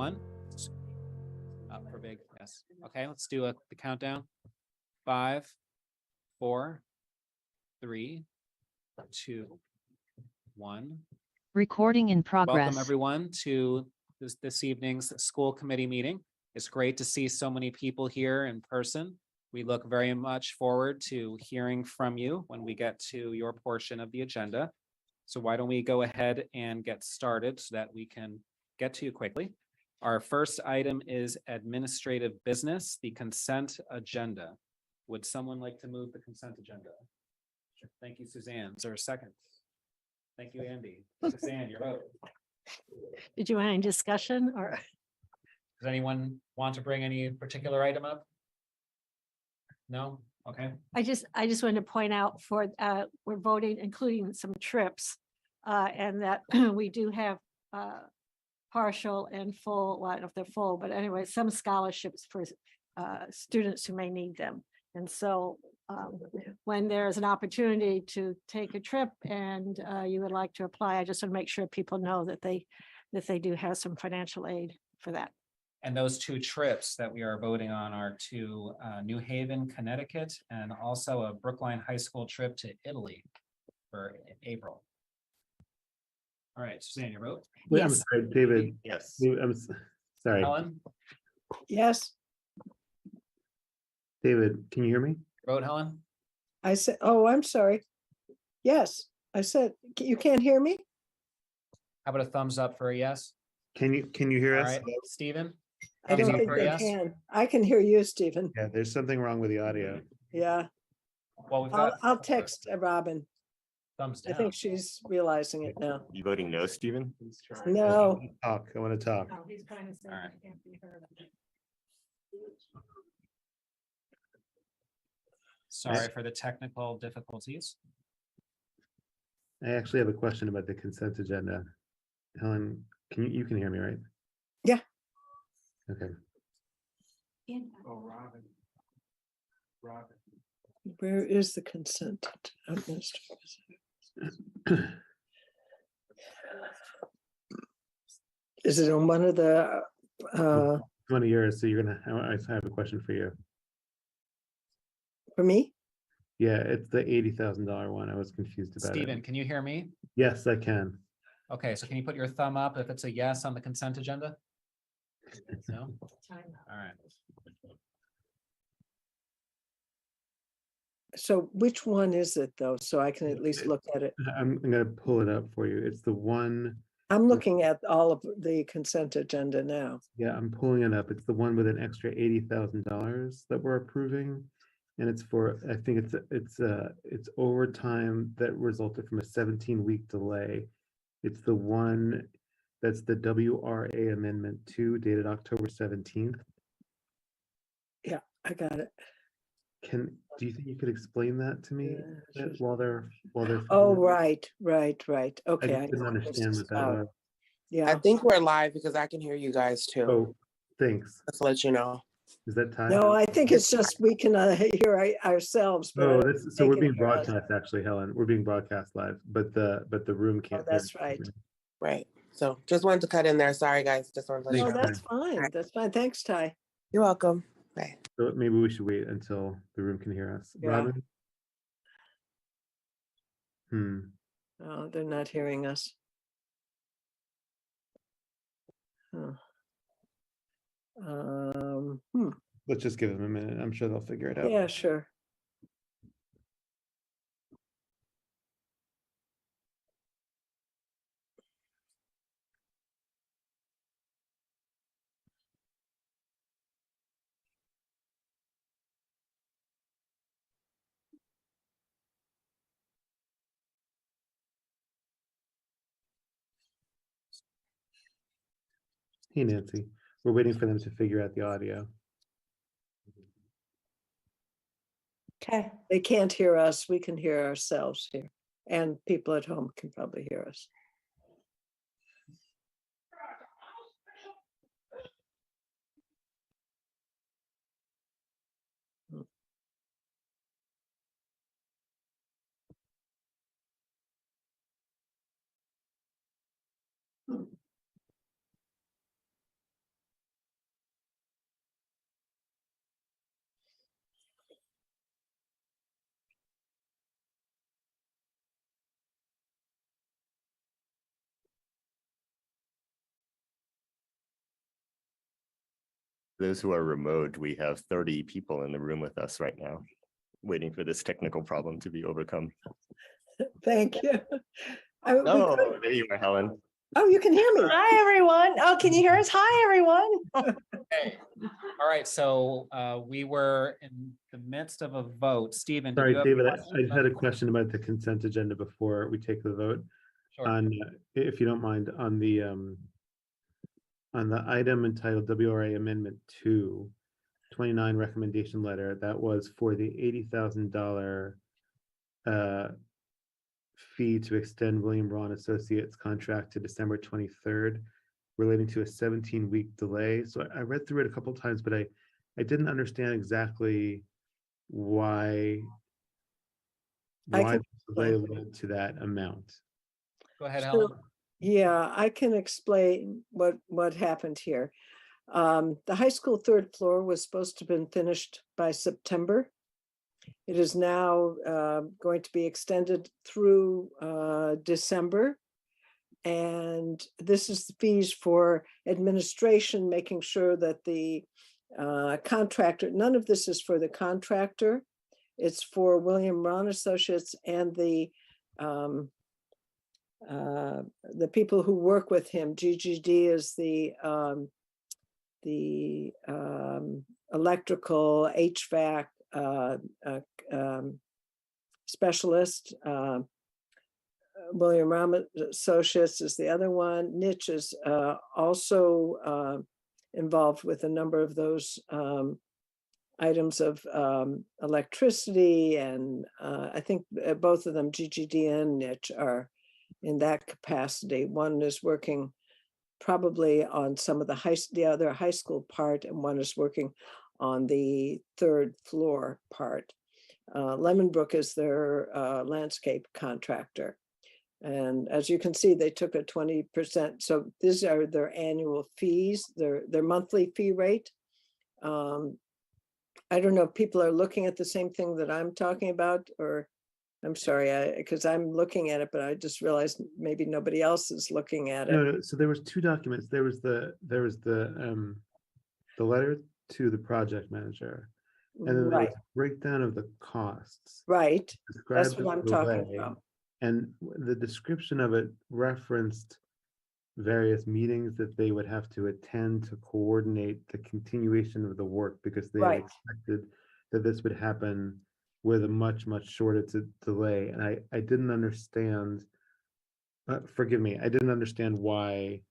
One. Up for big, yes. Okay, let's do the countdown. 5, 4, 3, 2, 1. Recording in progress. Welcome everyone to this evening's school committee meeting. It's great to see so many people here in person. We look very much forward to hearing from you when we get to your portion of the agenda. So why don't we go ahead and get started so that we can get to you quickly. Our first item is administrative business, the consent agenda. Would someone like to move the consent agenda? Thank you, Suzanne. Is there a second? Thank you, Andy. Suzanne, you're out. Did you want any discussion or? Does anyone want to bring any particular item up? No? Okay. I just wanted to point out we're voting, including some trips, and that we do have partial and full, well, I don't know if they're full, but anyway, some scholarships for students who may need them. And so when there's an opportunity to take a trip and you would like to apply, I just want to make sure people know that they do have some financial aid for that. And those two trips that we are voting on are to New Haven, Connecticut, and also a Brookline High School trip to Italy for April. All right, Suzanne, your vote? Wait, Yes. I'm sorry, David. Yes. Sorry, Helen, Yes, David, can you hear me? vote, Helen? I said, oh, I'm sorry. Yes, I said, you can't hear me? How about a thumbs up for a yes? Can you hear All us? right, Stephen? I don't Thumbs up think for a they yes? can. I can hear you, Stephen. Yeah, there's something wrong with the audio. Yeah, Well, we've got I'll text Robin. thumbs I down. think she's realizing it now. You voting no, Stephen? No, I want to talk. Oh, he's trying to say All right. it can't be heard. Sorry for the technical difficulties. I actually have a question about the consent agenda. Helen, you can hear me, right? Yeah. Okay. where is the consent? Is it on one of the, One of yours, so I have a question for you. for me? Yeah, it's the $80,000 one. I was confused about Stephen, it. can you hear me? Yes, I can. Okay, so can you put your thumb up if it's a yes on the consent agenda? No? All right. So which one is it though? So I can at least look at it. I'm gonna pull it up for you. It's the one. I'm looking at all of the consent agenda now. Yeah, I'm pulling it up. It's the one with an extra $80,000 that we're approving. And it's for, I think it's overtime that resulted from a 17-week delay. It's the one that's the WRA Amendment 2 dated October 17th. Yeah, I got it. Do you think you could explain that to me while they're Oh, right. I Okay. just didn't understand what that was. Yeah. I think we're live because I can hear you guys too. Oh, thanks. Just to let you know. Is that time? No, I think it's just we can hear ourselves. but Oh, so we're they being can hear us. broadcast actually, Helen. We're being broadcast live, but the room can't. Oh, that's hear. right. Right. So just wanted to cut in there. Sorry, guys. Just wanted to let you Oh, know. Thanks. that's fine. That's fine. Thanks, Ty. You're welcome. Bye. So maybe we should wait until the room can hear us. Yeah. Robin? Oh, they're not hearing us. Huh. Let's just give them a minute. I'm sure they'll figure it out. Yeah, sure. Hey, Nancy. We're waiting for them to figure out the audio. Okay. They can't hear us. We can hear ourselves here. And people at home can probably hear us. those who are remote, we have 30 people in the room with us right now, waiting for this technical problem to be overcome. Thank you. We Oh, could- there you are, Helen. Oh, you can hear me. Hi, everyone. Oh, can you hear us? Hi, everyone. Okay. All right, so we were in the midst of a vote. Stephen. did Sorry, you have a David, question I had a about- question about the consent agenda before we take the vote. Sure. On, if you don't mind, on the item entitled WRA Amendment 2, 29 recommendation letter, that was for the $80,000 fee to extend William Ron Associates contract to December 23rd, relating to a 17-week delay. So I read through it a couple times, but I didn't understand exactly why I the can delay explain. led to that amount. Go ahead, So, Helen. yeah, I can explain what happened here. The high school third floor was supposed to have been finished by September. It is now going to be extended through December. And this is the fees for administration, making sure that the contractor, none of this is for the contractor. It's for William Ron Associates and the people who work with him. GGD is the electrical HVAC specialist. William Ron Associates is the other one. Niche is also involved with a number of those items of electricity, and I think both of them, GGD and Niche, are in that capacity. One is working probably on some of the other high school part, and one is working on the third floor part. Lemonbrook is their landscape contractor. And as you can see, they took a 20%. So these are their annual fees, their monthly fee rate. I don't know if people are looking at the same thing that I'm talking about, or I'm sorry, because I'm looking at it, but I just realized maybe nobody else is looking at it. No, so there was two documents. There was the letter to the project manager, and then there was Right, a breakdown of the costs. right. That's described what I'm the talking delay, about. And the description of it referenced various meetings that they would have to attend to coordinate the continuation of the work, because they had Right. expected that this would happen with a much shorter delay. And I didn't understand, forgive me, I didn't understand why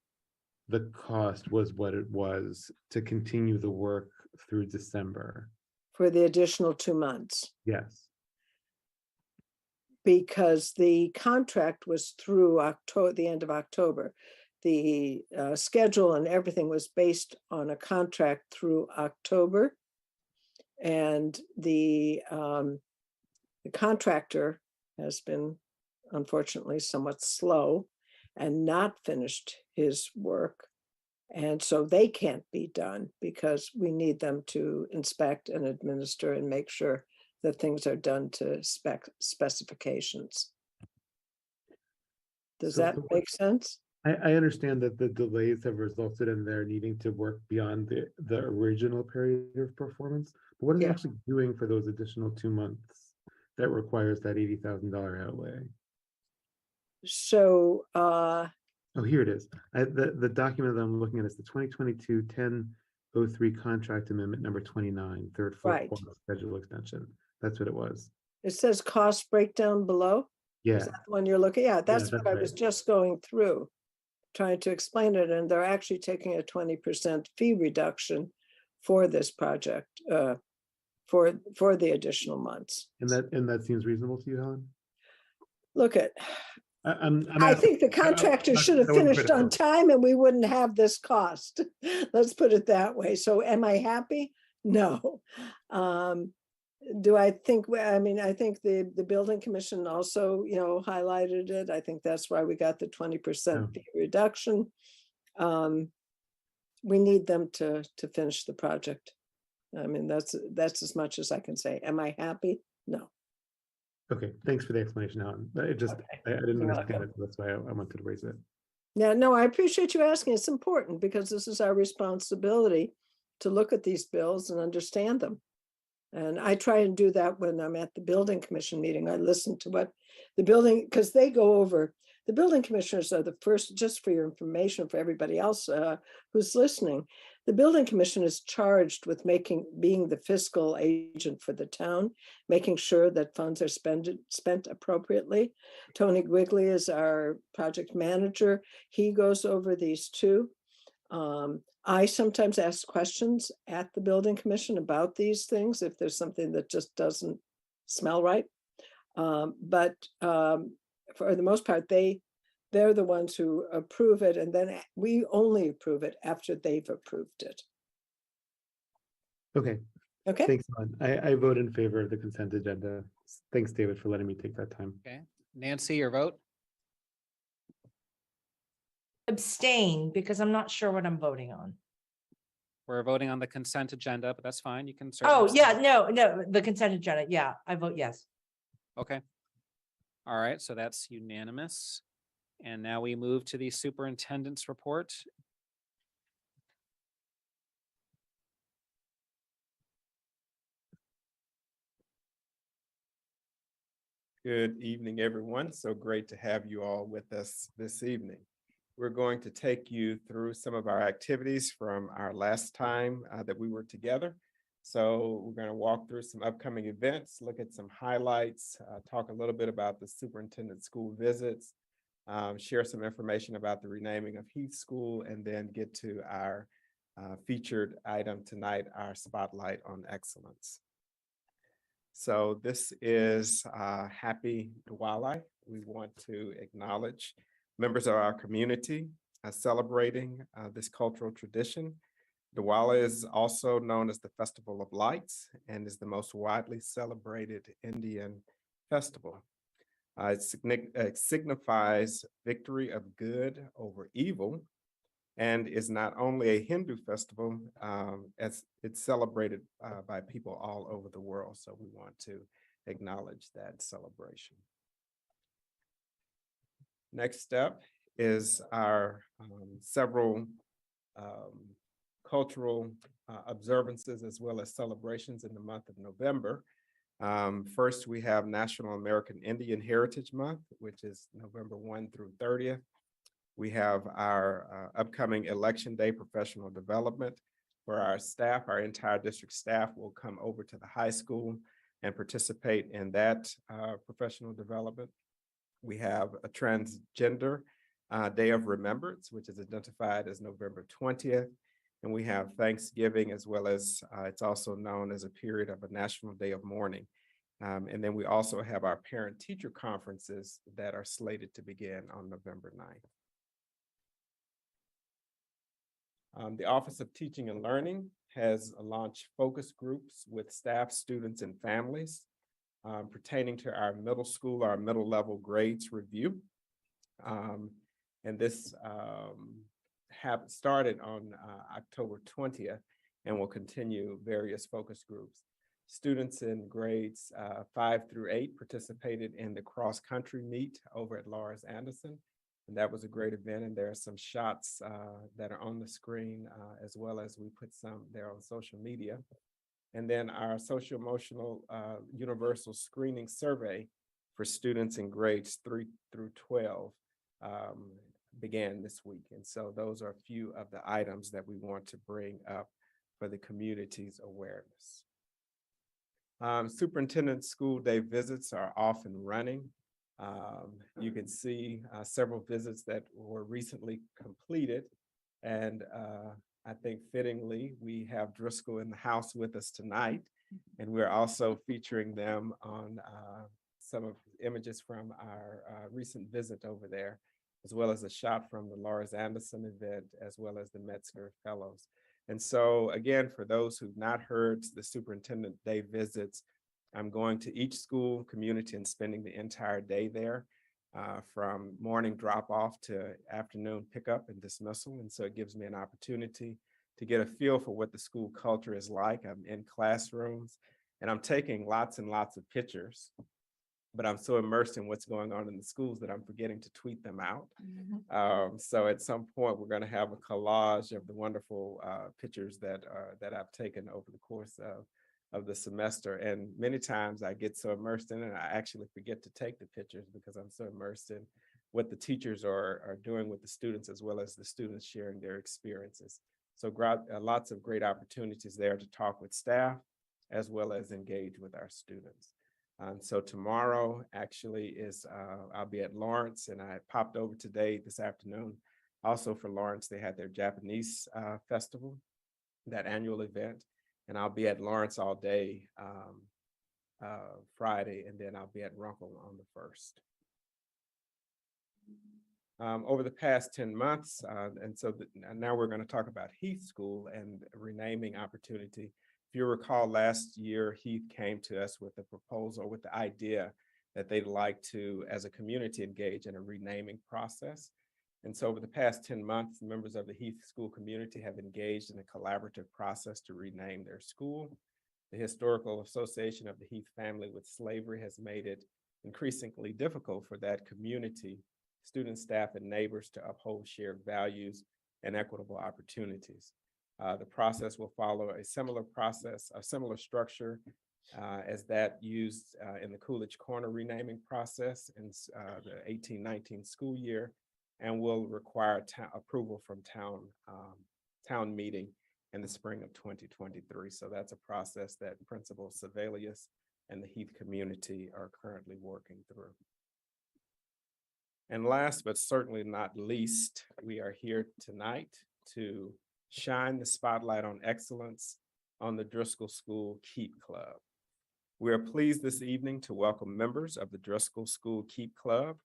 the cost was what it was to continue the work through December. For the additional 2 months, Yes. because the contract was through October, the end of October. The schedule and everything was based on a contract through October. And the contractor has been unfortunately somewhat slow and not finished his work. And so they can't be done because we need them to inspect and administer and make sure that things are done to specifications. Does So that make sense? I understand that the delays have resulted in their needing to work beyond the original period of performance. But what are they Yeah. actually doing for those additional 2 months that requires that $80,000 outlay? So Oh, here it is. The document that I'm looking at is the 2022-10-03 contract amendment number 29, third floor Right. schedule extension. That's what it was. it says cost breakdown below. Yeah. Is that the one you're looking at? That's what that's I was right. just going through, trying to explain it, and they're actually taking a 20% fee reduction for this project, for the additional months. And that seems reasonable to you, Helen? Look at, I'm I asking- think the contractor not- should have I wasn't finished on critical. time and we wouldn't have this cost. Let's put it that way. So am I happy? No. Do I think, I mean, I think the building commission also, highlighted it. I think that's why we got the 20% Yeah. fee reduction. We need them to finish the project. I mean, that's as much as I can say. Am I happy? No. Okay, thanks for the explanation, Helen. It just, I didn't You're understand it. That's why I wanted to raise it. Yeah, no, I appreciate you asking. It's important because this is our responsibility to look at these bills and understand them. And I try and do that when I'm at the building commission meeting. I listen to what the building, because they go over, the building commissioners are the first, just for your information, for everybody else who's listening. The building commission is charged with being the fiscal agent for the town, making sure that funds are spent appropriately. Tony Quigley is our project manager. He goes over these too. I sometimes ask questions at the building commission about these things if there's something that just doesn't smell right. But for the most part, they're the ones who approve it, and then we only approve it after they've approved it. Okay, Okay. thanks, Ellen. I vote in favor of the consent agenda. Thanks, David, for letting me take that time. Okay, Nancy, your vote? Abstain because I'm not sure what I'm voting on. We're voting on the consent agenda, but that's fine. You can. Oh, certainly yeah, abstain. no, the consent agenda. Yeah, I vote yes. Okay. All right, so that's unanimous. And now we move to the superintendent's report. Good evening, everyone. So great to have you all with us this evening. We're going to take you through some of our activities from our last time that we were together. So we're going to walk through some upcoming events, look at some highlights, talk a little bit about the superintendent school visits, share some information about the renaming of Heath School, and then get to our featured item tonight, our spotlight on excellence. So this is Happy Diwali. We want to acknowledge members of our community celebrating this cultural tradition. Diwali is also known as the Festival of Lights and is the most widely celebrated Indian festival. It signifies victory of good over evil and is not only a Hindu festival, as it's celebrated by people all over the world. So we want to acknowledge that celebration. Next step is our several cultural observances as well as celebrations in the month of November. First, we have National American Indian Heritage Month, which is November 1 through 30th. We have our upcoming Election Day professional development for our staff. Our entire district staff will come over to the high school and participate in that professional development. We have a Transgender Day of Remembrance, which is identified as November 20th. And we have Thanksgiving, as well as it's also known as a period of a National Day of Mourning. And then we also have our parent-teacher conferences that are slated to begin on November 9th. The Office of Teaching and Learning has launched focus groups with staff, students, and families pertaining to our middle school, our middle level grades review. And this started on October 20th and will continue various focus groups. Students in grades 5 through 8 participated in the cross-country meet over at Lars Anderson. And that was a great event. And there are some shots that are on the screen, as well as we put some there on social media. And then our social emotional universal screening survey for students in grades 3 through 12 began this week. And so those are a few of the items that we want to bring up for the community's awareness. Superintendent school day visits are off and running. You can see several visits that were recently completed. And I think fittingly, we have Driscoll in the house with us tonight. And we're also featuring them on some of the images from our recent visit over there, as well as a shot from the Lars Anderson event, as well as the Metzger Fellows. And so again, for those who've not heard the Superintendent Day visits, I'm going to each school community and spending the entire day there, from morning drop off to afternoon pickup and dismissal. And so it gives me an opportunity to get a feel for what the school culture is like. I'm in classrooms and I'm taking lots and lots of pictures. but I'm so immersed in what's going on in the schools that I'm forgetting to tweet them out. So at some point, we're going to have a collage of the wonderful pictures that I've taken over the course of the semester. And many times I get so immersed in it, I actually forget to take the pictures because I'm so immersed in what the teachers are doing with the students, as well as the students sharing their experiences. So lots of great opportunities there to talk with staff, as well as engage with our students. So tomorrow actually is, I'll be at Lawrence, and I popped over today, this afternoon. Also for Lawrence, they had their Japanese festival, that annual event. And I'll be at Lawrence all day Friday, and then I'll be at Runkle on the 1st. Over the past 10 months, and so now we're going to talk about Heath School and renaming opportunity. If you recall, last year, Heath came to us with a proposal, with the idea that they'd like to, as a community, engage in a renaming process. And so over the past 10 months, members of the Heath School community have engaged in a collaborative process to rename their school. The Historical Association of the Heath Family with Slavery has made it increasingly difficult for that community, students, staff, and neighbors to uphold shared values and equitable opportunities. The process will follow a similar process, a similar structure as that used in the Coolidge Corner renaming process in the 18-19 school year, and will require approval from town meeting in the spring of 2023. So that's a process that Principal Sebelius and the Heath community are currently working through. And last, but certainly not least, we are here tonight to shine the spotlight on excellence on the Driscoll School Keep Club. We are pleased this evening to welcome members of the Driscoll School Keep Club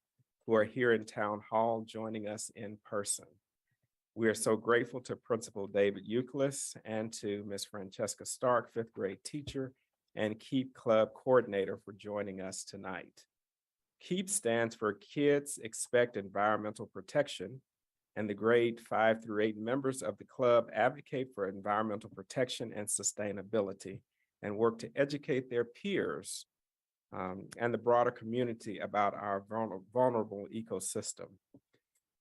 who are here in Town Hall joining us in person. We are so grateful to Principal David Euclid and to Ms. Francesca Stark, 5th grade teacher and Keep Club coordinator, for joining us tonight. KEEP stands for Kids Expect Environmental Protection, and the grade 5 through 8 members of the club advocate for environmental protection and sustainability and work to educate their peers and the broader community about our vulnerable ecosystem.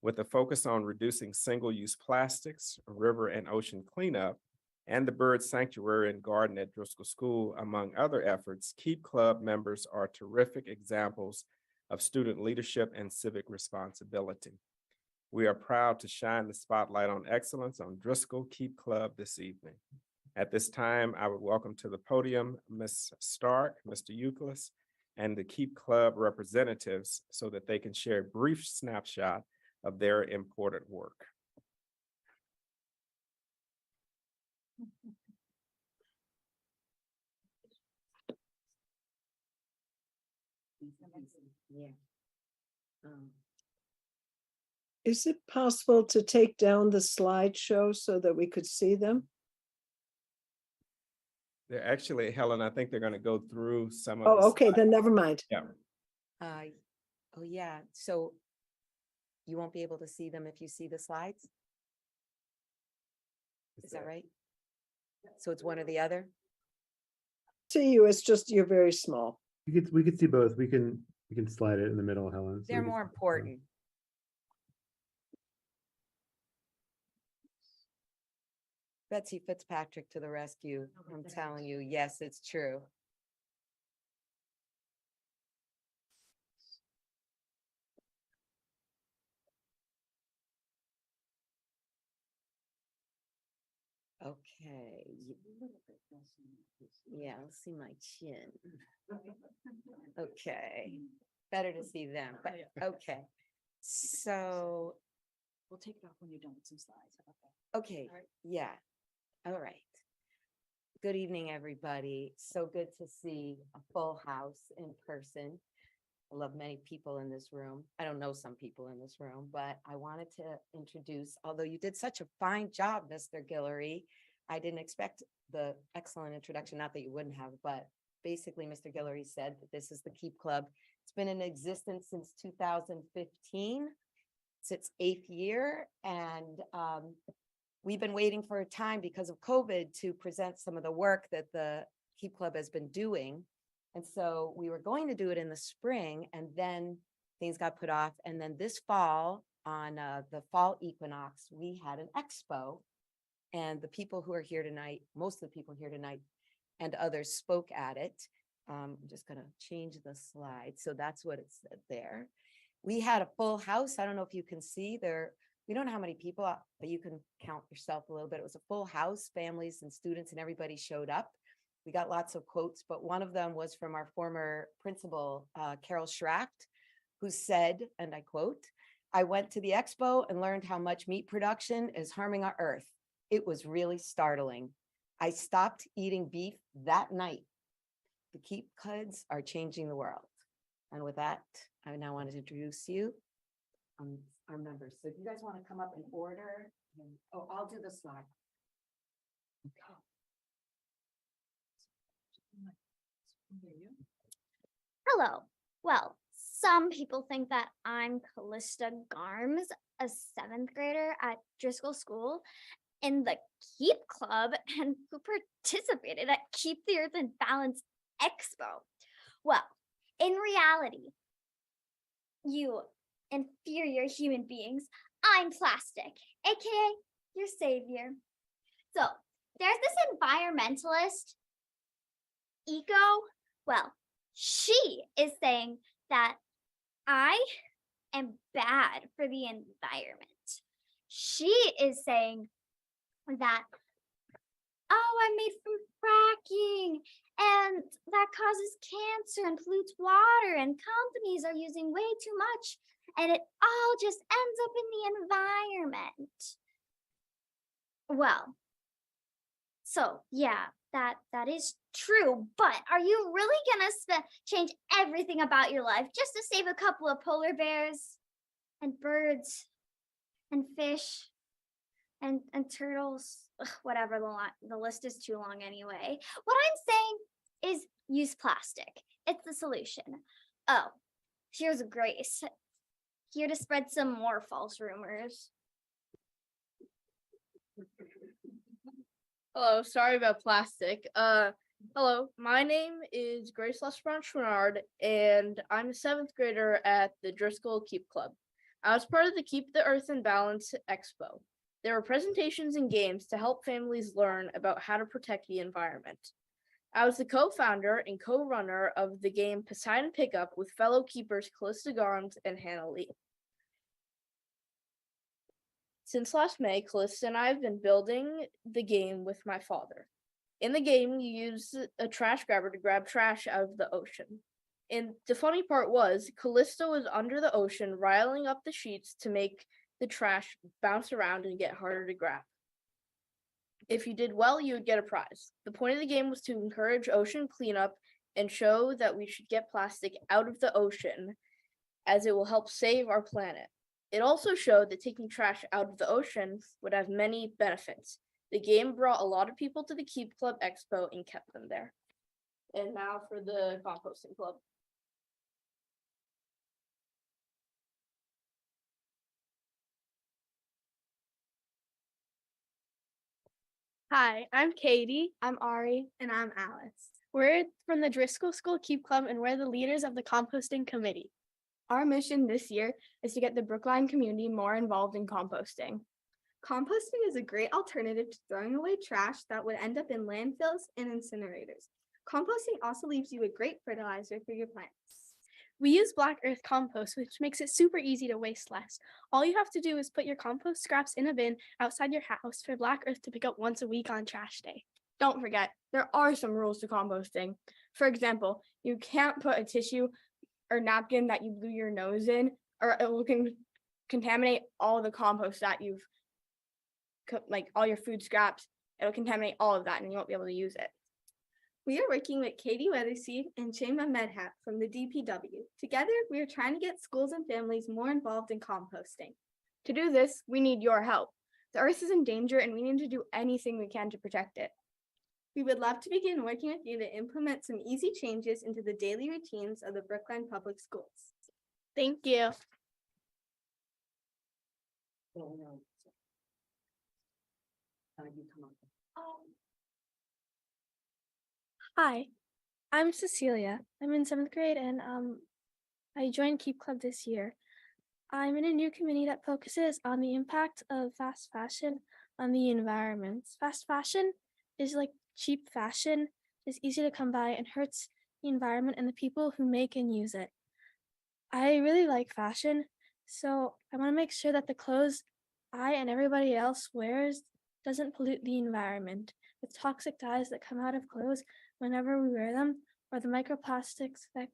With a focus on reducing single-use plastics, river and ocean cleanup, and the bird sanctuary and garden at Driscoll School, among other efforts, KEEP Club members are terrific examples of student leadership and civic responsibility. We are proud to shine the spotlight on excellence on Driscoll Keep Club this evening. At this time, I would welcome to the podium Ms. Stark, Mr. Euclid, and the Keep Club representatives so that they can share a brief snapshot of their important work. Is it possible to take down the slideshow so that we could see them? They're actually, Helen, I think they're going to go through some of. Oh, the okay, then never mind. Yeah. Oh, yeah. So you won't be able to see them if you see the slides? Is that right? So it's one or the other? To you, it's just, you're very small. We could see both. We can slide it in the middle, Helen. so They're we can more see both. important. Betsy Fitzpatrick to the rescue. I'm telling you, yes, it's true. Okay. Yeah, I'll see my chin. Okay, better to see them, but okay. So, We'll take it off when you're done with some slides. okay, yeah, all right. Good evening, everybody. So good to see a full house in person. I love many people in this room. I don't know some people in this room, but I wanted to introduce, although you did such a fine job, Mr. Guillory. I didn't expect the excellent introduction, not that you wouldn't have, but basically Mr. Guillory said that this is the Keep Club. It's been in existence since 2015. It's its 8th year, and we've been waiting for a time because of COVID to present some of the work that the Keep Club has been doing. And so we were going to do it in the spring and then things got put off. And then this fall on the fall equinox, we had an expo. And the people who are here tonight, most of the people here tonight and others spoke at it. I'm just gonna change the slide. So that's what it said there. We had a full house. I don't know if you can see there. We don't know how many people, but you can count yourself a little bit. It was a full house, families and students and everybody showed up. We got lots of quotes, but one of them was from our former principal, Carol Schracht, who said, and I quote, "I went to the expo and learned how much meat production is harming our earth. It was really startling. I stopped eating beef that night. The keep cuds are changing the world." And with that, I now want to introduce you, our members. So if you guys want to come up in order, oh, I'll do the slide. Okay. Hello. Well, some people think that I'm Callista Garms, a 7th grader at Driscoll School in the Keep Club and who participated at Keep the Earth in Balance Expo. Well, in reality, you inferior human beings, I'm plastic, aka your savior. So there's this environmentalist, well, she is saying that I am bad for the environment. She is saying that, oh, I'm made from fracking and that causes cancer and pollutes water and companies are using way too much and it all just ends up in the environment. Well, so yeah, that is true, but are you really gonna change everything about your life just to save a couple of polar bears and birds and fish and turtles? Ugh, whatever, the list is too long anyway. What I'm saying is use plastic. It's the solution. Oh, here's Grace, here to spread some more false rumors. Hello, sorry about plastic. Hello, my name is Grace Lesbranche-Renard, and I'm a 7th grader at the Driscoll Keep Club. I was part of the Keep the Earth in Balance Expo. There were presentations and games to help families learn about how to protect the environment. I was the co-founder and co-runner of the game Poseidon Pickup with fellow keepers Callista Garms and Hannah Lee. Since last May, Callista and I have been building the game with my father. In the game, you use a trash grabber to grab trash out of the ocean. And the funny part was, Callista was under the ocean, riling up the sheets to make the trash bounce around and get harder to grab. If you did well, you would get a prize. The point of the game was to encourage ocean cleanup and show that we should get plastic out of the ocean, as it will help save our planet. It also showed that taking trash out of the ocean would have many benefits. The game brought a lot of people to the Keep Club Expo and kept them there. And now for the composting club. Hi, I'm Katie. I'm Ari. And I'm Alice. We're from the Driscoll School Keep Club and we're the leaders of the composting committee. Our mission this year is to get the Brookline community more involved in composting. Composting is a great alternative to throwing away trash that would end up in landfills and incinerators. Composting also leaves you a great fertilizer for your plants. We use black earth compost, which makes it super easy to waste less. All you have to do is put your compost scraps in a bin outside your house for black earth to pick up once a week on trash day. Don't forget, there are some rules to composting. For example, you can't put a tissue or napkin that you blew your nose in, or it will contaminate all the compost that you've, like all your food scraps. It'll contaminate all of that and you won't be able to use it. We are working with Katie Weatherseed and Chema Medhat from the DPW. Together, we are trying to get schools and families more involved in composting. To do this, we need your help. The earth is in danger and we need to do anything we can to protect it. We would love to begin working with you to implement some easy changes into the daily routines of the Brookline Public Schools. Thank you. Hi, I'm Cecilia. I'm in 7th grade and I joined Keep Club this year. I'm in a new committee that focuses on the impact of fast fashion on the environment. Fast fashion is like cheap fashion, it's easy to come by and hurts the environment and the people who make and use it. I really like fashion, so I want to make sure that the clothes I and everybody else wears doesn't pollute the environment with toxic dyes that come out of clothes whenever we wear them, or the microplastics that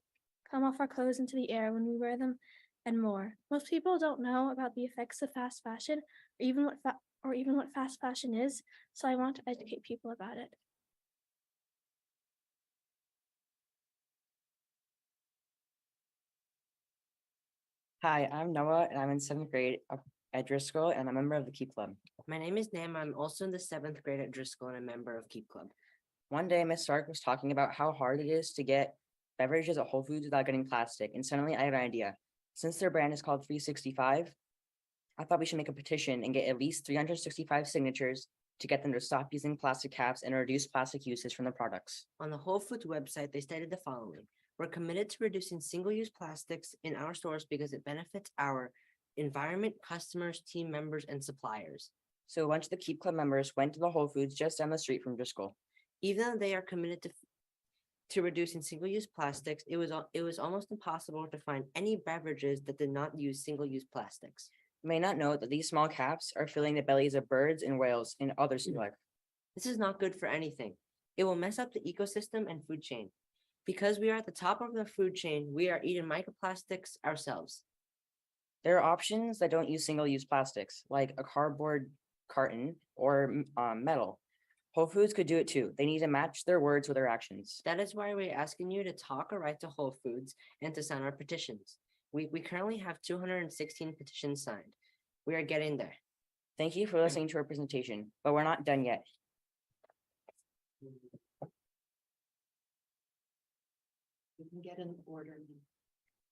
come off our clothes into the air when we wear them, and more. Most people don't know about the effects of fast fashion, or even what fast fashion is, so I want to educate people about it. Hi, I'm Noah and I'm in 7th grade at Driscoll and I'm a member of the Keep Club. My name is Nam. I'm also in the 7th grade at Driscoll and a member of Keep Club. One day, Miss Stark was talking about how hard it is to get beverages at Whole Foods without getting plastic, and suddenly I had an idea. Since their brand is called 365, I thought we should make a petition and get at least 365 signatures to get them to stop using plastic caps and reduce plastic usage from their products. On the Whole Foods website, they stated the following: we're committed to reducing single-use plastics in our stores because it benefits our environment, customers, team members, and suppliers. So a bunch of the Keep Club members went to the Whole Foods just down the street from Driscoll. Even though they are committed to reducing single-use plastics, it was almost impossible to find any beverages that did not use single-use plastics. You may not know that these small caps are filling the bellies of birds and whales and other sea life. This is not good for anything. It will mess up the ecosystem and food chain. Because we are at the top of the food chain, we are eating microplastics ourselves. There are options that don't use single-use plastics, like a cardboard carton or metal. Whole Foods could do it too. They need to match their words with their actions. That is why we're asking you to talk or write to Whole Foods and to sign our petitions. We currently have 216 petitions signed. We are getting there. Thank you for listening to our presentation, but we're not done yet. We can get an order.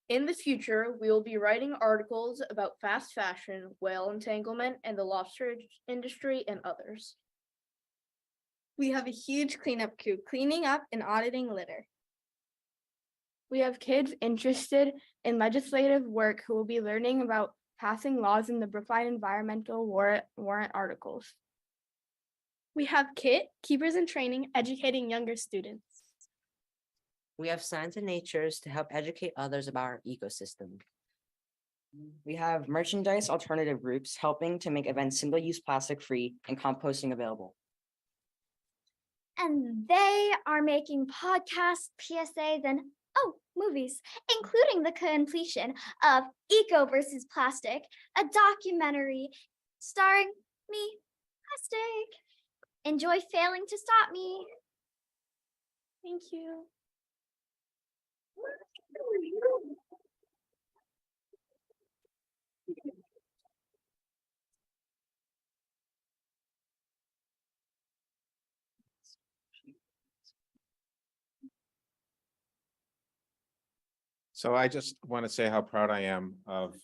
In the future, we will be writing articles about fast fashion, whale entanglement, and the lobster industry and others. We have a huge cleanup crew cleaning up and auditing litter. We have kids interested in legislative work who will be learning about passing laws in the Brookline environmental warrant articles. We have KIT, Keepers in Training, educating younger students. We have Science and Natures to help educate others about our ecosystem. We have merchandise alternative groups helping to make events single-use plastic free and composting available. And they are making podcasts, PSAs, and movies, including the completion of Eco versus Plastic, a documentary starring me, Plastic. Enjoy failing to stop me. Thank you. So I just want to say how proud I am of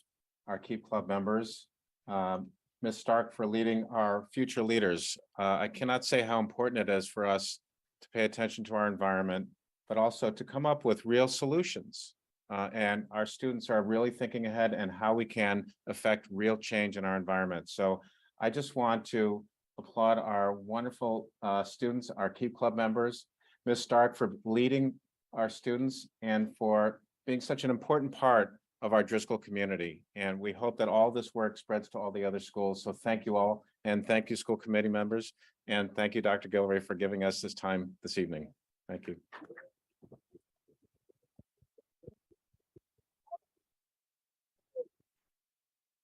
our Keep Club members. Ms. Stark for leading our future leaders. I cannot say how important it is for us to pay attention to our environment, but also to come up with real solutions. And our students are really thinking ahead and how we can affect real change in our environment. So I just want to applaud our wonderful students, our Keep Club members, Ms. Stark for leading our students and for being such an important part of our Driscoll community. And we hope that all this work spreads to all the other schools. So thank you all. And thank you, school committee members. And thank you, Dr. Gilroy, for giving us this time this evening. Thank you.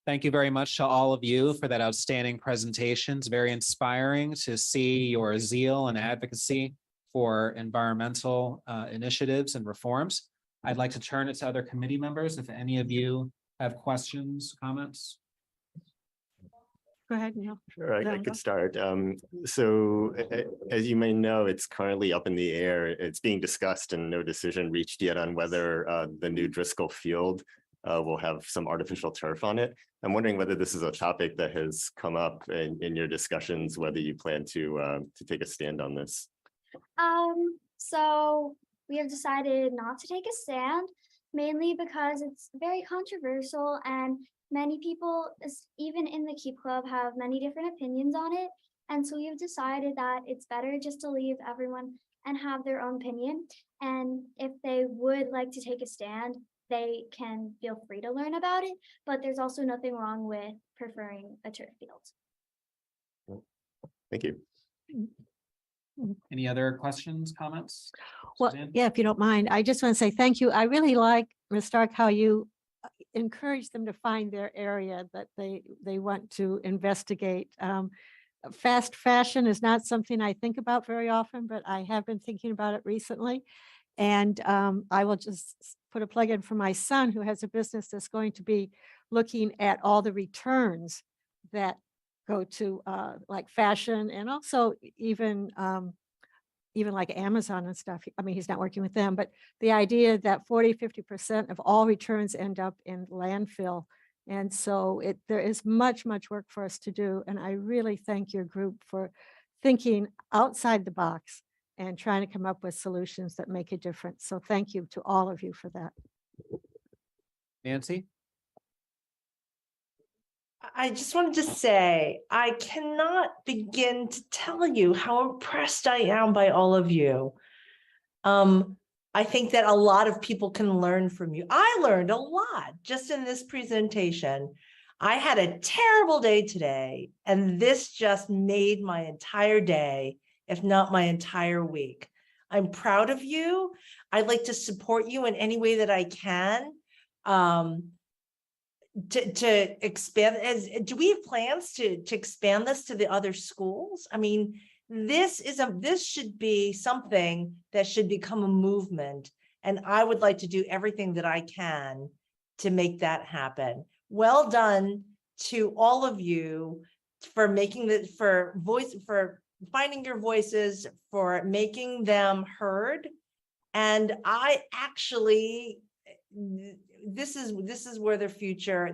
Thank you very much to all of you for that outstanding presentation. It's very inspiring to see your zeal and advocacy for environmental initiatives and reforms. I'd like to turn it to other committee members. If any of you have questions, comments. Go ahead, Neil. Sure, I could start. So as you may know, it's currently up in the air. It's being discussed and no decision reached yet on whether the new Driscoll field will have some artificial turf on it. I'm wondering whether this is a topic that has come up in your discussions, whether you plan to take a stand on this. So we have decided not to take a stand, mainly because it's very controversial and many people, even in the Keep Club, have many different opinions on it. And so we've decided that it's better just to leave everyone and have their own opinion. And if they would like to take a stand, they can feel free to learn about it, but there's also nothing wrong with preferring a turf field. Thank you. Any other questions, comments? Well, Suzanne? yeah, if you don't mind, I just want to say thank you. I really like, Ms. Stark, how you encourage them to find their area that they want to investigate. Fast fashion is not something I think about very often, but I have been thinking about it recently. And I will just put a plug in for my son, who has a business that's going to be looking at all the returns that go to like fashion and also even like Amazon and stuff. I mean, he's not working with them, but the idea that 40–50% of all returns end up in landfill. And so there is much work for us to do. And I really thank your group for thinking outside the box and trying to come up with solutions that make a difference. So thank you to all of you for that. Nancy? I just wanted to say, I cannot begin to tell you how impressed I am by all of you. I think that a lot of people can learn from you. I learned a lot just in this presentation. I had a terrible day today, and this just made my entire day, if not my entire week. I'm proud of you. I'd like to support you in any way that I can. To expand, do we have plans to expand this to the other schools? I mean, this should be something that should become a movement, and I would like to do everything that I can to make that happen. Well done to all of you for for finding your voices, for making them heard. And I actually, this is where the future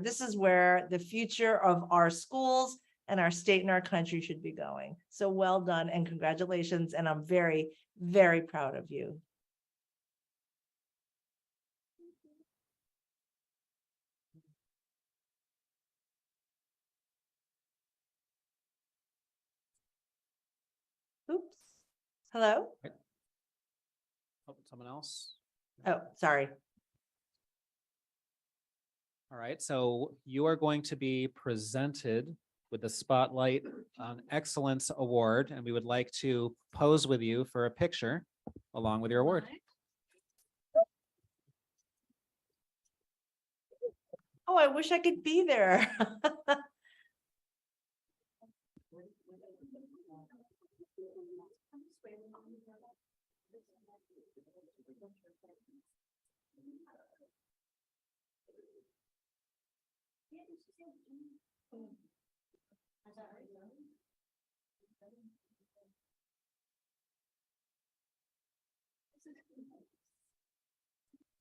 of our schools and our state and our country should be going. So well done and congratulations. And I'm very, very proud of you. Oops. Hello? Oh, someone else? Oh, sorry. All right, so you are going to be presented with the Spotlight on Excellence Award, and we would like to pose with you for a picture along with your award. Oh, I wish I could be there.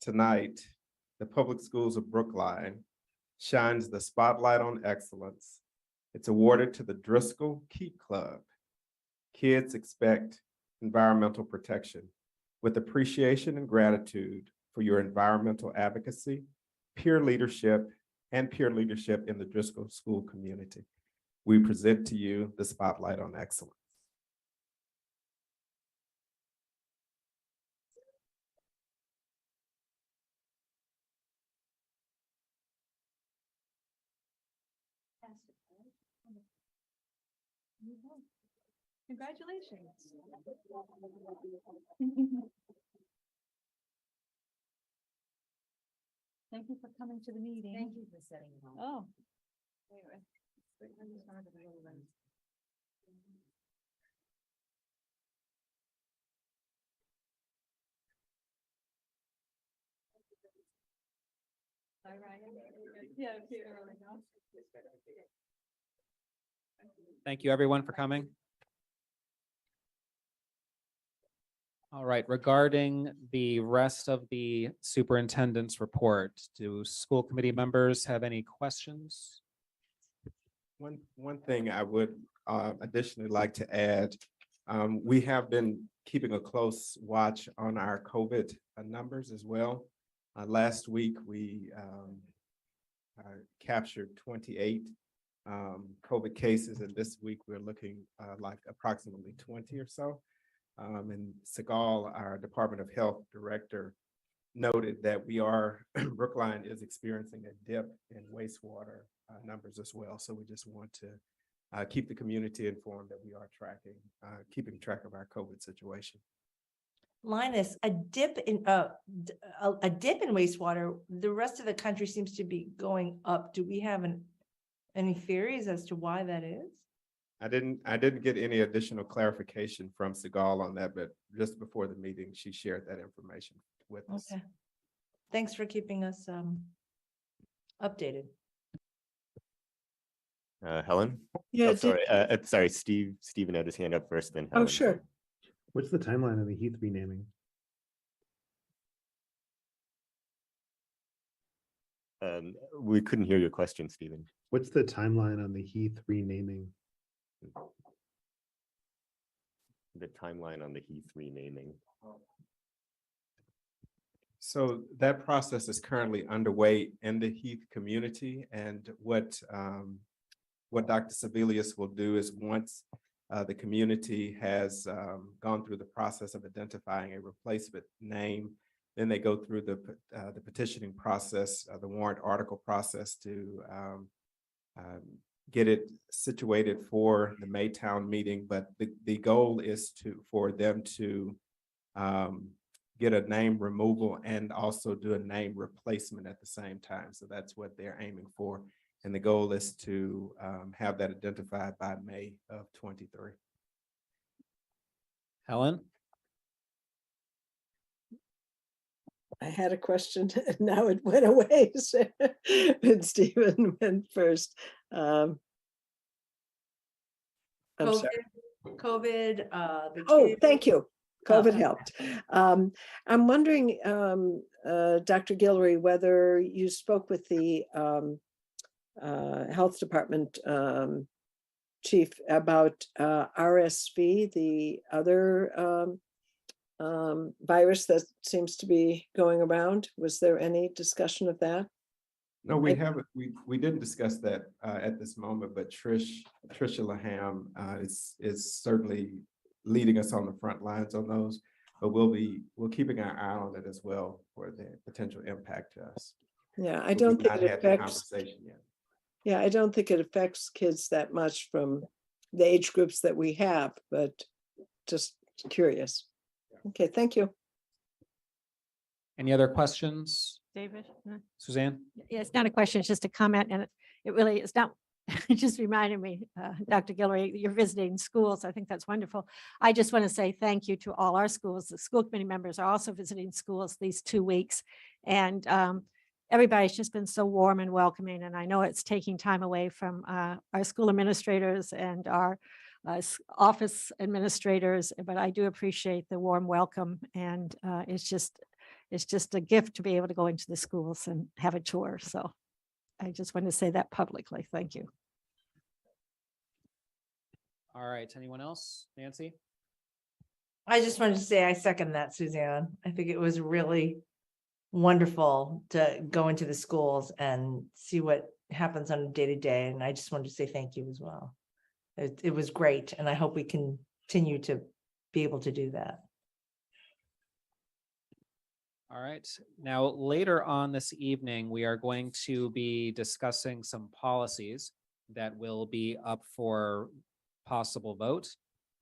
Tonight, the public schools of Brookline shines the spotlight on excellence. It's awarded to the Driscoll Keep Club. Kids expect environmental protection with appreciation and gratitude for your environmental advocacy, peer leadership in the Driscoll school community. We present to you the Spotlight on Excellence. Congratulations. Thank you for coming to the meeting. Thank you for setting it home. Oh. All right. Yeah. Thank you, everyone, for coming. All right, regarding the rest of the superintendent's report, do school committee members have any questions? One thing I would additionally like to add We have been keeping a close watch on our COVID numbers as well. Last week, we captured 28 COVID cases, and this week we're looking like approximately 20 or so. And Segal, our Department of Health Director, noted that Brookline is experiencing a dip in wastewater numbers as well. So we just want to keep the community informed that we are keeping track of our COVID situation. Linus, a dip in wastewater, the rest of the country seems to be going up. Do we have any theories as to why that is? I didn't get any additional clarification from Segal on that, but just before the meeting, she shared that information with us. Okay. Thanks for keeping us updated. Helen? Yeah, Sorry, Stephen had his hand up first, then Oh, Helen. sure. What's the timeline on the Heath renaming? We couldn't hear your question, Stephen. What's the timeline on the Heath renaming? The timeline on the Heath renaming. So that process is currently underway in the Heath community, and what Dr. Sebelius will do is once the community has gone through the process of identifying a replacement name, then they go through the petitioning process, the warrant article process to get it situated for the Maytown meeting. But the goal is for them to get a name removal and also do a name replacement at the same time. So that's what they're aiming for. And the goal is to have that identified by May of 23. Helen? I had a question and now it went away. So, and Stephen went first. I'm sorry. COVID. Oh, thank you. COVID helped. I'm wondering, Dr. Guillory, whether you spoke with the health department chief about RSV, the other virus that seems to be going around. Was there any discussion of that? No, we haven't. We didn't discuss that at this moment, but Tricia Laham is certainly leading us on the front lines on those. But we're keeping our eye on it as well for the potential impact to us. Yeah, I don't think it affects. Yet. Yeah, I don't think it affects kids that much from the age groups that we have, but just curious. Okay, thank you. Any other questions? David? No? Suzanne? Yeah, it's not a question, it's just a comment, and it really is not, it just reminded me, Dr. Guillory, you're visiting schools. I think that's wonderful. I just want to say thank you to all our schools. The school committee members are also visiting schools these 2 weeks. And everybody's just been so warm and welcoming. And I know it's taking time away from our school administrators and our office administrators, but I do appreciate the warm welcome. And it's just a gift to be able to go into the schools and have a tour. So I just want to say that publicly. Thank you. All right. Anyone else? Nancy? I just wanted to say I second that, Suzanne. I think it was really wonderful to go into the schools and see what happens on a day-to-day. And I just wanted to say thank you as well. It was great. And I hope we continue to be able to do that. All right. Now, later on this evening, we are going to be discussing some policies that will be up for possible vote,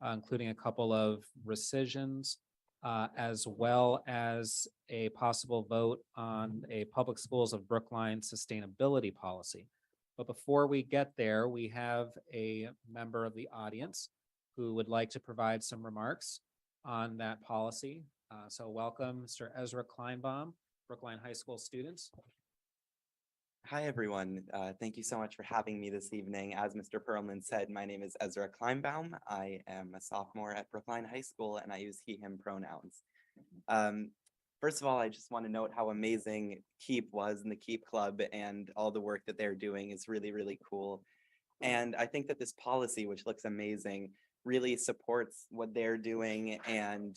including a couple of rescissions, as well as a possible vote on a public schools of Brookline sustainability policy. But before we get there, we have a member of the audience who would like to provide some remarks on that policy. So welcome, Mr. Ezra Kleinbaum, Brookline High School students. Hi, everyone. Thank you so much for having me this evening. As Mr. Perlman said, my name is Ezra Kleinbaum. I am a sophomore at Brookline High School, and I use he, him pronouns. First of all, I just want to note how amazing KEEP was in the KEEP Club, and all the work that they're doing is really, really cool. And I think that this policy, which looks amazing, really supports what they're doing and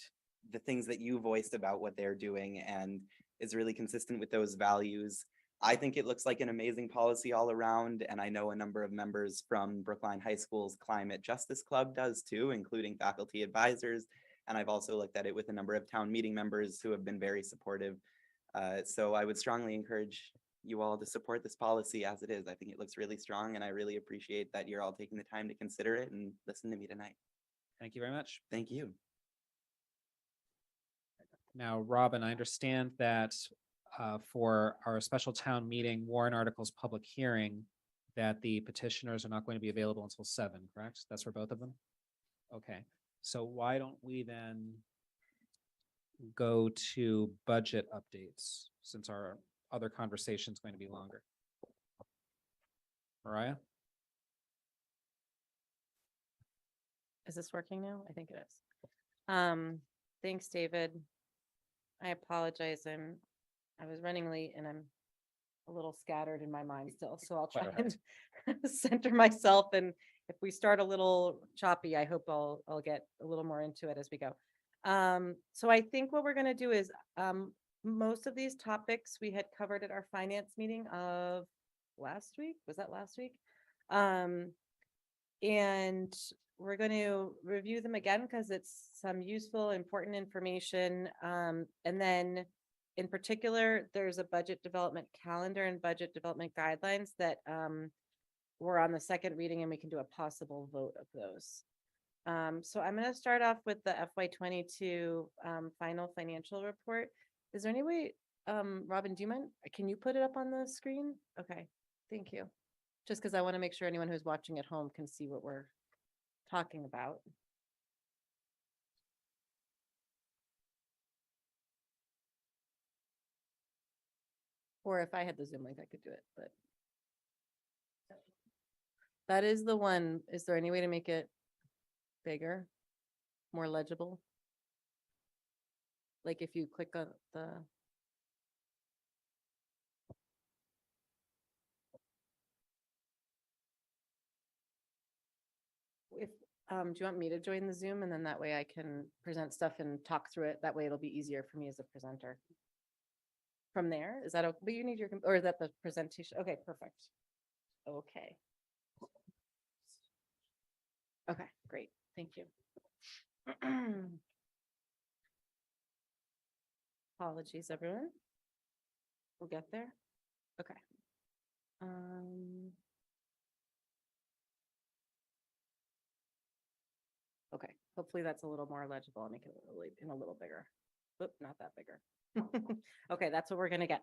the things that you voiced about what they're doing and is really consistent with those values. I think it looks like an amazing policy all around, and I know a number of members from Brookline High School's Climate Justice Club does too, including faculty advisors. And I've also looked at it with a number of town meeting members who have been very supportive. So I would strongly encourage you all to support this policy as it is. I think it looks really strong, and I really appreciate that you're all taking the time to consider it and listen to me tonight. Thank you very much. Thank you. Now, Robin, I understand that for our special town meeting warrant articles public hearing, that the petitioners are not going to be available until 7, correct? That's for both of them? Okay, so why don't we then go to budget updates, since our other conversation is going to be longer. Mariah? Is this working now? I think it is. Thanks, David. I apologize. I was running late and I'm a little scattered in my mind still, so I'll try and center myself. And if we start a little choppy, I hope I'll get a little more into it as we go. So I think what we're going to do is most of these topics we had covered at our finance meeting of last week. Was that last week? And we're going to review them again because it's some useful, important information. And then in particular, there's a budget development calendar and budget development guidelines that were on the second reading, and we can do a possible vote of those. So I'm going to start off with the FY22 final financial report. Is there any way, Robin, do you mind? Can you put it up on the screen? Okay, thank you. Just because I want to make sure anyone who's watching at home can see what we're talking about. Or if I had the Zoom link, I could do it, but that is the one. Is there any way to make it bigger, more legible? Like if you click on the do you want me to join the Zoom, and then that way I can present stuff and talk through it? That way it'll be easier for me as a presenter. From there, is that okay? But you need your, or is that the presentation? Okay, perfect. Okay. Okay, great. Thank you. Apologies, everyone. We'll get there. Okay. Okay, hopefully that's a little more legible. I'll make it a little bigger. Oop, not that bigger. Okay, that's what we're gonna get.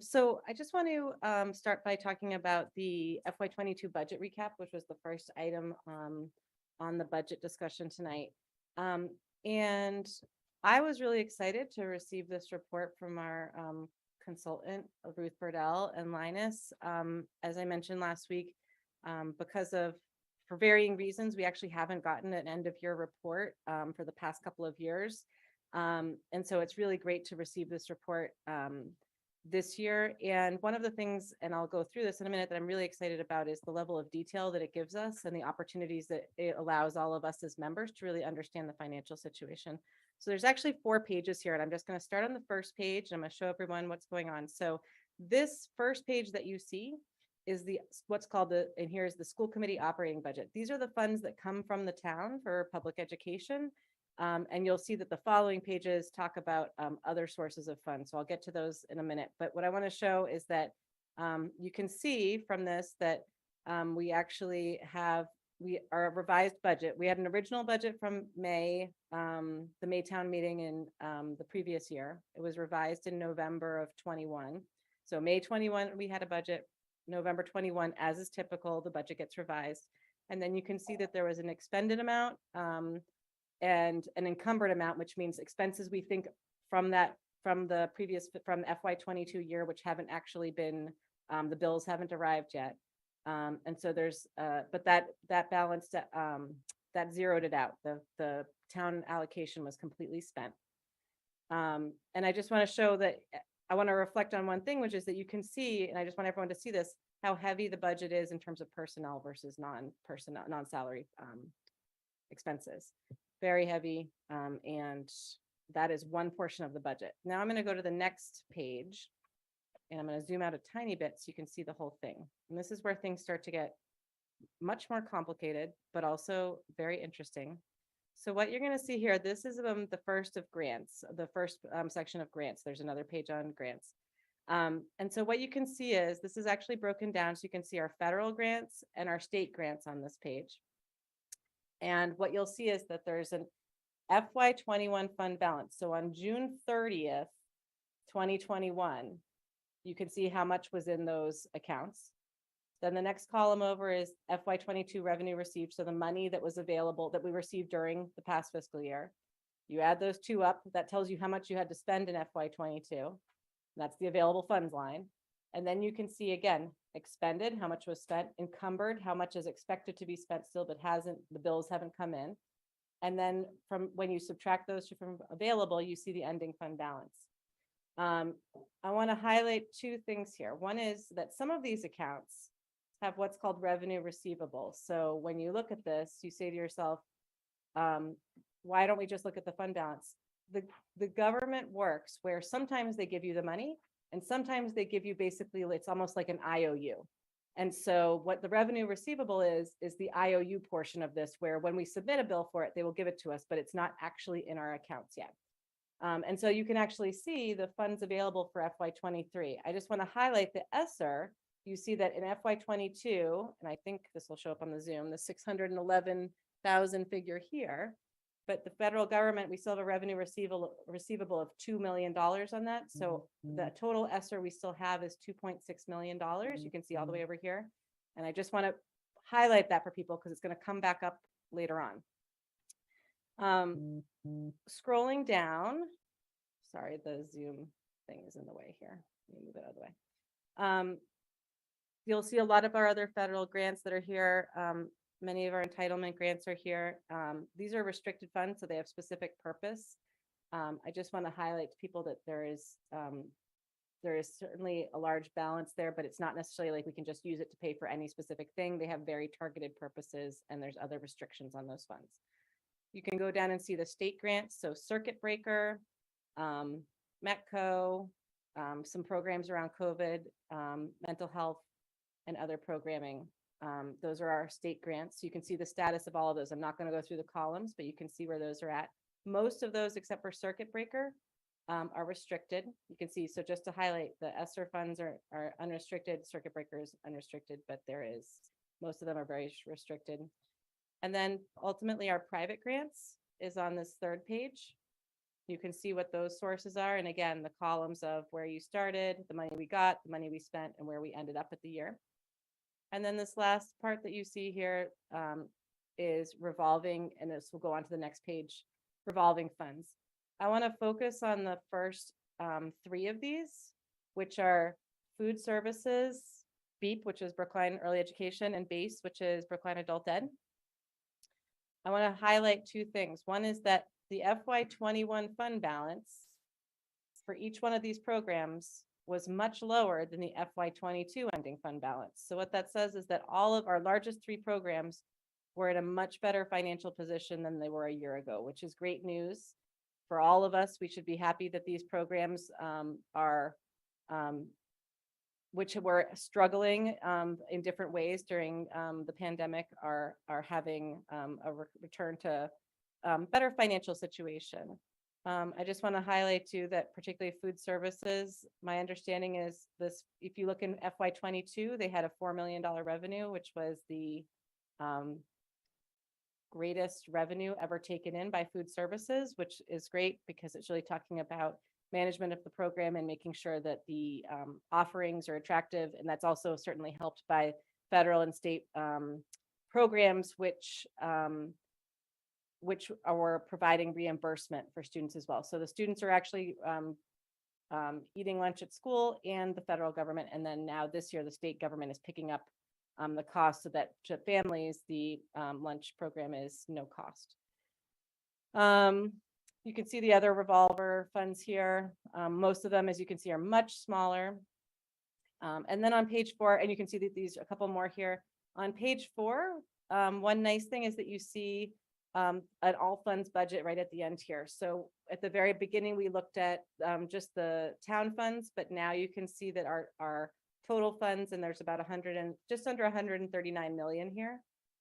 So I just want to start by talking about the FY22 budget recap, which was the first item on the budget discussion tonight. And I was really excited to receive this report from our consultant, Ruth Burdell and Linus. As I mentioned last week, because of, for varying reasons, we actually haven't gotten an end of year report for the past couple of years. And so it's really great to receive this report this year. And one of the things, and I'll go through this in a minute, that I'm really excited about is the level of detail that it gives us and the opportunities that it allows all of us as members to really understand the financial situation. So there's actually 4 pages here, and I'm just going to start on the first page. And I'm going to show everyone what's going on. So this first page that you see is the what's called the, and here's the school committee operating budget. These are the funds that come from the town for public education. And you'll see that the following pages talk about other sources of funds. So I'll get to those in a minute. But what I want to show is that you can see from this that we actually have our revised budget. We had an original budget from May, the May town meeting in the previous year. It was revised in November of 21. So May 21, we had a budget. November 21, as is typical, the budget gets revised. And then you can see that there was an expended amount and an encumbered amount, which means expenses we think from the previous, from FY22 year, which haven't actually been, the bills haven't arrived yet. And so there's, but that balanced, that zeroed it out. The town allocation was completely spent. And I just want to show that, I want to reflect on one thing, which is that you can see, and I just want everyone to see this, how heavy the budget is in terms of personnel versus non-personnel, non-salary expenses. Very heavy, and that is one portion of the budget. Now I'm going to go to the next page, and I'm going to zoom out a tiny bit so you can see the whole thing. And this is where things start to get much more complicated, but also very interesting. So what you're going to see here, this is the first of grants, the first section of grants. There's another page on grants. And so what you can see is this is actually broken down so you can see our federal grants and our state grants on this page. And what you'll see is that there's an FY21 fund balance. So on June 30th, 2021, you can see how much was in those accounts. Then the next column over is FY22 revenue received. So the money that was available that we received during the past fiscal year. You add those two up, that tells you how much you had to spend in FY22. That's the available funds line. And then you can see again, expended, how much was spent, encumbered, how much is expected to be spent still, but the bills haven't come in. And then from when you subtract those two from available, you see the ending fund balance. I want to highlight two things here. One is that some of these accounts have what's called revenue receivable. So when you look at this, you say to yourself, why don't we just look at the fund balance? The government works where sometimes they give you the money and sometimes they give you basically, it's almost like an IOU. And so what the revenue receivable is the IOU portion of this, where when we submit a bill for it, they will give it to us, but it's not actually in our accounts yet. And so you can actually see the funds available for FY23. I just want to highlight the ESSER. You see that in FY22, and I think this will show up on the Zoom, the 611,000 figure here, but the federal government, we still have a revenue receivable of $2 million on that. So the total ESSER we still have is $2.6 million. You can see all the way over here. And I just want to highlight that for people because it's going to come back up later on. Scrolling down, sorry, the Zoom thing is in the way here. Let me move it out of the way. You'll see a lot of our other federal grants that are here. Many of our entitlement grants are here. These are restricted funds, so they have specific purpose. I just want to highlight to people that there is certainly a large balance there, but it's not necessarily like we can just use it to pay for any specific thing. They have very targeted purposes, and there's other restrictions on those funds. You can go down and see the state grants. So circuit breaker, METCO, some programs around COVID, mental health, and other programming. Those are our state grants. So you can see the status of all of those. I'm not going to go through the columns, but you can see where those are at. Most of those, except for circuit breaker, are restricted. You can see, so just to highlight, the ESSER funds are unrestricted, circuit breakers unrestricted, but most of them are very restricted. And then ultimately our private grants is on this third page. You can see what those sources are. And again, the columns of where you started, the money we got, the money we spent, and where we ended up at the year. And then this last part that you see here is revolving, and this will go on to the next page, revolving funds. I want to focus on the first three of these, which are food services, BEEP, which is Brookline Early Education, and BASE, which is Brookline Adult Ed. I want to highlight two things. One is that the FY21 fund balance for each one of these programs was much lower than the FY22 ending fund balance. So what that says is that all of our largest three programs were in a much better financial position than they were a year ago, which is great news for all of us. We should be happy that these programs which were struggling in different ways during the pandemic are having a return to better financial situation. I just want to highlight too that particularly food services, my understanding is this, if you look in FY22, they had a $4 million revenue, which was the greatest revenue ever taken in by food services, which is great because it's really talking about management of the program and making sure that the offerings are attractive. And that's also certainly helped by federal and state programs, which are providing reimbursement for students as well. So the students are actually eating lunch at school and the federal government. And then now this year, the state government is picking up the cost so that to families, the lunch program is no cost. You can see the other revolver funds here. Most of them, as you can see, are much smaller. And then on page 4, and you can see that these a couple more here. On page 4, one nice thing is that you see an all funds budget right at the end here. So at the very beginning, we looked at just the town funds, but now you can see that our total funds, and there's about just under 139 million here.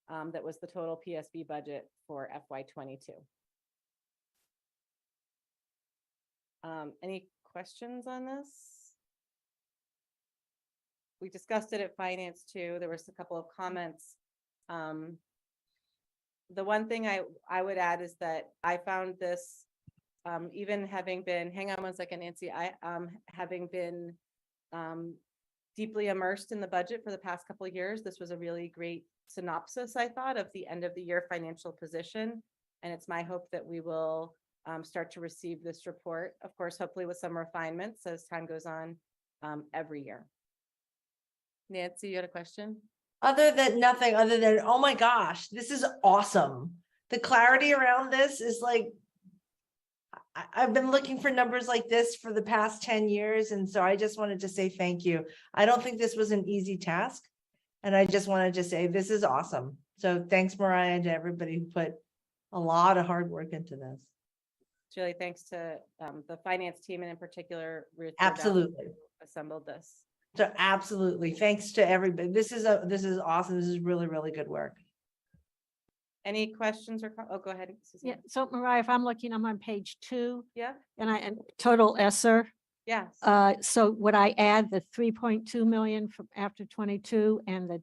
That was the total PSB budget for FY22. Any questions on this? We discussed it at finance too. There was a couple of comments. The one thing I would add is that I found this, even having been, hang on one second, Nancy, having been deeply immersed in the budget for the past couple of years, this was a really great synopsis, I thought, of the end of the year financial position. And it's my hope that we will start to receive this report, of course, hopefully with some refinements as time goes on every year. Nancy, you had a question? Other than nothing, other than, oh my gosh, this is awesome. The clarity around this is like, I've been looking for numbers like this for the past 10 years. And so I just wanted to say thank you. I don't think this was an easy task. And I just wanted to say, this is awesome. So thanks, Mariah, and to everybody who put a lot of hard work into this. Julie, thanks to the finance team and in particular, Ruth. Absolutely. Assembled this. So absolutely. Thanks to everybody. This is awesome. This is really, really good work. Any questions or, oh, go ahead. Susan. Yeah, so Mariah, if I'm looking, I'm on page 2. Yeah. And total ESSER. Yes. So would I add the 3.2 million from after 22 and the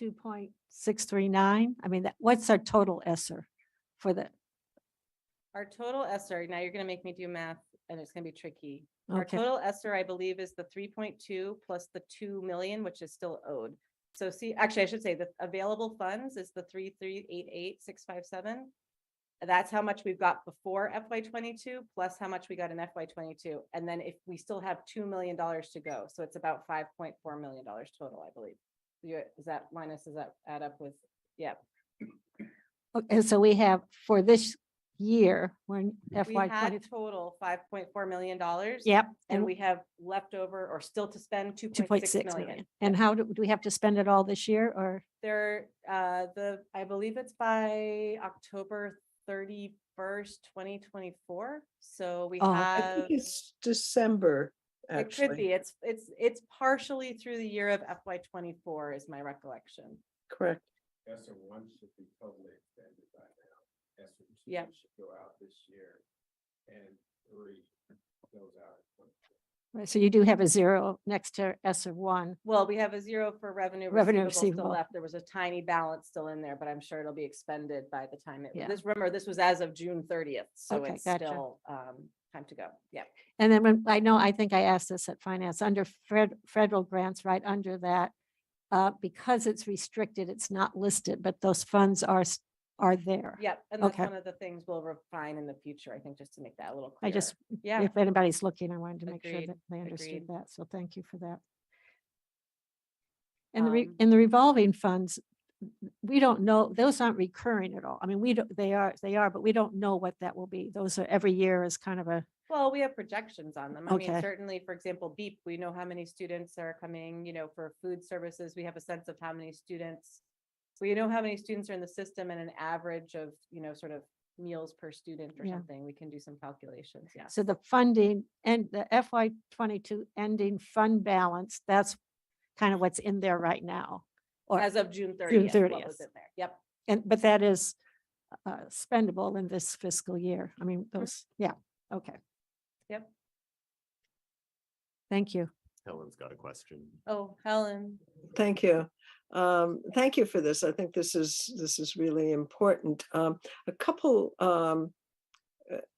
2.639? I mean, what's our total ESSER for the? Our total ESSER, now you're going to make me do math and it's going to be tricky. Our Okay. total ESSER, I believe, is the 3.2 plus the 2 million, which is still owed. So see, actually, I should say the available funds is the 3,388,657. That's how much we've got before FY22 plus how much we got in FY22. And then if we still have $2 million to go. So it's about $5.4 million total, I believe. Is that minus, does that add up with, yeah. Okay, so we have for this year, when We had FY20. total $5.4 million. Yep. And we have leftover or still to spend 2.6 2.6 million. million. And how do we have to spend it all this year or? There, I believe it's by October 31st, 2024. So we Oh, I have, think it's December, it could be, actually. it's partially through the year of FY24 is my recollection. Correct. ESSER 1 should be totally expanded by now. ESSER 2 Yeah. should go out this year, and 3 goes out. Right, so you do have a 0 next to ESSER 1. Well, we have a 0 for revenue receivable still left. There was a tiny balance still in there, but I'm sure it'll be expended by the time it, Yeah. remember, this was as of June 30th. So Okay, it's gotcha. still time to go. Yeah. And then when, I think I asked this at finance, under federal grants, right under that, because it's restricted, it's not listed, but those funds are there. Yep, and that's Okay. one of the things we'll refine in the future, I think, just to make that a little I clearer. just, Yeah. if anybody's looking, I wanted to make sure Agreed, that they understood agreed. that. So thank you for that. And Um, in the revolving funds, we don't know, those aren't recurring at all. I mean, they are, but we don't know what that will be. Those are every year is kind of a, Well, we have projections on them. I mean, Okay. certainly, for example, BEEP, we know how many students are coming, for food services. We have a sense of how many students. We know how many students are in the system and an average of, sort of meals per student or Yeah. something. We can do some calculations. Yeah. so the funding and the FY22 ending fund balance, that's kind of what's in there right now. Or As of June 30th. June what 30th. was in there. Yep. But that is spendable in this fiscal year. I mean, those, yeah, okay. Yep. Thank you. Helen's got a question. Oh, Helen. Thank you. Thank you for this. I think this is really important. A couple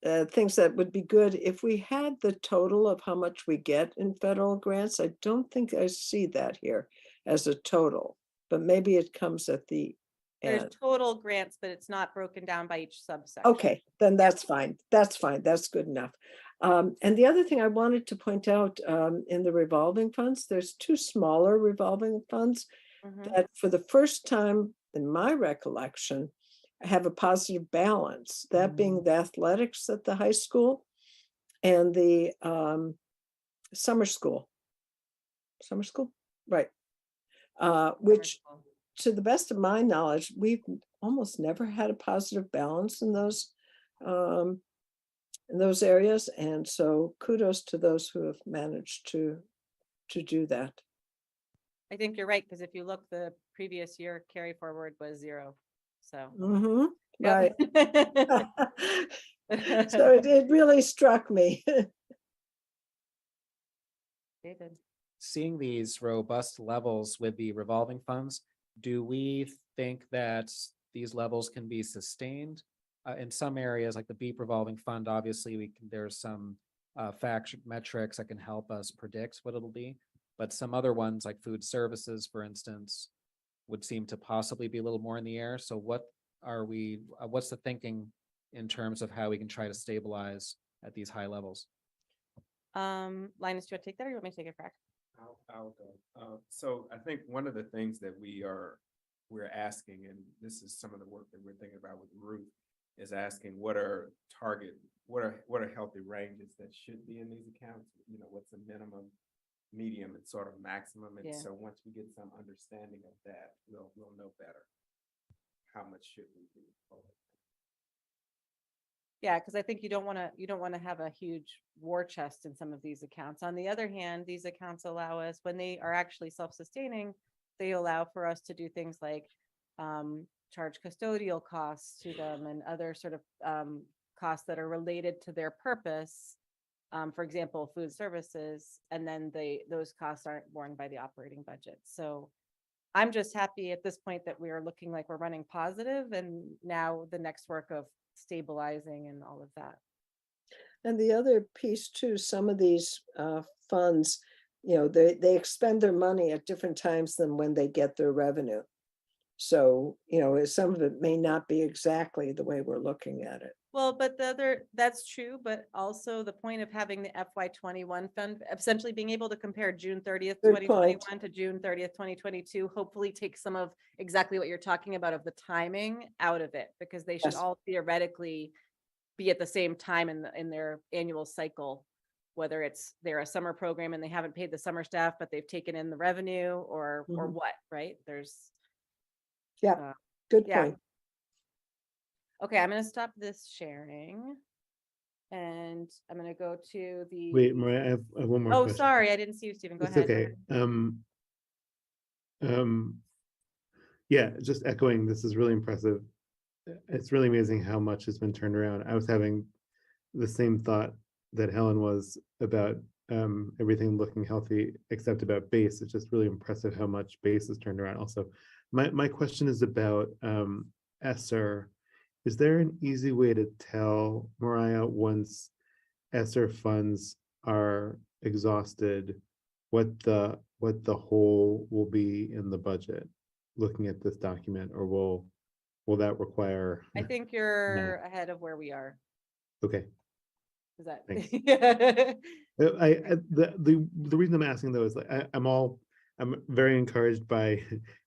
things that would be good if we had the total of how much we get in federal grants. I don't think I see that here as a total, but maybe it comes at the There's end. total grants, but it's not broken down by each subsection. Okay, then that's fine. That's fine. That's good enough. And the other thing I wanted to point out in the revolving funds, there's 2 smaller revolving funds Mhm. that for the first time in my recollection have a positive balance, that being the athletics at the high school and the summer school. Summer school, right. Which to the best of my knowledge, we've almost never had a positive balance in those areas. And so kudos to those who have managed to do that. I think you're right, because if you look, the previous year carry forward was 0. So. Mhm, Yep. right. So it really struck me. David. Seeing these robust levels with the revolving funds, do we think that these levels can be sustained? In some areas, like the BEEP revolving fund, obviously there's some fact metrics that can help us predict what it'll be. But some other ones, like food services, for instance, would seem to possibly be a little more in the air. So what's the thinking in terms of how we can try to stabilize at these high levels? Linus, do you want to take that, or you want me to take a crack? I'll go. So I think one of the things that we're asking, and this is some of the work that we're thinking about with Ruth, is asking what are healthy ranges that should be in these accounts? You know, what's the minimum, medium, and sort of maximum? And Yeah. so once we get some understanding of that, we'll know better how much should we be. Yeah, because I think you don't want to have a huge war chest in some of these accounts. On the other hand, these accounts allow us, when they are actually self-sustaining, they allow for us to do things like charge custodial costs to them and other sort of costs that are related to their purpose. For example, food services, and then those costs aren't borne by the operating budget. So I'm just happy at this point that we are looking like we're running positive, and now the next work of stabilizing and all of that. And the other piece too, some of these funds, you know, they expend their money at different times than when they get their revenue. So, you know, some of it may not be exactly the way we're looking at it. Well, but that's true, but also the point of having the FY21 fund, essentially being able to compare June 30th, Good 2021 point. to June 30th, 2022, hopefully take some of exactly what you're talking about of the timing out of it, because they should Yes. all theoretically be at the same time in their annual cycle, whether they're a summer program and they haven't paid the summer staff, but they've taken in the revenue or Mhm. what, right? Yeah, good yeah. point. Okay, I'm going to stop this sharing. And I'm going to go to the. Wait, Mariah, I have one more Oh, question. sorry, I didn't see you, Stephen. Go It's ahead. okay. Yeah, just echoing, this is really impressive. It's really amazing how much has been turned around. I was having the same thought that Helen was about everything looking healthy, except about base. It's just really impressive how much base is turned around. Also, my question is about ESSER. Is there an easy way to tell, Mariah, once ESSER funds are exhausted, what the hole will be in the budget, looking at this document, or will that require? I think you're ahead of where we are. Okay. Is that? Thanks. Yeah. The reason I'm asking though is like I'm very encouraged by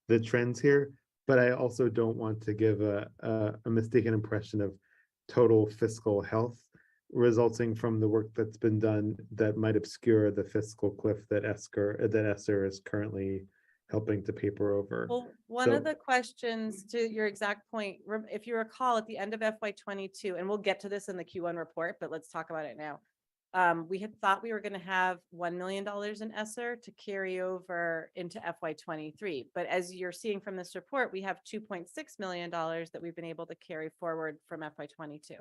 the trends here, but I also don't want to give a mistaken impression of total fiscal health resulting from the work that's been done that might obscure the fiscal cliff that ESSER is currently helping to paper over. Well, one of the questions, to your exact point, if you recall, at the end of FY22, and we'll get to this in the Q1 report, but let's talk about it now. We had thought we were going to have $1 million in ESSER to carry over into FY23. But as you're seeing from this report, we have $2.6 million that we've been able to carry forward from FY22.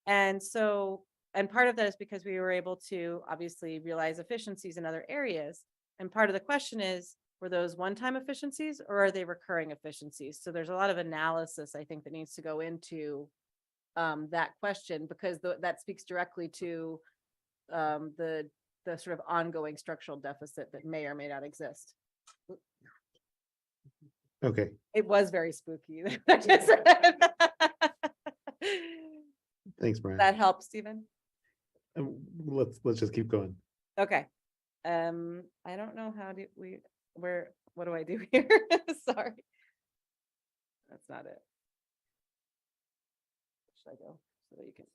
And so, and part of that is because we were able to obviously realize efficiencies in other areas. And part of the question is, were those one-time efficiencies or are they recurring efficiencies? So there's a lot of analysis, I think, that needs to go into that question, because that speaks directly to the sort of ongoing structural deficit that may or may not exist. Okay. It was very spooky. Thanks, Brian. That helps, Stephen. Let's just keep going. Okay. I don't know what do I do here? Sorry. That's not it. Should I go so that you can?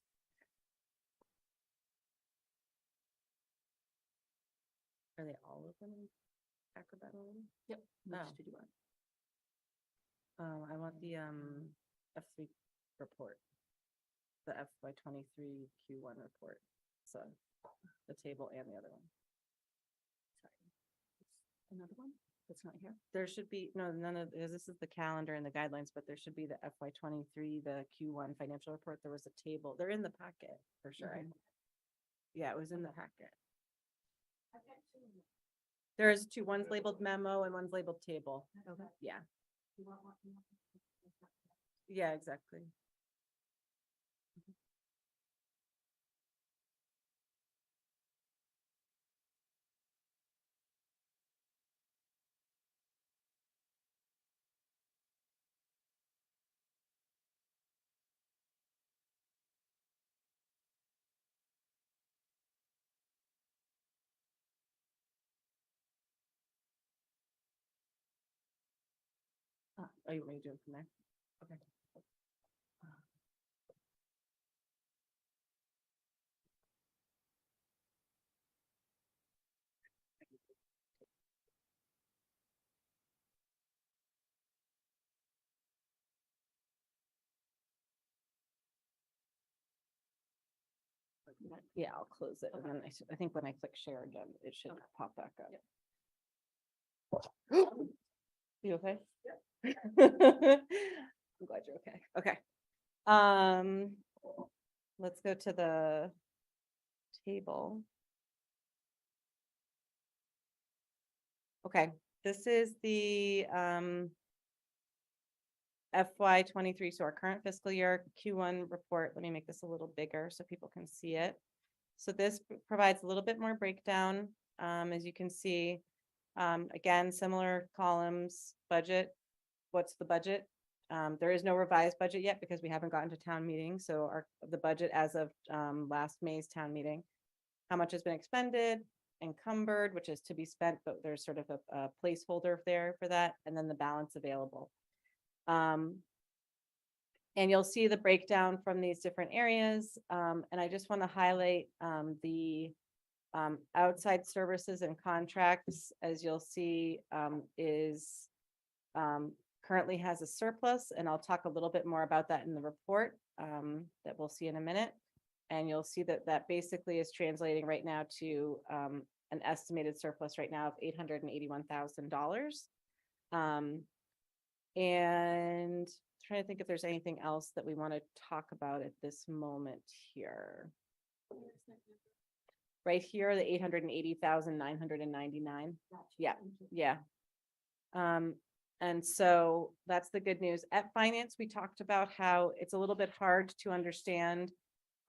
Are they all open in Acrobat already? Yep. Oh. I want the F3 report. The FY23 Q1 report. So the table and the other one. Sorry. Another one that's not here. There should be, no, none of, this is the calendar and the guidelines, but there should be the FY23, the Q1 financial report. There was a table. They're in the packet for sure. Yeah, it was in the packet. There's two, one's labeled memo and one's labeled table. Okay. Yeah. Yeah, exactly. Are you ready to do it from there? Okay. Yeah, I'll close it. And then I think when I click share again, it should pop back up. You okay? I'm glad you're okay. Okay. Let's go to the table. Okay, this is the FY23, so our current fiscal year Q1 report. Let me make this a little bigger so people can see it. So this provides a little bit more breakdown. As you can see, again, similar columns, budget. What's the budget? There is no revised budget yet because we haven't gotten to town meeting. So the budget as of last May's town meeting, how much has been expended, encumbered, which is to be spent, but there's sort of a placeholder there for that, and then the balance available. And you'll see the breakdown from these different areas. And I just want to highlight the outside services and contracts, as you'll see, is currently has a surplus, and I'll talk a little bit more about that in the report that we'll see in a minute. And you'll see that that basically is translating right now to an estimated surplus right now of $881,000. And trying to think if there's anything else that we want to talk about at this moment here. Right here, the 880,999. Yeah, yeah. And so that's the good news. At finance, we talked about how it's a little bit hard to understand.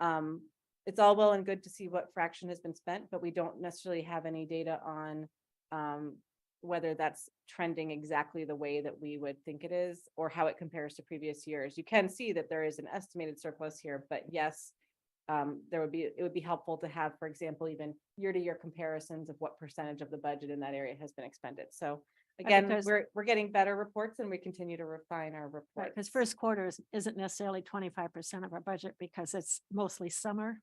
It's all well and good to see what fraction has been spent, but we don't necessarily have any data on whether that's trending exactly the way that we would think it is, or how it compares to previous years. You can see that there is an estimated surplus here, but yes, it would be helpful to have, for example, even year-to-year comparisons of what percentage of the budget in that area has been expended. So again, we're getting better reports, and we continue to refine our reports. Because first quarter isn't necessarily 25% of our budget because it's mostly summer.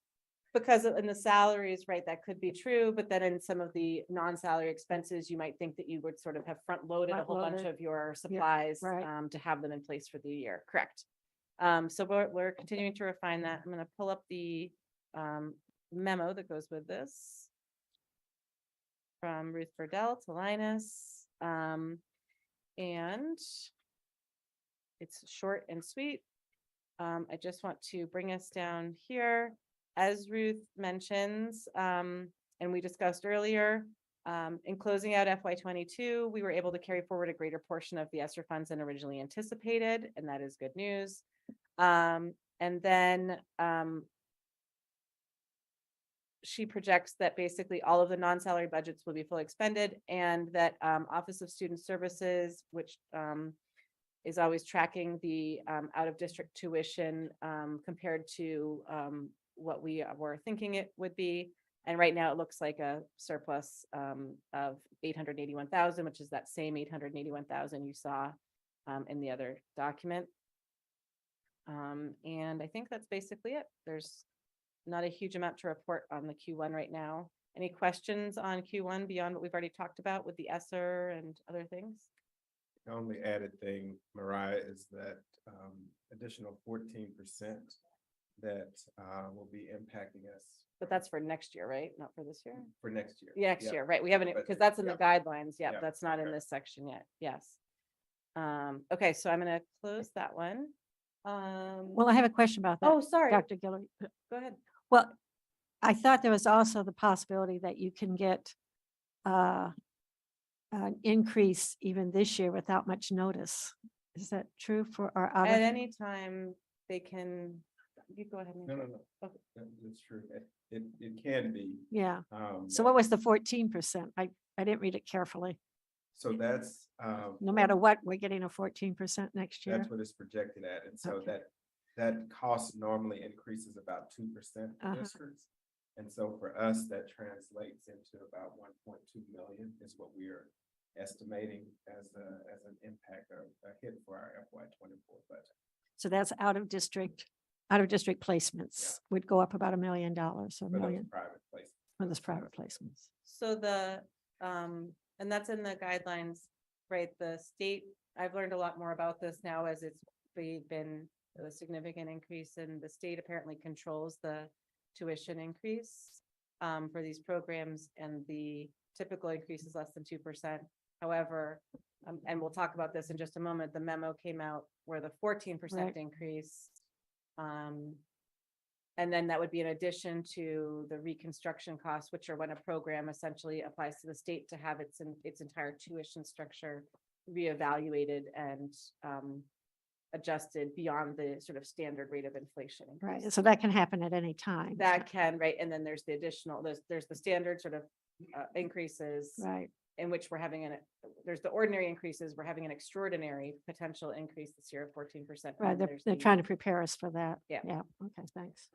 Because in the salaries, right, that could be true, but then in some of the non-salary expenses, you might think that you would sort of have front-loaded a whole bunch of your supplies to have them in place for the year. Correct. So we're continuing to refine that. I'm going to pull up the memo that goes with this from Ruth Burdell to Linus. And it's short and sweet. I just want to bring us down here. As Ruth mentions, and we discussed earlier, in closing out FY22, we were able to carry forward a greater portion of the ESSER funds than originally anticipated, and that is good news. And then she projects that basically all of the non-salary budgets will be fully expended, and that Office of Student Services, which is always tracking the out-of-district tuition compared to what we were thinking it would be. And right now it looks like a surplus of 881,000, which is that same 881,000 you saw in the other document. And I think that's basically it. There's not a huge amount to report on the Q1 right now. Any questions on Q1 beyond what we've already talked about with the ESSER and other things? The only added thing, Mariah, is that additional 14% that will be impacting us But that's for next year, right? Not for this year? for next year. Yeah, next Yep. year, right? We haven't, because Budget, that's in the yep. guidelines. Yeah, Yep, that's not in okay. this section yet. Yes. Okay, so I'm gonna close that one. Well, I have a question about that. Oh, sorry. Dr. Guillory. Go ahead. Well, I thought there was also the possibility that you can get an increase even this year without much notice. Is that true for our At audit? any time, they can, you go ahead. No, Nico. no, no. Okay. That's true. It can be. Yeah. So but- what was the 14%? I didn't read it carefully. So that's. No matter what, we're getting a 14% next year. That's what it's projected at. And so Okay. that cost normally increases about 2% for Uh-huh. districts. And so for us, that translates into about 1.2 million is what we are estimating as an impact or a hit for our FY24 budget. So that's out of district placements would go up about $1 million or For $1 those million private places. for those private placements. So and that's in the guidelines, right? The state, I've learned a lot more about this now as it's been a significant increase, and the state apparently controls the tuition increase for these programs, and the typical increase is less than 2%. However, and we'll talk about this in just a moment, the memo came out where the 14% Right. increase. And then that would be in addition to the reconstruction costs, which are when a program essentially applies to the state to have its entire tuition structure reevaluated and adjusted beyond the sort of standard rate of inflation. Right. increase. So that can happen at any time. That can, right, and then there's the additional, there's the standard sort of increases. Right. In which we're having there's the ordinary increases, we're having an extraordinary potential increase this year of 14%. Right. They're trying to prepare us for that. Yeah. Yeah. Okay. Thanks.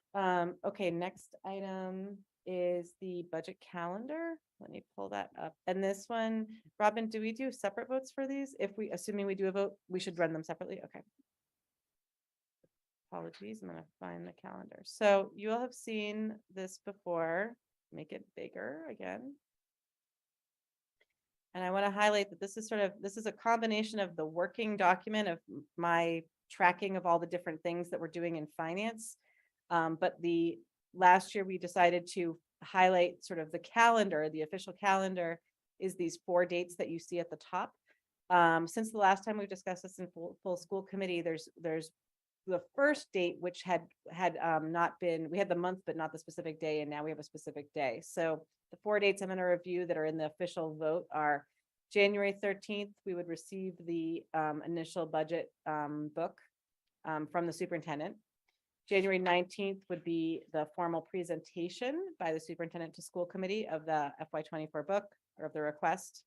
Okay, next item is the budget calendar. Let me pull that up. And this one, Robin, do we do separate votes for these? Assuming we do a vote, we should run them separately. Okay. Apologies, I'm gonna find the calendar. So you all have seen this before. Make it bigger again. And I want to highlight that this is a combination of the working document of my tracking of all the different things that we're doing in finance. But last year we decided to highlight sort of the calendar, the official calendar is these 4 dates that you see at the top. Since the last time we've discussed this in full school committee, there's the first date, which had not been, we had the month, but not the specific day. And now we have a specific day. So the 4 dates I'm going to review that are in the official vote are January 13th, we would receive the initial budget book from the superintendent. January 19th would be the formal presentation by the superintendent to school committee of the FY24 book or of the request.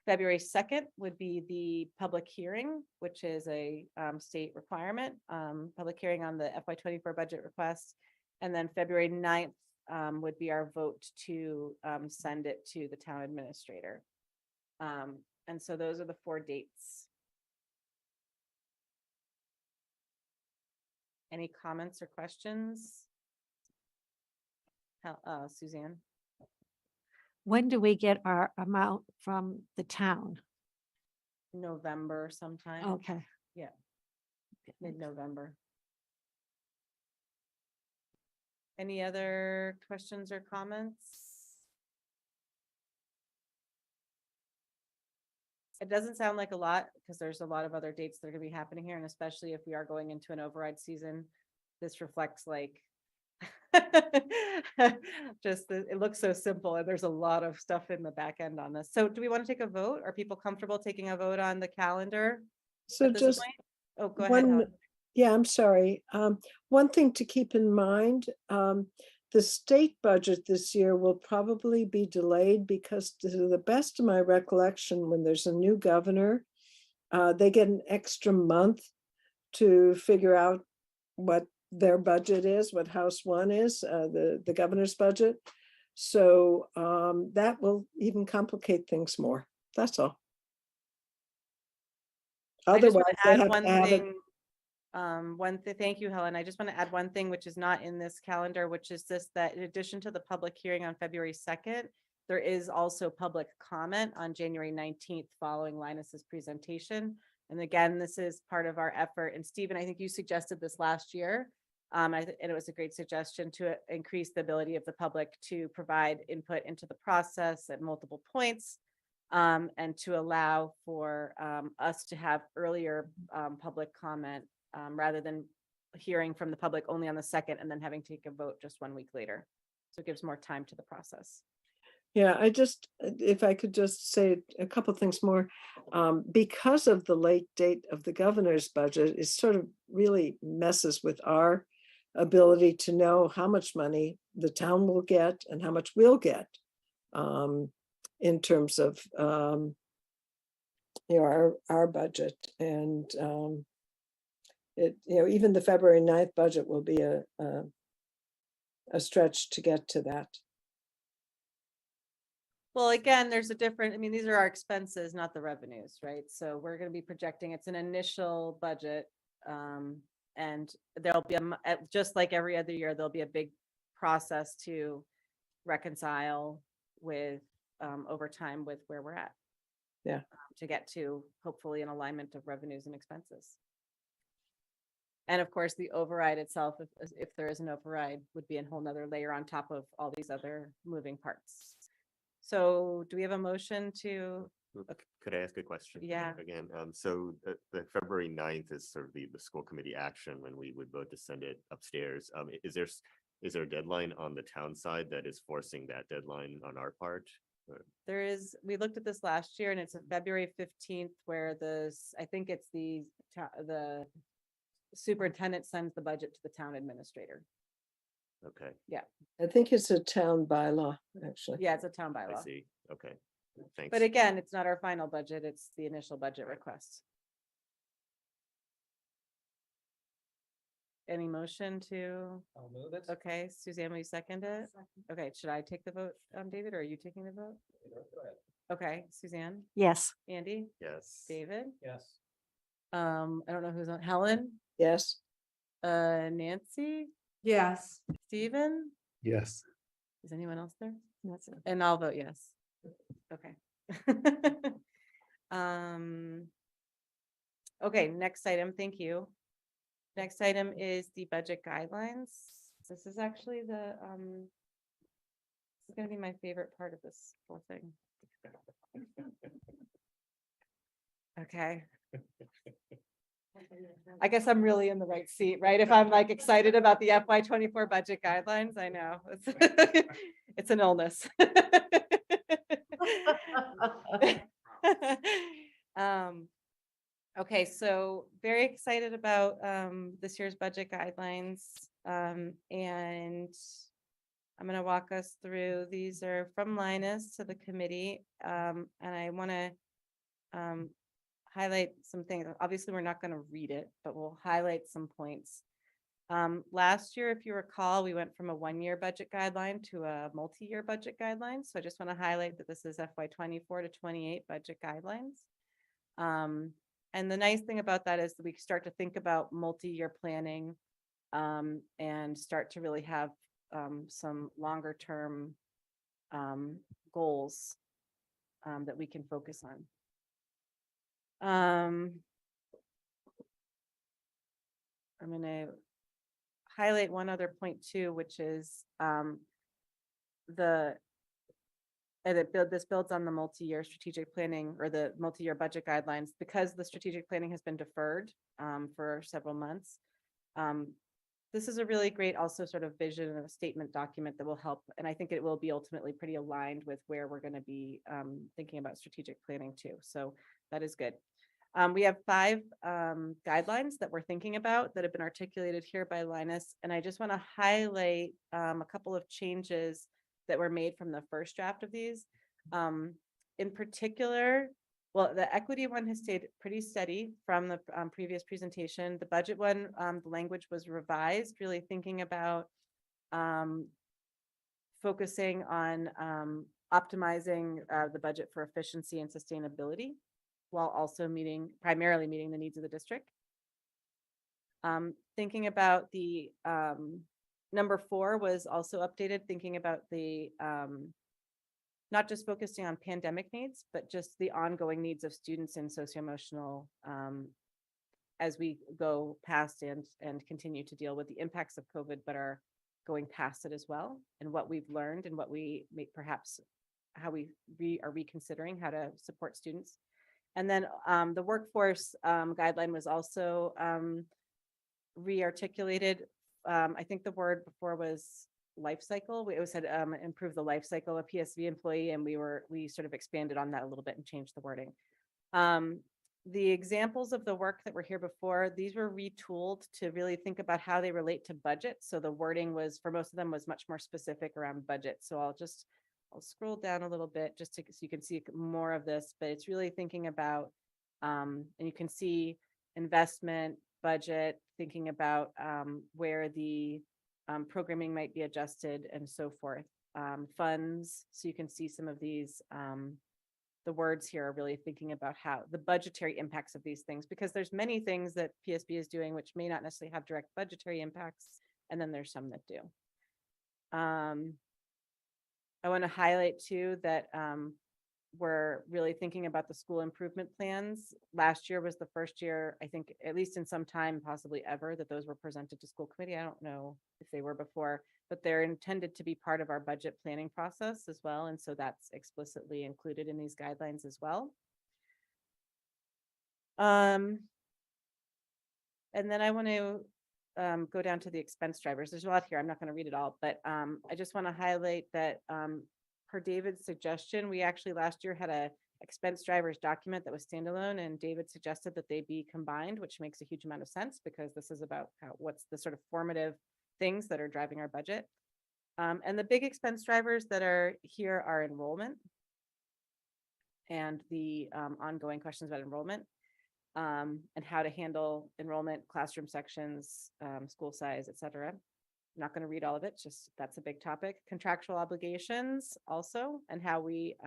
February 2nd would be the public hearing, which is a state requirement, public hearing on the FY24 budget request. And then February 9th would be our vote to send it to the town administrator. And so those are the 4 dates. Any comments or questions? Suzanne? When do we get our amount from the town? November sometime. Okay. Yeah. Mid-November. Any other questions or comments? It doesn't sound like a lot because there's a lot of other dates that are going to be happening here, and especially if we are going into an override season, this reflects like it looks so simple, and there's a lot of stuff in the back end on this. So do we want to take a vote? Are people comfortable taking a vote on the calendar? So at this just point? Oh, go ahead, Helen. yeah, I'm sorry. One thing to keep in mind, the state budget this year will probably be delayed because to the best of my recollection, when there's a new governor, they get an extra month to figure out what their budget is, what House 1 is, the governor's budget. So that will even complicate things more. That's all. I just want Otherwise, to they add have one to have it. thing. Thank you, Helen. I just want to add one thing, which is not in this calendar, which is that in addition to the public hearing on February 2nd, There is also public comment on January 19th following Linus's presentation. And again, this is part of our effort. And Stephen, I think you suggested this last year. And it was a great suggestion to increase the ability of the public to provide input into the process at multiple points, and to allow for us to have earlier public comment rather than hearing from the public only on the second and then having to take a vote just 1 week later. So it gives more time to the process. Yeah, if I could just say a couple things more, because of the late date of the governor's budget, it sort of really messes with our ability to know how much money the town will get and how much we'll get, in terms of, our budget. And even the February 9th budget will be a stretch to get to that. Well, again, there's a different, I mean, these are our expenses, not the revenues, right? So we're going to be projecting, it's an initial budget. And there'll be just like every other year, there'll be a big process to reconcile with over time with where we're at. Yeah. To get to hopefully an alignment of revenues and expenses. And of course, the override itself, if there is an override, would be a whole nother layer on top of all these other moving parts. So do we have a motion to? Could I ask a question? Yeah. Again, so the February 9th is sort of the school committee action when we would vote to send it upstairs. Is there a deadline on the town side that is forcing that deadline on our part? There is, we looked at this last year and it's February 15th where I think it's the superintendent sends the budget to the town administrator. Okay. Yeah. I think it's a town bylaw, actually. Yeah, it's a town bylaw. I see. Okay. Thanks. But again, it's not our final budget, it's the initial budget request. Any motion to? I'll move it. Okay, Suzanne, will you second it? Okay, should I take the vote, David, or are you taking the vote? Okay, Suzanne? Yes. Andy? Yes. David? Yes. I don't know who's on, Helen? Yes. Nancy? Yes. Stephen? Yes. Is anyone else there? That's it. And I'll vote yes. Okay. Okay, next item, thank you. Next item is the budget guidelines. This is actually this is gonna be my favorite part of this whole thing. Okay. I guess I'm really in the right seat, right? If I'm like excited about the FY24 budget guidelines, I know it's an illness. Okay, so very excited about this year's budget guidelines, and I'm going to walk us through. These are from Linus to the committee, and I want to highlight some things. Obviously, we're not going to read it, but we'll highlight some points. Last year, if you recall, we went from a one-year budget guideline to a multi-year budget guideline. So I just want to highlight that this is FY24 to 28 budget guidelines. And the nice thing about that is that we start to think about multi-year planning and start to really have some longer term goals that we can focus on. I'm going to highlight one other point too, which is this builds on the multi-year strategic planning or the multi-year budget guidelines because the strategic planning has been deferred for several months. This is a really great also sort of vision and a statement document that will help. And I think it will be ultimately pretty aligned with where we're going to be thinking about strategic planning too. So that is good. We have 5 guidelines that we're thinking about that have been articulated here by Linus. And I just want to highlight a couple of changes that were made from the first draft of these. In particular, well, the equity one has stayed pretty steady from the previous presentation. The budget one, the language was revised, really thinking about focusing on optimizing the budget for efficiency and sustainability, while also primarily meeting the needs of the district. Thinking about the number 4 was also updated, thinking about the not just focusing on pandemic needs, but just the ongoing needs of students in socio-emotional as we go past and continue to deal with the impacts of COVID, but are going past it as well, and what we've learned and what we may perhaps how we are reconsidering how to support students. And then the workforce guideline was also re-articulated. I think the word before was life cycle. We always said improve the life cycle of PSV employee, and we sort of expanded on that a little bit and changed the wording. The examples of the work that were here before, these were retooled to really think about how they relate to budget. So the wording was, for most of them, was much more specific around budget. So I'll scroll down a little bit just so you can see more of this, but it's really thinking about, and you can see investment, budget, thinking about where the programming might be adjusted and so forth. Funds, so you can see some of these, the words here are really thinking about how the budgetary impacts of these things, because there's many things that PSB is doing which may not necessarily have direct budgetary impacts, and then there's some that do. I want to highlight too that we're really thinking about the school improvement plans. Last year was the first year, I think, at least in some time, possibly ever, that those were presented to school committee. I don't know if they were before, but they're intended to be part of our budget planning process as well. And so that's explicitly included in these guidelines as well. And then I want to go down to the expense drivers. There's a lot here. I'm not going to read it all, but I just want to highlight that per David's suggestion, we actually last year had a expense drivers document that was standalone, and David suggested that they be combined, which makes a huge amount of sense because this is about what's the sort of formative things that are driving our budget. And the big expense drivers that are here are enrollment and the ongoing questions about enrollment. And how to handle enrollment, classroom sections, school size, et cetera. I'm not going to read all of it, just that's a big topic. Contractual obligations also, and how we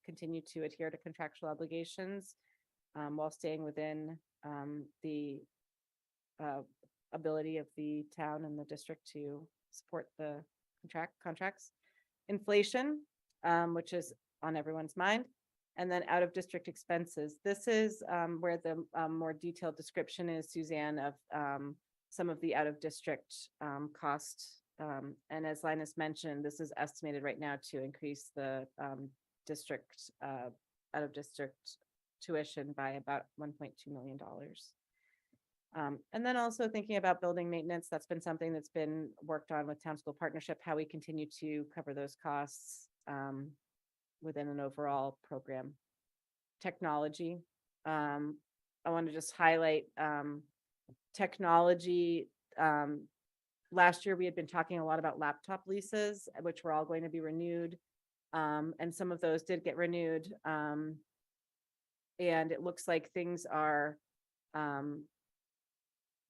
continue to adhere to contractual obligations while staying within the ability of the town and the district to support the contracts. Inflation, which is on everyone's mind. And then out of district expenses. This is where the more detailed description is, Suzanne, of some of the out of district costs. And as Linus mentioned, this is estimated right now to increase the district out of district tuition by about $1.2 million. And then also thinking about building maintenance, that's been something that's been worked on with Town School Partnership, how we continue to cover those costs within an overall program. Technology. I want to just highlight technology. Last year, we had been talking a lot about laptop leases, which were all going to be renewed. And some of those did get renewed. And it looks like things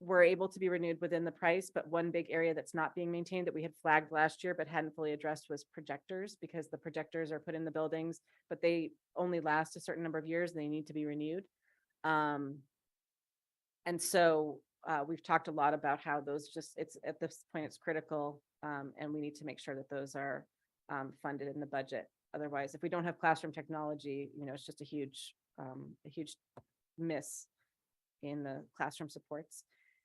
were able to be renewed within the price, but one big area that's not being maintained that we had flagged last year but hadn't fully addressed was projectors, because the projectors are put in the buildings, but they only last a certain number of years and they need to be renewed. And so we've talked a lot about how those it's at this point it's critical, and we need to make sure that those are funded in the budget. Otherwise, if we don't have classroom technology, it's just a huge miss in the classroom supports.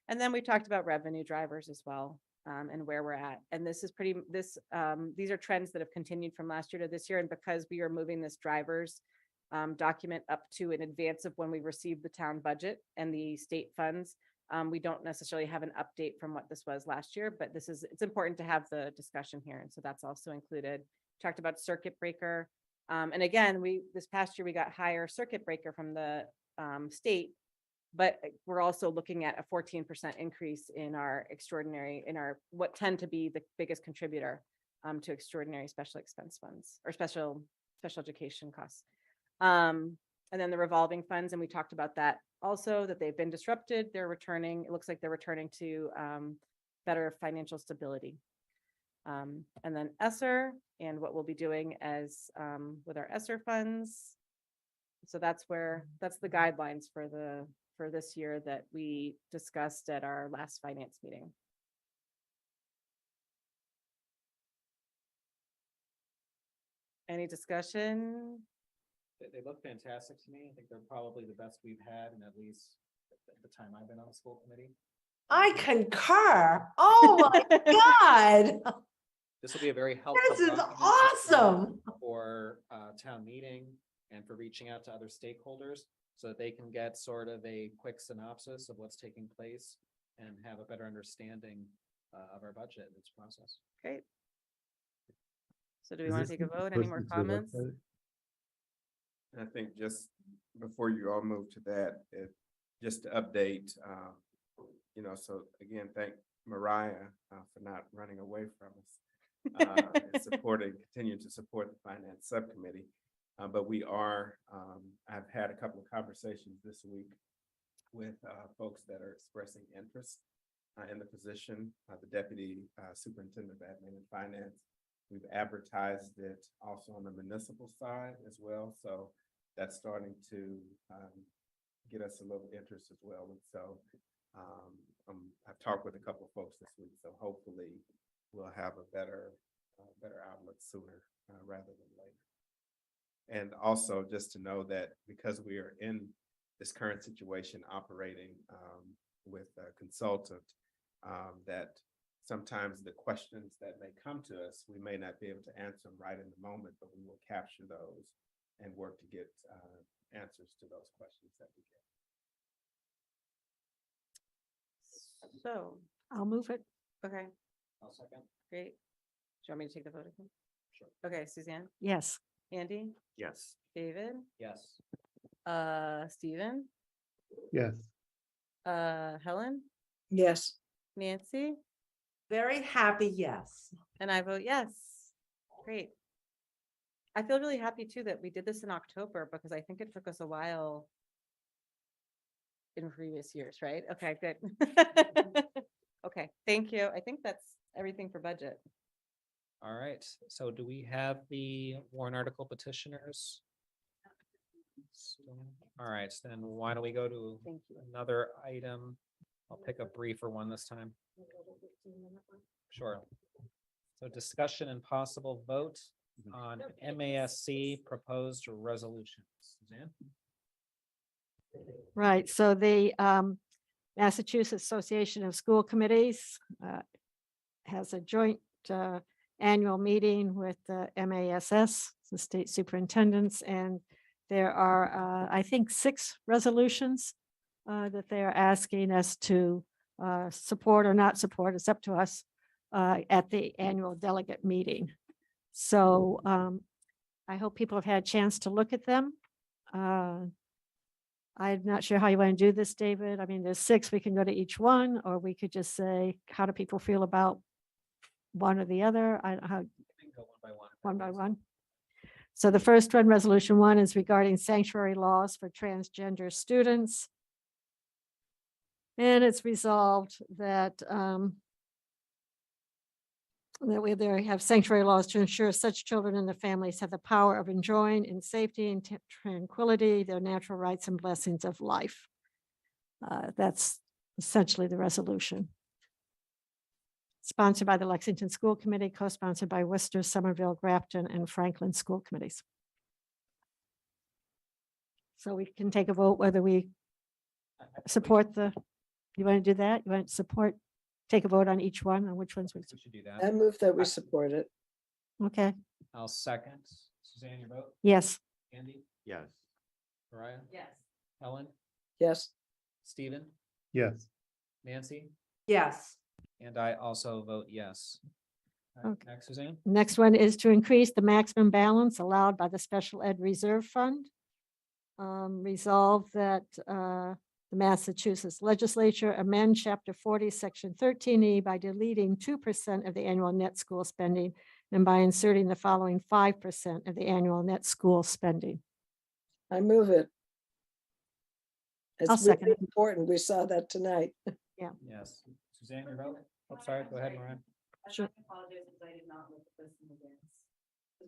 And then we talked about revenue drivers as well, and where we're at. And this is these are trends that have continued from last year to this year. And because we are moving this drivers document up to in advance of when we receive the town budget and the state funds, we don't necessarily have an update from what this was last year, but it's important to have the discussion here. And so that's also included. Talked about circuit breaker. And again, this past year, we got higher circuit breaker from the state, but we're also looking at a 14% increase in our what tend to be the biggest contributor to extraordinary special expense funds or special education costs. And then the revolving funds, and we talked about that also, that they've been disrupted. They're returning. It looks like they're returning to better financial stability. And then ESSER and what we'll be doing with our ESSER funds. So that's the guidelines for this year that we discussed at our last finance meeting. Any discussion? They look fantastic to me. I think they're probably the best we've had in at least the time I've been on the school committee. I concur. Oh my God. This will be a very helpful. This is document awesome. For town meeting and for reaching out to other stakeholders so that they can get sort of a quick synopsis of what's taking place and have a better understanding of our budget and its process. Great. So do we want to take a vote? Any more comments? I think just before you all move to that, just to update, so again, thank Mariah for not running away from us. And continuing to support the finance subcommittee. But we are, I've had a couple of conversations this week with folks that are expressing interest in the position of the deputy superintendent of admin and finance. We've advertised it also on the municipal side as well. So that's starting to get us a little interest as well. And so I've talked with a couple of folks this week. So hopefully we'll have a better outlook sooner rather than later. And also just to know that because we are in this current situation operating with a consultant, that sometimes the questions that may come to us, we may not be able to answer them right in the moment, but we will capture those and work to get answers to those questions that we get. So I'll move it. Okay, I'll second. great. Do you want me to take the vote again? Sure. Okay, Suzanne, Yes. Andy, Yes. David, Yes. Stephen, Yes. Helen, Yes. Nancy, Very happy, yes. and I vote yes. Great. I feel really happy too that we did this in October because I think it took us a while in previous years, right? Okay, good. Okay, thank you. I think that's everything for budget. All right. So do we have the warrant article petitioners? All right, then why don't we go to Thank you. another item? I'll pick a briefer one this time. Sure. So discussion and possible vote on MASC proposed resolutions. Suzanne? Right, so the Massachusetts Association of School Committees has a joint annual meeting with the MASS, the state superintendents, and there are, I think, 6 resolutions that they are asking us to support or not support. It's up to us at the annual delegate meeting. So I hope people have had a chance to look at them. I'm not sure how you want to do this, David. I mean, there's 6, we can go to each one, or we could just say, how do people feel about one or the other? I don't know how. We can go one by one. One by one. So the first one, resolution 1, is regarding sanctuary laws for transgender students. And it's resolved that that we there have sanctuary laws to ensure such children and their families have the power of enjoying in safety and tranquility their natural rights and blessings of life. That's essentially the resolution. Sponsored by the Lexington School Committee, co-sponsored by Worcester, Somerville, Grafton, and Franklin School Committees. So we can take a vote whether we support the, you want to do that? You want to support, take a vote on each one, on which ones we, We should do I that. move that we support it. okay, I'll second. Suzanne, your vote? yes, Andy? Yes. Mariah? Yes. Helen? Yes. Stephen? Yes. Nancy? Yes. And I also vote yes. All right, Okay. next, Suzanne? next one is to increase the maximum balance allowed by the Special Ed Reserve Fund. Resolve that the Massachusetts Legislature amend Chapter 40, Section 13E by deleting 2% of the annual net school spending and by inserting the following 5% of the annual net school spending. I move it. I'll It's second really it. important. We saw that tonight. Yes. Suzanne, your vote? Oh, sorry, go ahead, Mariah. Sure.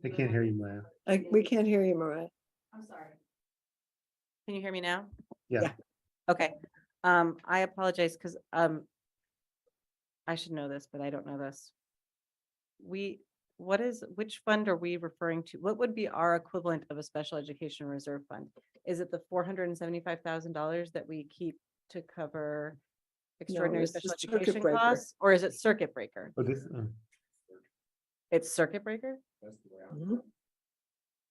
I can't hear you, Maya. We can't hear you, Mariah. I'm sorry. Can you hear me now? Yeah. Yeah. Okay, I apologize because I should know this, but I don't know this. which fund are we referring to? What would be our equivalent of a special education reserve fund? Is it the $475,000 that we keep to cover extraordinary it's the special circuit education breaker. costs? Or is it circuit breaker? Oh, this, It's circuit breaker? Mhm.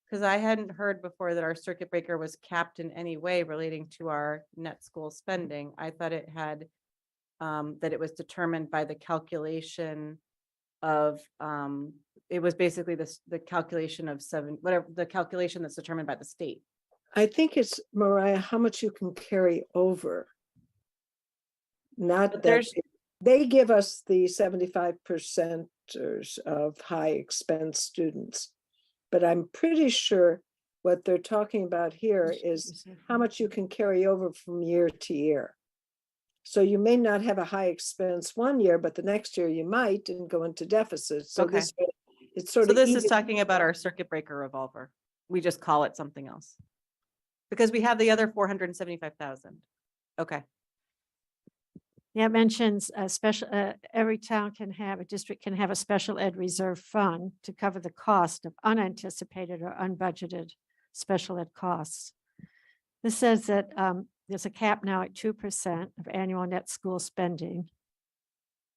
Because I hadn't heard before that our circuit breaker was capped in any way relating to our net school spending. I thought it had, that it was determined by the calculation of, it was basically the calculation of whatever, the calculation that's determined by the state. I think it's, Mariah, how much you can carry over. Not But that, there's- they give us the 75% of high expense students. But I'm pretty sure what they're talking about here is how much you can carry over from year to year. So you may not have a high expense one year, but the next year you might and go into deficit. So Okay. this way, it's sort So of. this is even- talking about our circuit breaker revolver. We just call it something else. Because we have the other 475,000. Okay. Yeah, it mentions a special, every town can have, a district can have a special ed reserve fund to cover the cost of unanticipated or unbudgeted special ed costs. This says that there's a cap now at 2% of annual net school spending,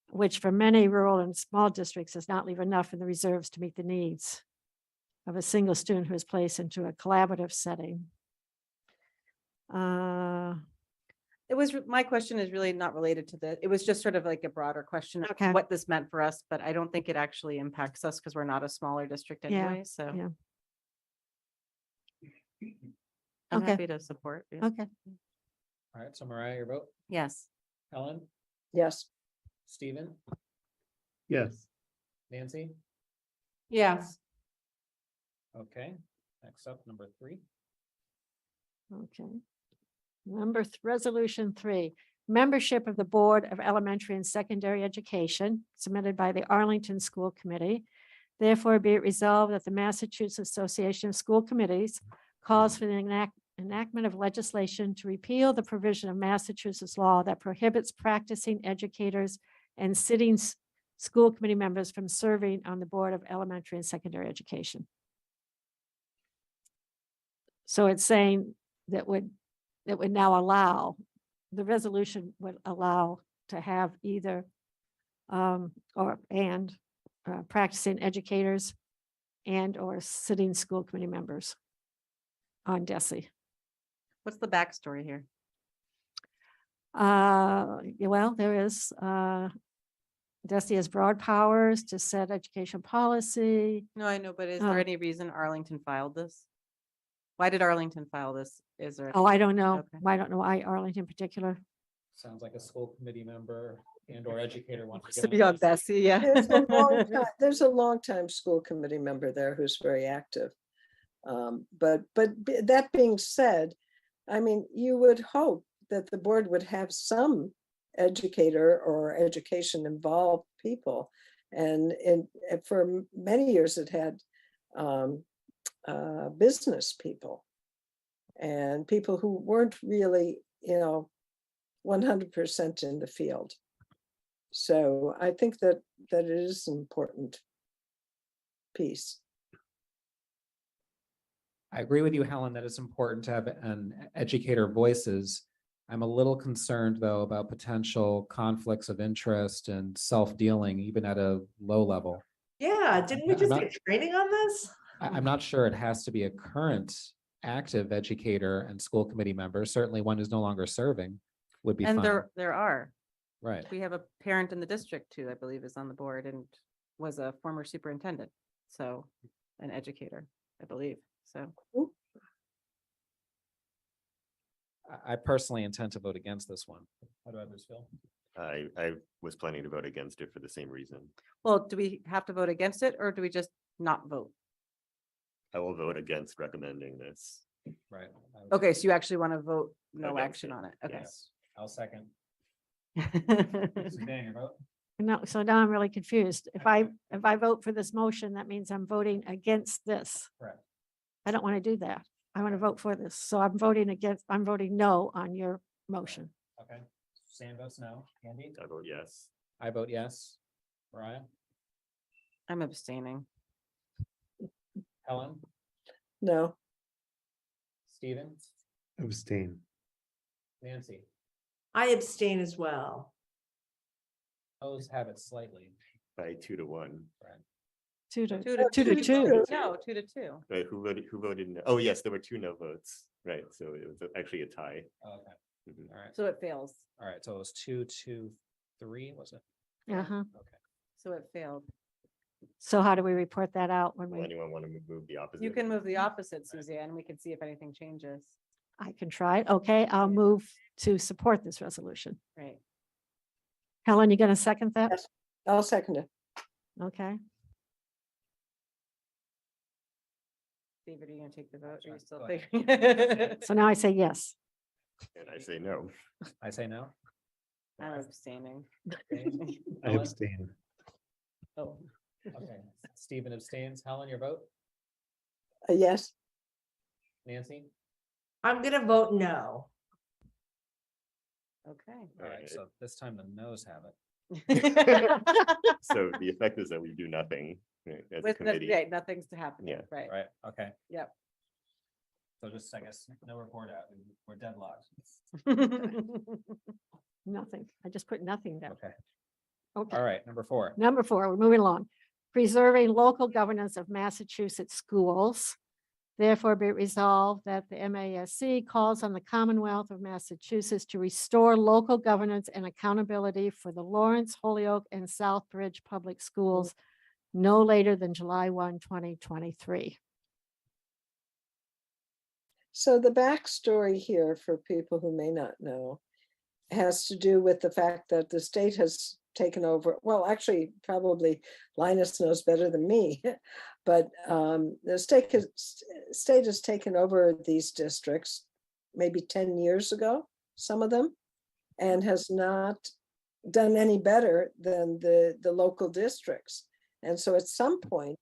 which for many rural and small districts does not leave enough in the reserves to meet the needs of a single student who is placed into a collaborative setting. My question is really not related to it was just sort of like a broader question of Okay. what this meant for us, but I don't think it actually impacts us because we're not a smaller district Yeah, anyway, so. yeah. I'm Okay. happy to support. yeah. Okay. All right, so Mariah, your vote? Yes. Helen, Yes. Stephen, yes, Nancy? Yes. Okay, next up, number 3. Okay. Resolution 3, membership of the Board of Elementary and Secondary Education submitted by the Arlington School Committee. Therefore, be it resolved that the Massachusetts Association of School Committees calls for the enactment of legislation to repeal the provision of Massachusetts law that prohibits practicing educators and sitting school committee members from serving on the Board of Elementary and Secondary Education. So it's saying that would now allow, the resolution would allow to have either practicing educators and or sitting school committee members on DESI. What's the backstory here? Well, there is DESI has broad powers to set education policy. No, I know, but is Oh. there any reason Arlington filed this? Why did Arlington file this? Is there? Oh, I don't know. Okay. I don't know why Arlington in particular. Sounds like a school committee member and or educator wants Wants to to get be on on this. Bessie, yeah. There's a long time school committee member there who's very active. But that being said, I mean, you would hope that the board would have some educator or education involved people. And for many years it had business people and people who weren't really, 100% in the field. So I think that it is an important piece. I agree with you, Helen, that it's important to have an educator voices. I'm a little concerned, though, about potential conflicts of interest and self-dealing, even at a low level. Yeah, didn't we I'm just not- get training on this? I'm not sure it has to be a current active educator and school committee member. Certainly one who's no longer serving would be And fine. there are. Right. We have a parent in the district too, I believe, is on the board and was a former superintendent. So an educator, I believe. So I personally intend to vote against this one. How do others feel? I was planning to vote against it for the same reason. well, do we have to vote against it or do we just not vote? I will vote against recommending this. Right. Okay, so you actually want to vote no Against action it, on it. Okay. Yes, I'll second. Okay. Suzanne, your vote? No, so now I'm really confused. If I vote for this motion, that means I'm voting against this. Correct. I don't want to do that. I want to vote for this. So I'm voting no on your motion. Okay. Suzanne votes no. Andy? I vote yes. I vote yes. Mariah? I'm abstaining. Helen, No, Stephen, Abstain. Nancy. I abstain as well. Those have it slightly. By 2-1. Right. Two to Two to two. To two. No, 2-2. Right, who voted no? Oh, yes, there were 2 no votes, right, so it was actually a tie. Okay, Mhm. all right, So it fails. all right, so it was 2-3, was it? Uh-huh. Okay. So it failed. So how do we report that out when Will we, anyone want to move the opposite? You can move the opposite, Suzanne. We can see if anything changes. I can try it. Okay, I'll move to support this resolution. Right. Helen, you gonna second that? Yes. I'll second it. Okay, David, are you gonna take the vote? Are you still Go ahead. figuring? so now I say yes. And I say no. I say no. I'm abstaining. Okay. I Helen? abstain. Oh, Okay, Stephen abstains. Helen, your vote? Yes, Nancy? I'm gonna vote no. okay. All right, so this time the noes have it. So the effect is that we do nothing, right, as a With, committee. yeah, nothing's to happen. Yeah. Right. Right, okay, Yep. so just, I guess, no report out. We're deadlocked. Nothing. I just put nothing down. Okay, Okay. all right, number 4. Number 4, we're moving along. Preserving local governance of Massachusetts schools. Therefore, be it resolved that the MASC calls on the Commonwealth of Massachusetts to restore local governance and accountability for the Lawrence, Holyoke, and Southbridge public schools no later than July 1, 2023. so the backstory here for people who may not know has to do with the fact that the state has taken over, well, actually, probably Linus knows better than me, but the state has taken over these districts maybe 10 years ago, some of them, and has not done any better than the local districts. And so at some point,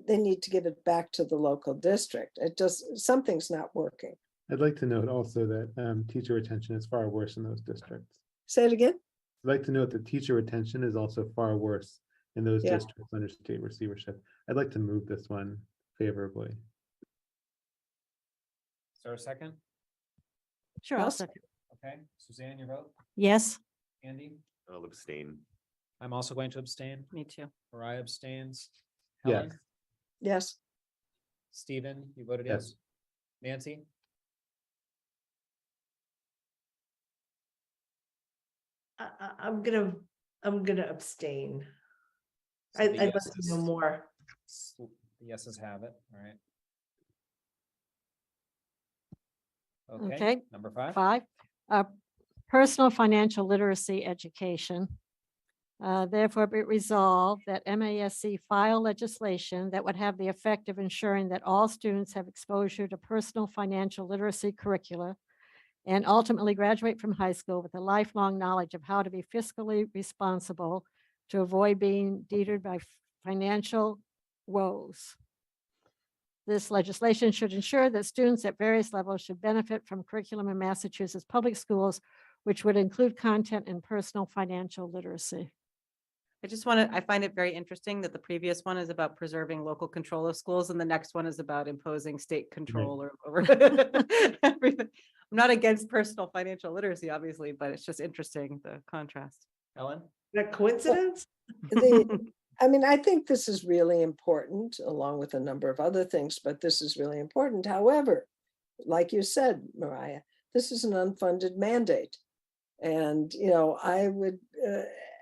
they need to give it back to the local district. It just, something's not working. I'd like to note also that teacher retention is far worse in those districts. Say it again? I'd like to note that teacher retention is also far worse in those Yeah. districts under state receivership. I'd like to move this one favorably. Is there a second? Sure, I'll Yes. second. Okay, Suzanne, your vote? Yes, Andy? I'll abstain. I'm also going to abstain. Me too. Mariah abstains. Yes. Helen? Yes, Stephen, you voted Yes. yes. Nancy? I'm gonna abstain. So the I'd like to know yeses- more. The yeses have it, all right. Okay, Okay, number 5. 5, personal financial literacy education. Therefore, be it resolved that MASC file legislation that would have the effect of ensuring that all students have exposure to personal financial literacy curricula and ultimately graduate from high school with a lifelong knowledge of how to be fiscally responsible to avoid being deterred by financial woes. This legislation should ensure that students at various levels should benefit from curriculum in Massachusetts public schools, which would include content in personal financial literacy. I just want to, I find it very interesting that the previous one is about preserving local control of schools and the next one is about imposing state control over everything. I'm not against personal financial literacy, obviously, but it's just interesting, the contrast. Ellen? A coincidence? I mean, I think this is really important, along with a number of other things, but this is really important. However, like you said, Mariah, this is an unfunded mandate. And,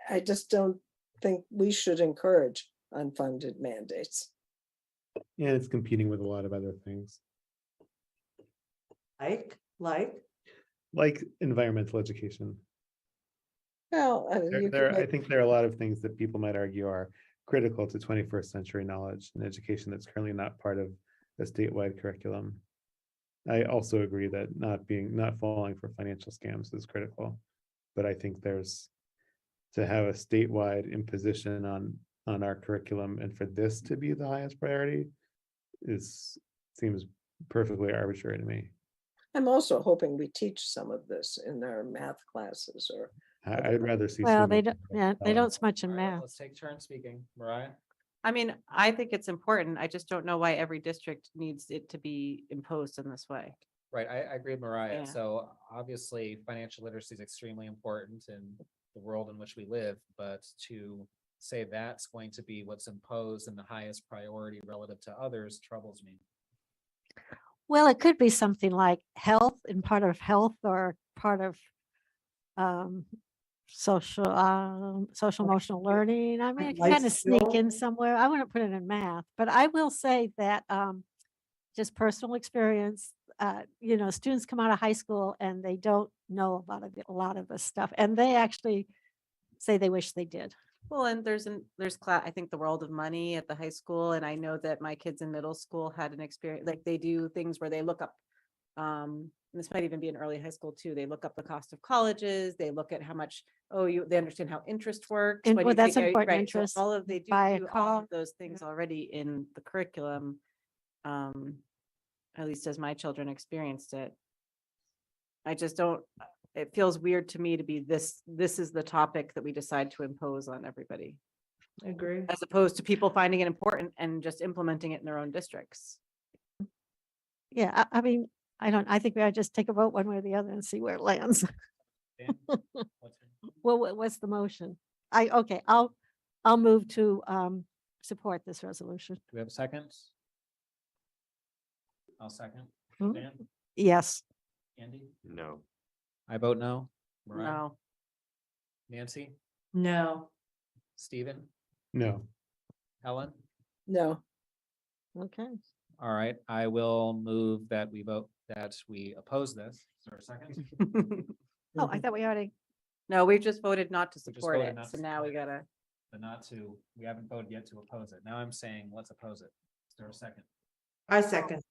I just don't think we should encourage unfunded mandates. Yeah, it's competing with a lot of other things, Like, environmental education. Well, I think there are a lot of things that people might argue are critical to 21st century knowledge and education that's currently not part of the statewide curriculum. I also agree that not falling for financial scams is critical, but I think to have a statewide imposition on our curriculum and for this to be the highest priority seems perfectly arbitrary to me. I'm also hoping we teach some of this in our math classes or. I'd rather see. Well, they swimming. don't, yeah, they don't so much in All right, math. let's take turns speaking. Mariah? I mean, I think it's important. I just don't know why every district needs it to be imposed in this way. Right, I agree with Mariah. Yeah. So obviously, financial literacy is extremely important in the world in which we live, but to say that's going to be what's imposed and the highest priority relative to others troubles me. Well, it could be something like health and part of health or part of social emotional learning. I mean, it Life kind of sneak skill? in somewhere. I wouldn't put it in math, but I will say that just personal experience, students come out of high school and they don't know about a lot of this stuff, and they actually say they wish they did. Well, and there's class, I think the world of money at the high school, and I know that my kids in middle school had an experience, like they do things where they look up, and this might even be in early high school too, they look up the cost of colleges, they look at how much, they understand how interest works. And when well, you that's take out- important, right, so interest, all of, they do buy a do all car. of those things already in the curriculum. At least as my children experienced it. I just don't, it feels weird to me to be this is the topic that we decide to impose on everybody. I agree. As opposed to people finding it important and just implementing it in their own districts. Yeah, I mean, I think we ought to just take a vote one way or the other and see where it lands. Dan, Well, what's the motion? I'll move to support this resolution. Do we have a second? I'll second. Hmm? Dan, Yes. Andy, No. I vote no. Mariah? No. Nancy, No. Stephen, No. Helen? No. Okay. All right, I will move that we vote that we oppose this. Is there a second? Oh, I thought we already, No, we've just voted not to We just support voted it, not so to now we support gotta, But not to, we haven't voted yet to oppose it. Now I'm saying, let's oppose it. Is there a second? I second.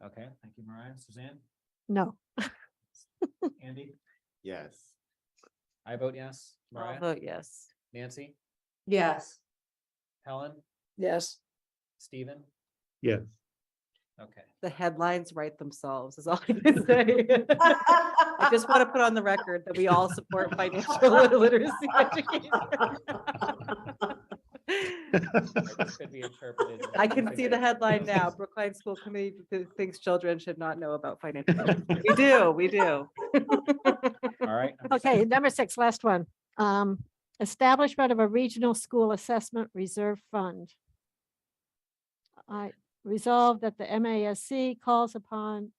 Okay, thank you, Mariah. Suzanne, no. Andy, Yes. I vote yes. I'll Mariah, vote yes. Nancy, Yes. Helen, Yes. Stephen? Yes. Okay. The headlines write themselves is all I can say. I just want to put on the record that we all support financial literacy education. This could be interpreted. I can see the headline now. Brookline School Committee thinks children should not know about financial literacy. We do. All right. Okay, number 6, last one. Establishment of a regional school assessment reserve fund. I resolve that the MASC calls upon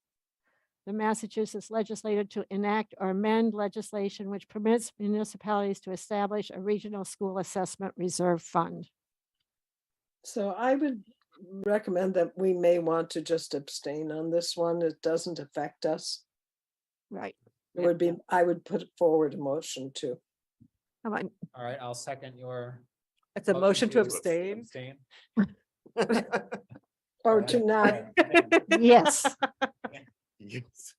the Massachusetts legislature to enact or amend legislation which permits municipalities to establish a regional school assessment reserve fund. So I would recommend that we may want to just abstain on this one. It doesn't affect us. Right. It would be, I would put forward a motion to. How about- All right, I'll second your. It's a motion to abstain. Abstain. Or to not. Yes. Yes.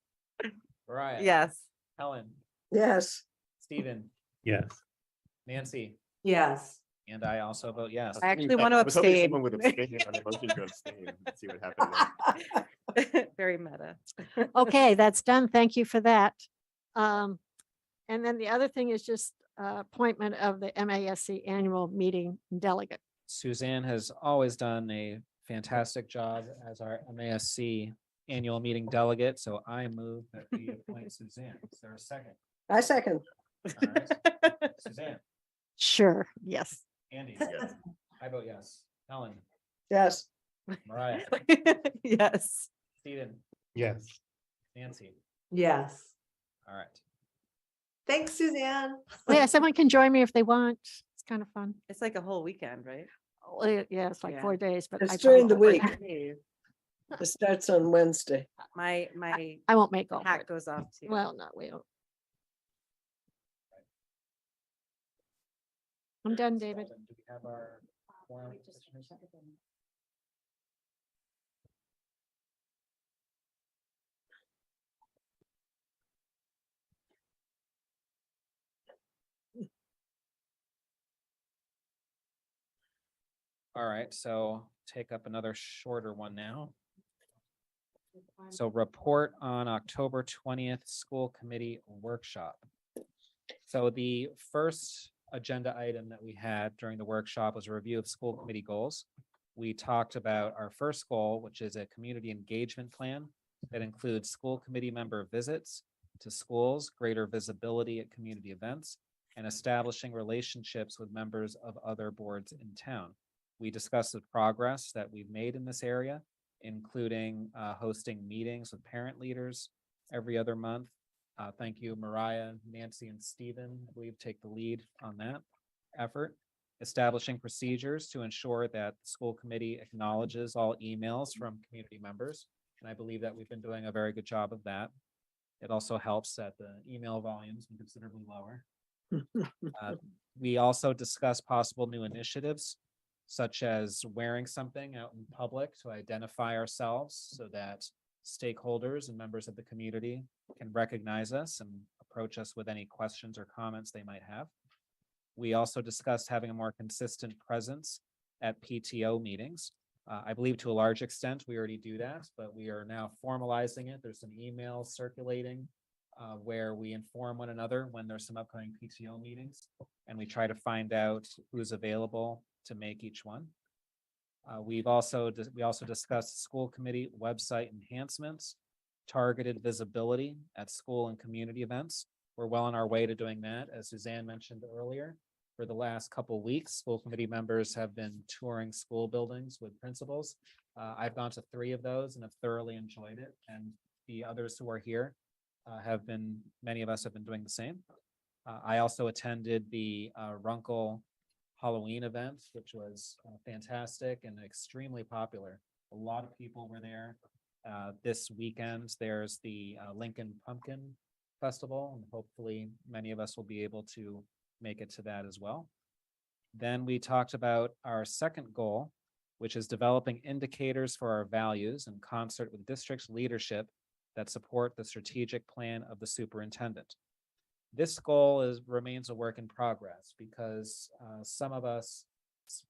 Mariah. Yes. Helen, Yes. Stephen, Yes. Nancy, Yes. and I also vote yes. I actually want to I was hoping abstain. someone would abstain on a motion to abstain. Let's see what happens there. Very meta. Okay, that's done. Thank you for that. And then the other thing is just appointment of the MASC annual meeting delegate. Suzanne has always done a fantastic job as our MASC annual meeting delegate, so I move that we appoint Suzanne. Is there a second? I second. All right. Suzanne, Sure, yes. Andy, Yes. I vote yes. Helen, Yes. Mariah, Yes. Stephen, Yes. Nancy. Yes. All right. Thanks, Suzanne. Well, yeah, someone can join me if they want. It's kind of fun. It's like a whole weekend, right? Yeah, it's like Yeah. 4 days, but It's I during the probably- week. It starts on Wednesday. My I won't make all. of hat it. goes off too. Well, no, we don't. I'm done, David. Do we have our quorum petitioners? All right, so take up another shorter one now. So report on October 20th, school committee workshop. So the first agenda item that we had during the workshop was a review of school committee goals. We talked about our first goal, which is a community engagement plan that includes school committee member visits to schools, greater visibility at community events, and establishing relationships with members of other boards in town. We discussed the progress that we've made in this area, including hosting meetings with parent leaders every other month. Thank you, Mariah, Nancy, and Stephen, I believe, take the lead on that effort. Establishing procedures to ensure that the school committee acknowledges all emails from community members. And I believe that we've been doing a very good job of that. It also helps that the email volumes are considerably lower. We also discussed possible new initiatives, such as wearing something out in public to identify ourselves so that stakeholders and members of the community can recognize us and approach us with any questions or comments they might have. We also discussed having a more consistent presence at PTO meetings. I believe to a large extent, we already do that, but we are now formalizing it. There's some emails circulating where we inform one another when there's some upcoming PTO meetings, and we try to find out who's available to make each one. We also discussed school committee website enhancements, targeted visibility at school and community events. We're well on our way to doing that. As Suzanne mentioned earlier, for the last couple of weeks, school committee members have been touring school buildings with principals. I've gone to 3 of those and have thoroughly enjoyed it. And the others who are here many of us have been doing the same. I also attended the Runkle Halloween event, which was fantastic and extremely popular. A lot of people were there. This weekend, there's the Lincoln Pumpkin Festival, and hopefully many of us will be able to make it to that as well. Then we talked about our second goal, which is developing indicators for our values in concert with district's leadership that support the strategic plan of the superintendent. This goal remains a work in progress because some of us,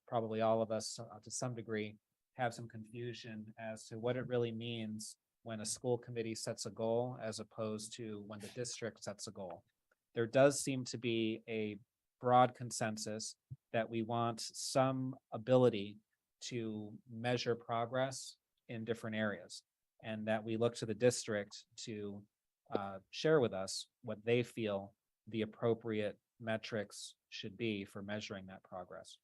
probably all of us to some degree, have some confusion as to what it really means when a school committee sets a goal as opposed to when the district sets a goal. There does seem to be a broad consensus that we want some ability to measure progress in different areas, and that we look to the district to share with us what they feel the appropriate metrics should be for measuring that progress.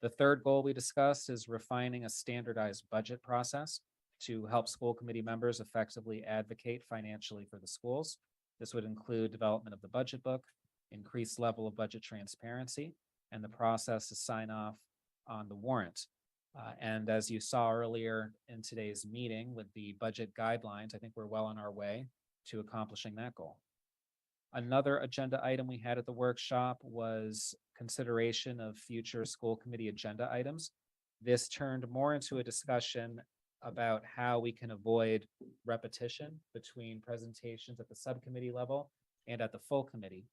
The third goal we discussed is refining a standardized budget process to help school committee members effectively advocate financially for the schools. This would include development of the budget book, increased level of budget transparency, and the process to sign off on the warrant. And as you saw earlier in today's meeting with the budget guidelines, I think we're well on our way to accomplishing that goal. Another agenda item we had at the workshop was consideration of future school committee agenda items. This turned more into a discussion about how we can avoid repetition between presentations at the subcommittee level and at the full committee.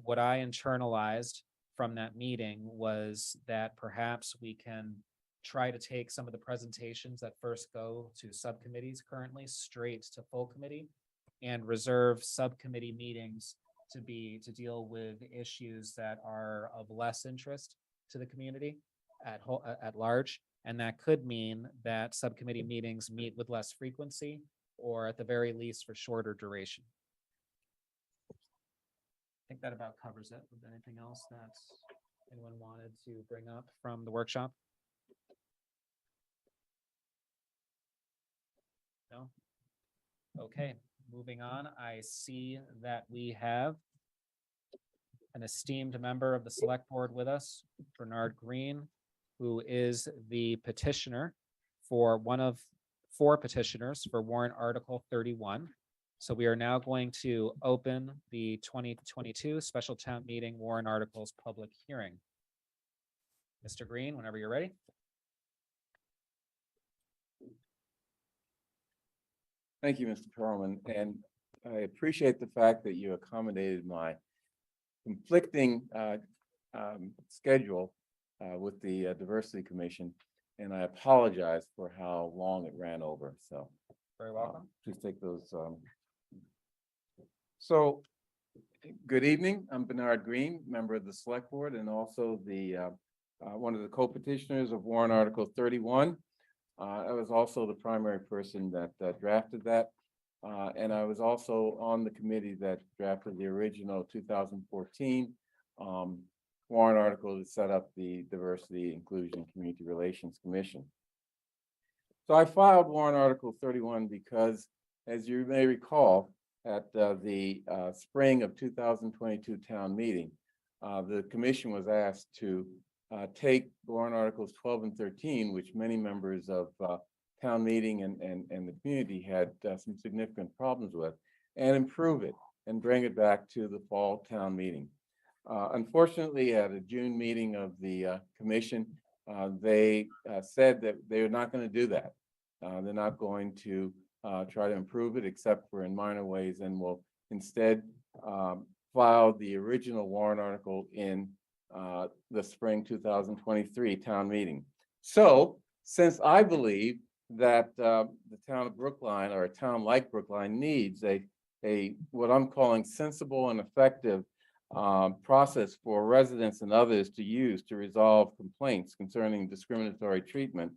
What I internalized from that meeting was that perhaps we can try to take some of the presentations that first go to subcommittees currently straight to full committee and reserve subcommittee meetings to deal with issues that are of less interest to the community at large. And that could mean that subcommittee meetings meet with less frequency or at the very least for shorter duration. I think that about covers it. With anything else that anyone wanted to bring up from the workshop? No? Okay, moving on. I see that we have an esteemed member of the select board with us, Bernard Green, who is the petitioner for one of 4 petitioners for warrant article 31. So we are now going to open the 2022 special town meeting warrant articles public hearing. Mr. Green, whenever you're ready. Thank you, Mr. Perlman, and I appreciate the fact that you accommodated my conflicting schedule with the Diversity Commission, and I apologize for how long it ran over. So, very welcome. Please take those. So, Good evening. I'm Bernard Green, member of the Select Board and also the one of the co-petitioners of Warrant Article 31. I was also the primary person that drafted that. And I was also on the committee that drafted the original 2014 warrant article to set up the Diversity, Inclusion, and Community Relations Commission. So I filed warrant article 31 because, as you may recall, at the spring of 2022 town meeting, the commission was asked to take warrant articles 12 and 13, which many members of town meeting and the community had some significant problems with, and improve it and bring it back to the fall town meeting. Unfortunately, at a June meeting of the commission, they said that they're not going to do that. They're not going to try to improve it except for in minor ways, and will instead file the original warrant article in the spring 2023 town meeting. So since I believe that the town of Brookline, or a town like Brookline, needs a what I'm calling sensible and effective process for residents and others to use to resolve complaints concerning discriminatory treatment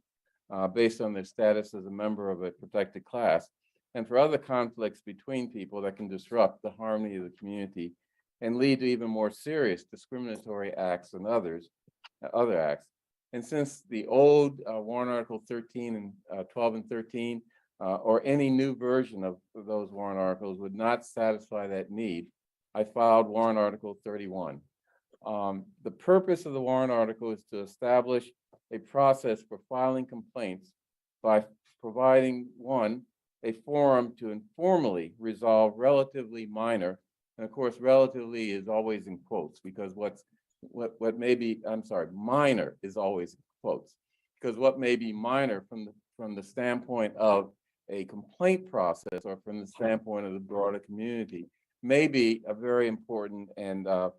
based on their status as a member of a protected class, and for other conflicts between people that can disrupt the harmony of the community and lead to even more serious discriminatory acts and other acts. And since the old warrant article 13 and 12 and 13, or any new version of those warrant articles would not satisfy that need, I filed warrant article 31. The purpose of the warrant article is to establish a process for filing complaints by providing, one, a forum to informally resolve relatively minor, and of course, relatively is always in quotes, because what may be, minor is always in quotes, because what may be minor from the standpoint of a complaint process or from the standpoint of the broader community may be a very important and a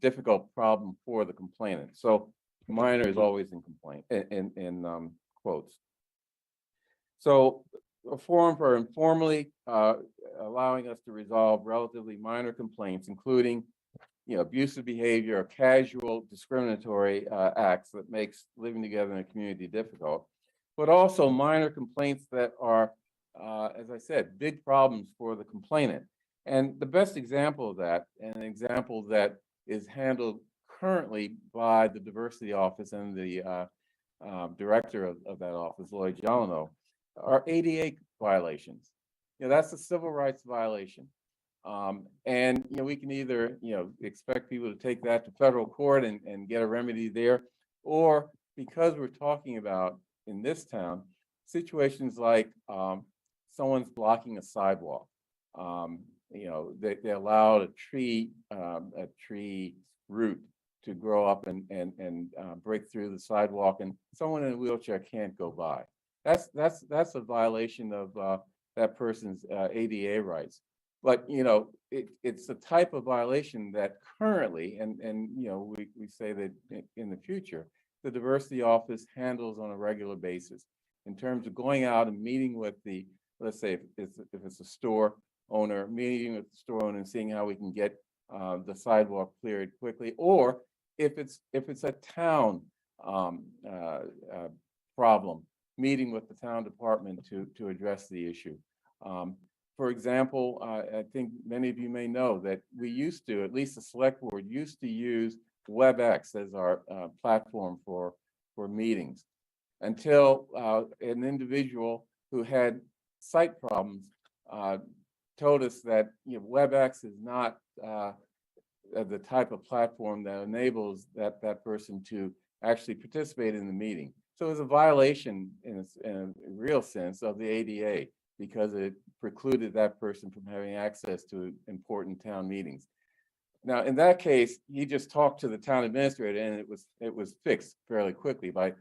difficult problem for the complainant. So minor is always in quotes. So a forum for informally allowing us to resolve relatively minor complaints, including abusive behavior or casual discriminatory acts that makes living together in a community difficult, but also minor complaints that are, as I said, big problems for the complainant. And the best example of that, and an example that is handled currently by the diversity office and the director of that office, Lloyd Jeleno, are ADA violations. That's a civil rights violation. And we can either expect people to take that to federal court and get a remedy there, or because we're talking about in this town situations like someone's blocking a sidewalk. They allowed a tree root to grow up and break through the sidewalk, and someone in a wheelchair can't go by. That's a violation of that person's ADA rights. But it's a type of violation that currently, and we say that in the future, the diversity office handles on a regular basis in terms of going out and meeting with the, let's say if it's a store owner, meeting with the store owner and seeing how we can get the sidewalk cleared quickly, or if it's a town problem, meeting with the town department to address the issue. For example, I think many of you may know that we used to, at least the select board used to use WebEx as our platform for meetings, until an individual who had sight problems told us that WebEx is not the type of platform that enables that person to actually participate in the meeting. So it was a violation in a real sense of the ADA, because it precluded that person from having access to important town meetings. Now, in that case, he just talked to the town administrator, and it was fixed fairly quickly by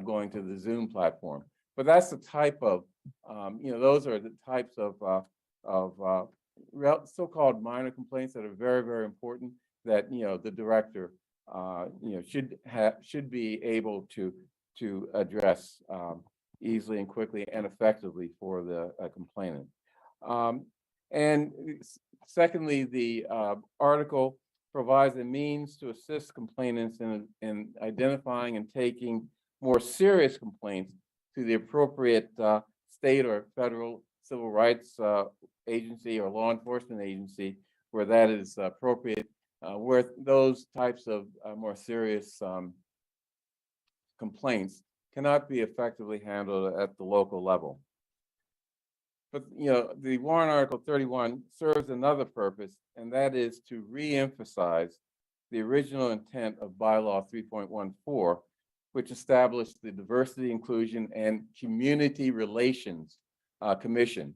going to the Zoom platform. But that's the type of, those are the types of so-called minor complaints that are very, very important that the director should be able to address easily and quickly and effectively for the complainant. And secondly, the article provides a means to assist complainants in identifying and taking more serious complaints to the appropriate state or federal civil rights agency or law enforcement agency where that is appropriate, where those types of more serious complaints cannot be effectively handled at the local level. But, the warrant article 31 serves another purpose, and that is to re-emphasize the original intent of bylaw 3.14, which established the Diversity, Inclusion, and Community Relations Commission.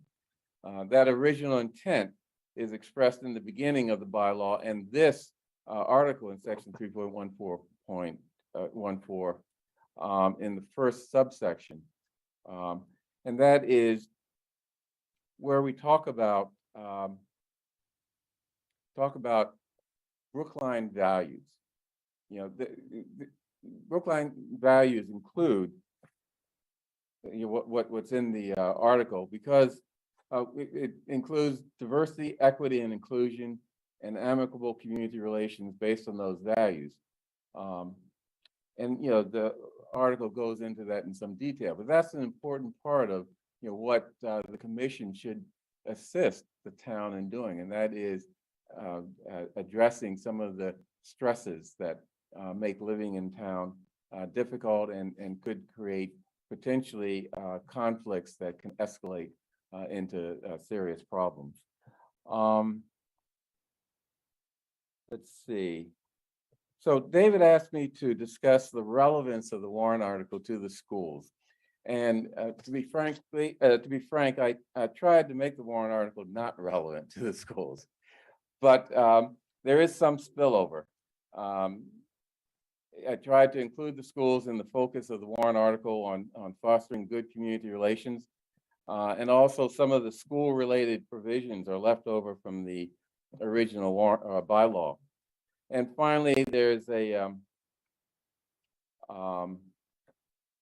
That original intent is expressed in the beginning of the bylaw, and this article in section 3.14.14 in the first subsection. And that is where we talk about Brookline values. The Brookline values include what's in the article, because it includes diversity, equity, and inclusion, and amicable community relations based on those values. And the article goes into that in some detail, but that's an important part of what the commission should assist the town in doing, and that is addressing some of the stresses that make living in town difficult and could create potentially conflicts that can escalate into serious problems. Let's see. So David asked me to discuss the relevance of the warrant article to the schools. And to be frank, I tried to make the warrant article not relevant to the schools, but there is some spillover. I tried to include the schools in the focus of the warrant article on fostering good community relations. And also some of the school-related provisions are left over from the original bylaw. And finally, there's a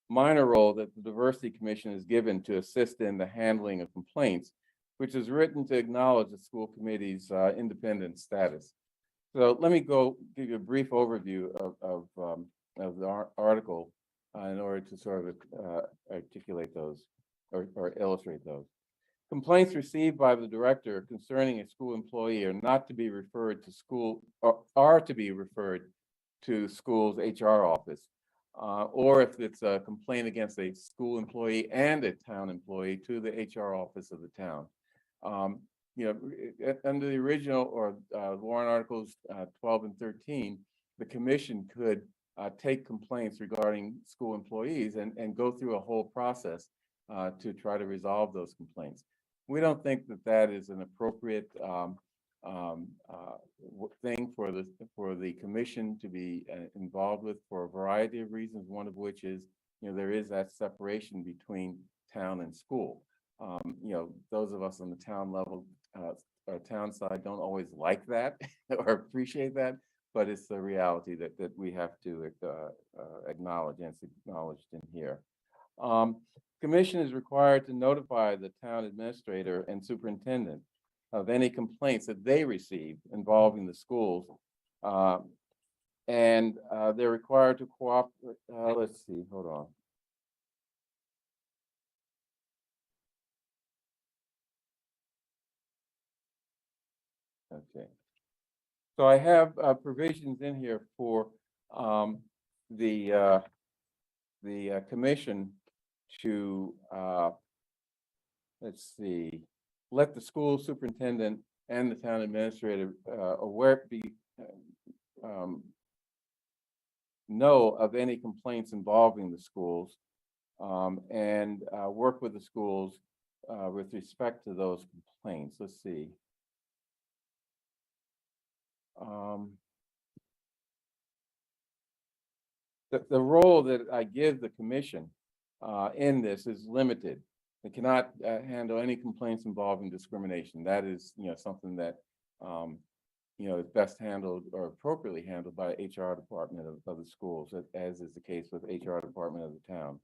minor role that the Diversity Commission is given to assist in the handling of complaints, which is written to acknowledge the school committee's independent status. So let me go give you a brief overview of the article in order to sort of articulate those or illustrate those. Complaints received by the director concerning a school employee are not to be referred to school, or are to be referred to school's HR office. Or if it's a complaint against a school employee and a town employee, to the HR office of the town. Under the original or warrant articles 12 and 13, the commission could take complaints regarding school employees and go through a whole process to try to resolve those complaints. We don't think that that is an appropriate thing for the commission to be involved with for a variety of reasons. One of which is, there is that separation between town and school. Those of us on the town level, or town side, don't always like that or appreciate that, but it's the reality that we have to acknowledge, and it's acknowledged in here. Commission is required to notify the town administrator and superintendent of any complaints that they receive involving the schools. And they're required to cooperate. Let's see, hold on. Okay. So I have provisions in here for the commission to, let's see, let the school superintendent and the town administrator know of any complaints involving the schools, and work with the schools with respect to those complaints. Let's see. The role that I give the commission in this is limited. It cannot handle any complaints involving discrimination. That is, something that is best handled or appropriately handled by HR department of the schools, as is the case with HR department of the town.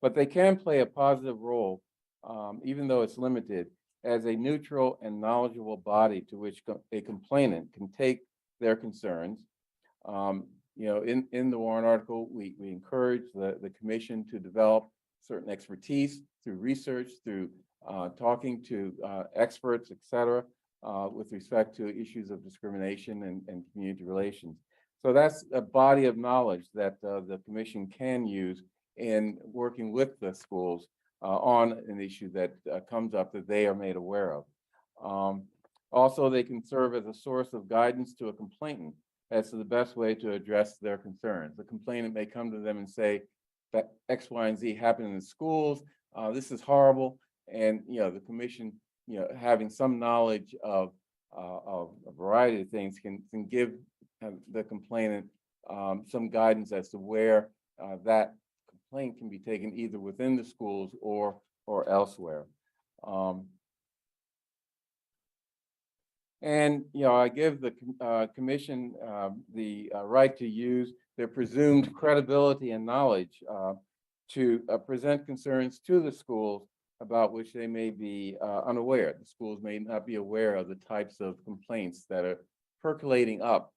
But they can play a positive role, even though it's limited, as a neutral and knowledgeable body to which a complainant can take their concerns. In the warrant article, we encourage the commission to develop certain expertise through research, through talking to experts, et cetera, with respect to issues of discrimination and community relations. So that's a body of knowledge that the commission can use in working with the schools on an issue that comes up that they are made aware of. Also, they can serve as a source of guidance to a complainant as to the best way to address their concerns. The complainant may come to them and say that X, Y, and Z happened in the schools. This is horrible. And, the commission, having some knowledge of a variety of things can give the complainant some guidance as to where that complaint can be taken either within the schools or elsewhere. I give the commission the right to use their presumed credibility and knowledge to present concerns to the schools about which they may be unaware. The schools may not be aware of the types of complaints that are percolating up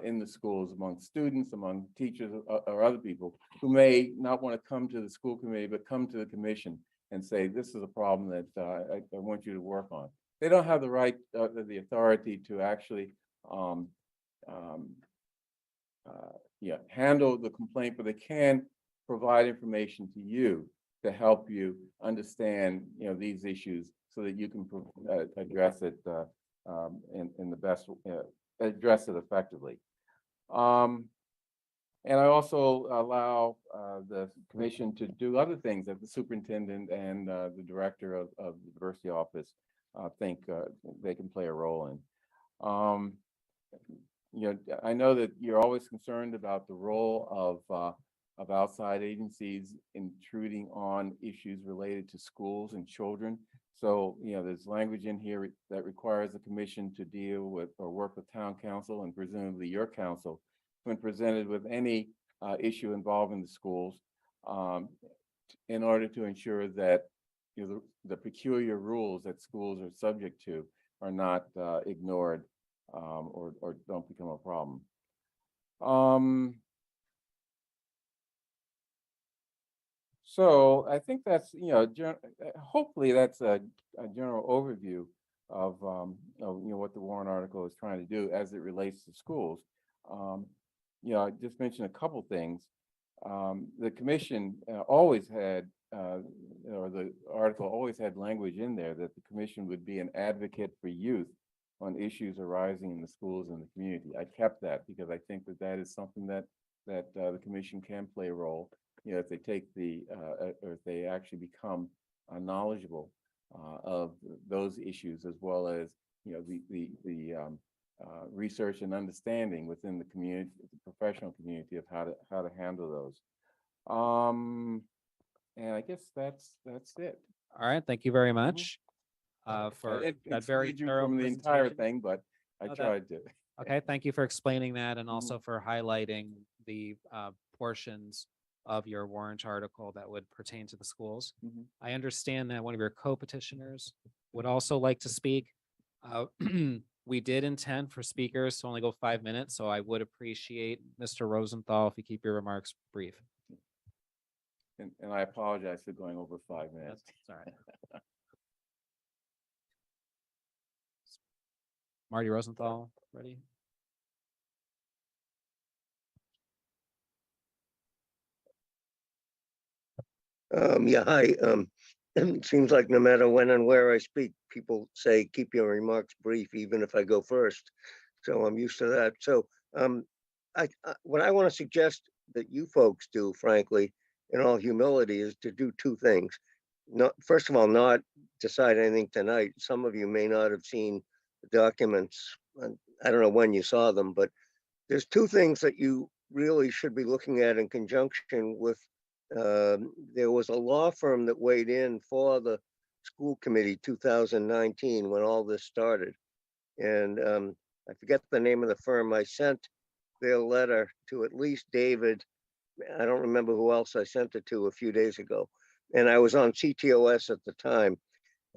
in the schools among students, among teachers, or other people who may not want to come to the school committee, but come to the commission and say, this is a problem that I want you to work on. They don't have the right, the authority to actually handle the complaint, but they can provide information to you to help you understand, these issues so that you can address it in the best, address it effectively. And I also allow the commission to do other things that the superintendent and the director of the diversity office think they can play a role in. I know that you're always concerned about the role of outside agencies intruding on issues related to schools and children. So, there's language in here that requires the commission to deal with or work with town council and presumably your council when presented with any issue involving the schools in order to ensure that the peculiar rules that schools are subject to are not ignored or don't become a problem. So I think that's, hopefully that's a general overview of what the Warrant article is trying to do as it relates to schools. I just mentioned a couple things. The commission always had, or the article always had language in there that the commission would be an advocate for youth on issues arising in the schools and the community. I kept that because I think that is something that the commission can play a role. If they take or if they actually become knowledgeable of those issues, as well as the research and understanding within the community, the professional community, of how to handle those. And I guess that's it. All right, thank you very much for that very thorough from the entire presentation. thing, but I tried to. Okay, thank you for explaining that and also for highlighting the portions of your warrant article that would pertain to the schools. I understand that one of your co-petitioners would also like to speak. We did intend for speakers to only go 5 minutes, so I would appreciate, Mr. Rosenthal, if you keep your remarks brief. And I apologize for going over 5 minutes. Sorry. Marty Rosenthal, ready? Yeah, hi. It seems like no matter when and where I speak, people say, keep your remarks brief, even if I go first. So I'm used to that. So what I want to suggest that you folks do, frankly, in all humility, is to do two things. First of all, not decide anything tonight. Some of you may not have seen the documents. I don't know when you saw them, but there's two things that you really should be looking at in conjunction with. There was a law firm that weighed in for the school committee 2019 when all this started. And I forget the name of the firm. I sent their letter to at least David. I don't remember who else I sent it to a few days ago. And I was on CTOS at the time.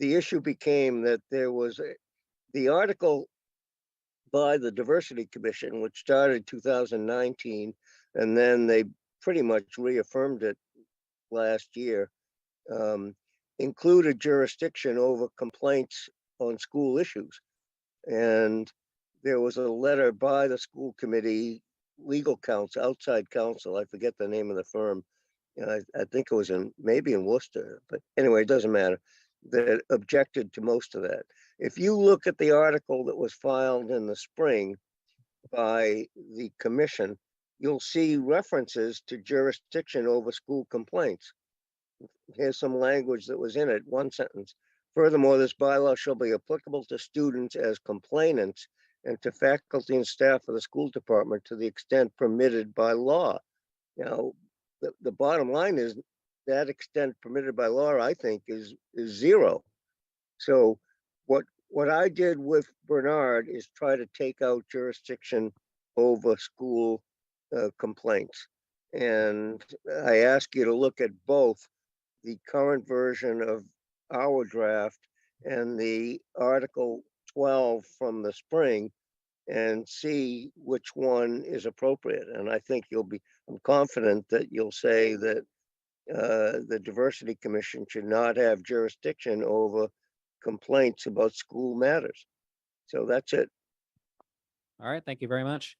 the issue became that there was the article by the Diversity Commission, which started 2019, and then they pretty much reaffirmed it last year, included jurisdiction over complaints on school issues. And there was a letter by the school committee, legal counsel, outside counsel, I forget the name of the firm. I think it was maybe in Worcester, but anyway, it doesn't matter, that objected to most of that. If you look at the article that was filed in the spring by the commission, you'll see references to jurisdiction over school complaints. Here's some language that was in it, one sentence. Furthermore, this bylaw shall be applicable to students as complainants and to faculty and staff of the school department to the extent permitted by law. Now, the bottom line is that extent permitted by law, I think, is zero. So what I did with Bernard is try to take out jurisdiction over school complaints. And I ask you to look at both the current version of our draft and the Article 12 from the spring and see which one is appropriate. And I think I'm confident that you'll say that the Diversity Commission should not have jurisdiction over complaints about school matters. So that's it. All right, thank you very much.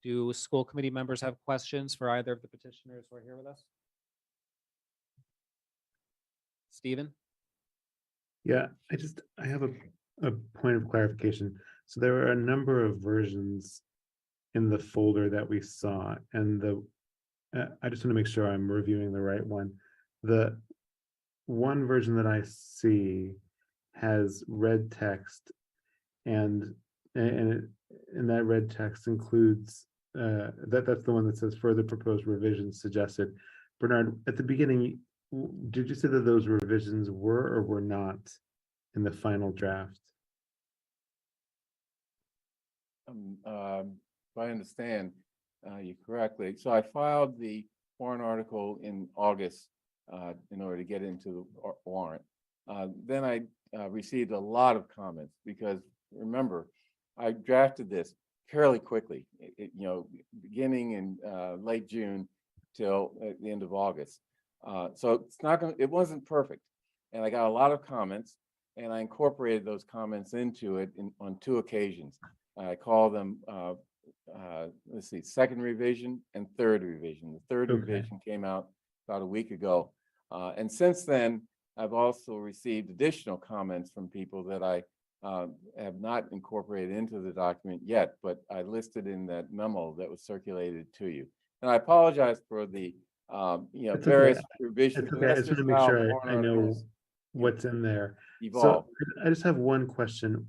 Do school committee members have questions for either of the petitioners who are here with us? Stephen? Yeah, I have a point of clarification. So there are a number of versions in the folder that we saw, and I just want to make sure I'm reviewing the right one. The one version that I see has red text, and that red text includes that's the one that says further proposed revisions suggested. Bernard, at the beginning, did you say that those revisions were or were not in the final draft? If I understand you correctly, so I filed the warrant article in August in order to get into the warrant. Then I received a lot of comments because remember, I drafted this fairly quickly, beginning in late June till the end of August. So it wasn't perfect. And I got a lot of comments and I incorporated those comments into it on 2 occasions. I call them, let's see, second revision and third revision. The third revision came out about a week ago. And since then, I've also received additional comments from people that I have not incorporated into the document yet, but I listed in that memo that was circulated to you. And I apologize for the various revisions. Okay. I just want to make sure I know what's in there. Evolve. So I just have one question.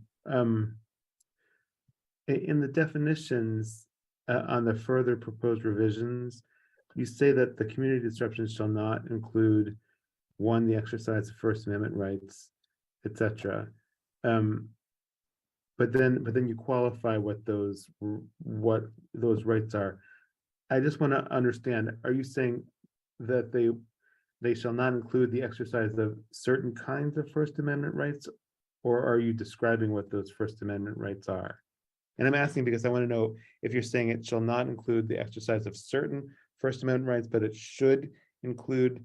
In the definitions on the further proposed revisions, you say that the community disruptions shall not include 1, the exercise of First Amendment rights, etc. But then you qualify what those rights are. I just want to understand, are you saying that they shall not include the exercise of certain kinds of First Amendment rights, or are you describing what those First Amendment rights are? And I'm asking because I want to know if you're saying it shall not include the exercise of certain First Amendment rights, but it should include,